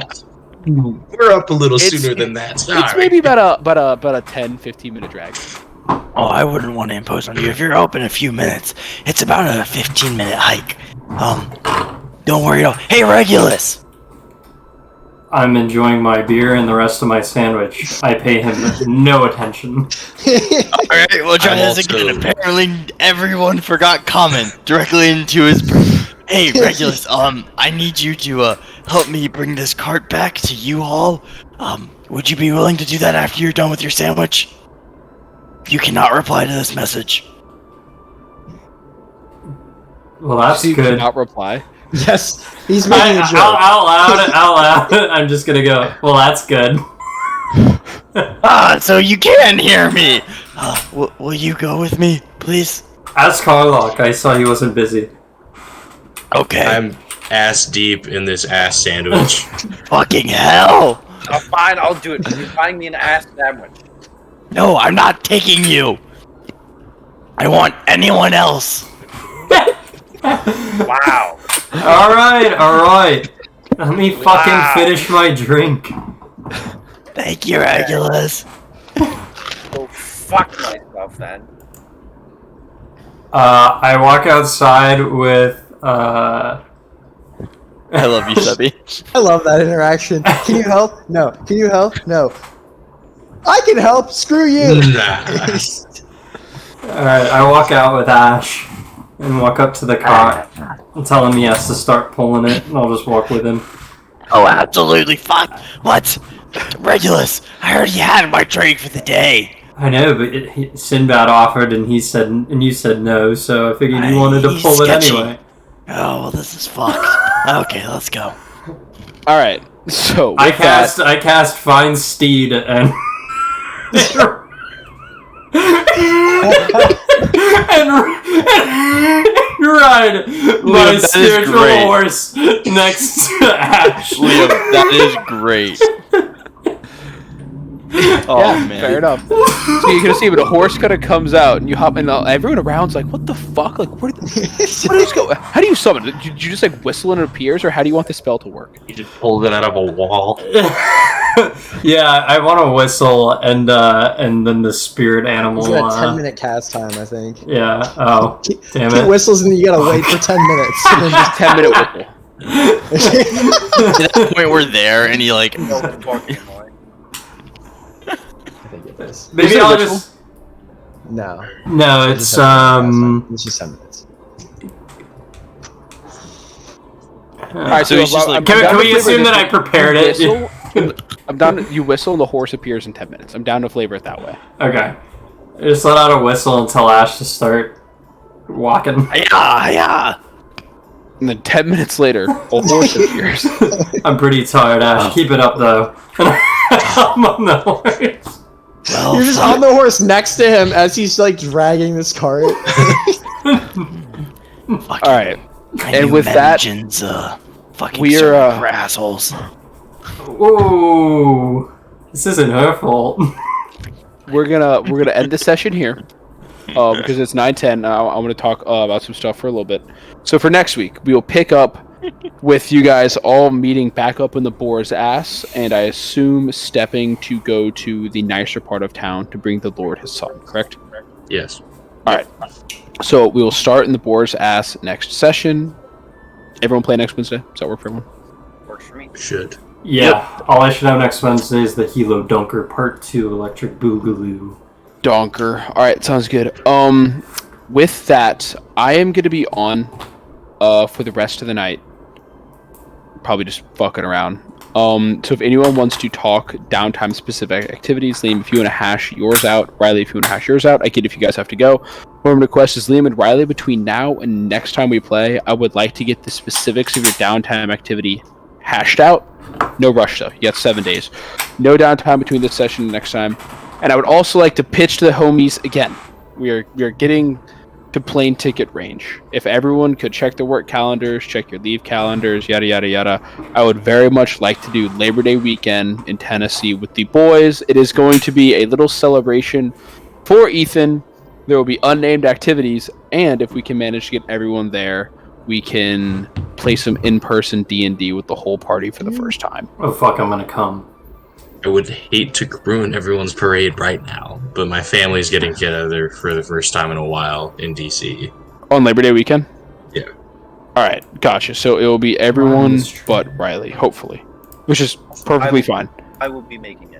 we're up a little sooner than that. It's Sorry. maybe about a 10, 15 minute drag. Oh, I wouldn't want to impose on you. If you're open a few minutes, it's about a 15-minute hike. Don't worry at all. Hey, Regulus! I'm enjoying my beer and the rest of my sandwich. I pay him no attention. Alright, we'll try I'm this again. also- Apparently, everyone forgot comment directly into his... Hey, Regulus, I need you to, help me bring this cart back to you all. Would you be willing to do that after you're done with your sandwich? You cannot reply to this message. Well, that's You good. cannot reply. Yes, he's making a joke. Out loud, I'm just gonna go, well, that's good. So you can hear me! Will you go with me, please? Ask Carlock, I saw he wasn't busy. Okay. I'm ass deep in this ass sandwich. Fucking hell! Oh, fine, I'll do it. You're buying me an ass sandwich. No, I'm not taking you! I want anyone else! Wow. Alright. Let me fucking finish my drink. Thank you, Regulus. Go fuck myself then. I walk outside with, I love you, Sebby. I love that interaction. Can you help? No. Can you help? No. I can help. Screw you. Nah. Alright, I walk out with Ash and walk up to the cart and tell him he has to start pulling it, and I'll just walk with him. Oh, absolutely. Fuck. What? Regulus, I already had my drink for the day. I know, but Sinbad offered and you said no, so I figured you wanted to He's pull it sketchy. anyway. Oh, well, this is fucked. Okay, let's go. All right. So I with that, cast Find Steed and and ride my that is spiritual great. horse next to Ash. Liam, that is great. Oh, yeah, man. fair enough. So you're gonna see, but a horse kind of comes out, and you hop, and everyone around's like, "What the fuck? Like, what is go? How do you summon it? Did you just like whistle and it appears, or how do you want the spell to work?" He just pulled it out of a wall. Yeah, I want to whistle and then the spirit animal. It's got a 10-minute cast time, I think. Yeah. Oh, damn He it. whistles and you gotta wait for 10 minutes. And then Just 10-minute whistle. At that point, we're there, and he like, I think it is. Maybe Is it I'll ritual? just. No. No, it's It's just 10 minutes. All right, So he's just like- Can we assume that I prepared it? I'm down. You whistle, and the horse appears in 10 minutes. I'm down to flavor it that way. Okay. Just let out a whistle and tell Ash to start walking. Yeah. And then 10 minutes later, a horse appears. I'm pretty tired, Ash. Keep it up, though. I'm on the horse. Well, You're just fuck. on the horse next to him as he's like dragging this cart. Fucking- All right. I And knew with that, Mentions, fucking we're, serving for assholes. Ooh. This isn't her fault. we're gonna end the session here because it's 9:10. I'm gonna talk about some stuff for a little bit. So for next week, we will pick up with you guys all meeting back up in the Boar's Ass, and I assume stepping to go to the nicer part of town to bring the Lord his son. Correct? Yes. All right. So we will start in the Boar's Ass next session. Everyone play next Wednesday. Does that work for everyone? Works for me. Should. Yeah. All I should have next Wednesday is the Hilo Dunker Part 2 Electric Boogaloo. Donker. All right, sounds good. With that, I am going to be on for the rest of the night. Probably just fucking around. So if anyone wants to talk downtime specific activities, Liam, if you want to hash yours out, Riley, if you want to hash yours out, I get if you guys have to go. What I'm going to request is Liam and Riley, between now and next time we play, I would like to get the specifics of your downtime activity hashed out. No rush though. You got 7 days. No downtime between this session and next time. And I would also like to pitch to the homies again. We are getting to plane ticket range. If everyone could check their work calendars, check your leave calendars, yada yada yada, I would very much like to do Labor Day weekend in Tennessee with the boys. It is going to be a little celebration for Ethan. There will be unnamed activities, and if we can manage to get everyone there, we can play some in-person D&D with the whole party for the first time. Oh fuck, I'm gonna come. I would hate to ruin everyone's parade right now, but my family's getting together for the first time in a while in DC. On Labor Day weekend? Yeah. Alright, gotcha. So it will be everyone but Riley, hopefully. Which is perfectly fine. I will be making it.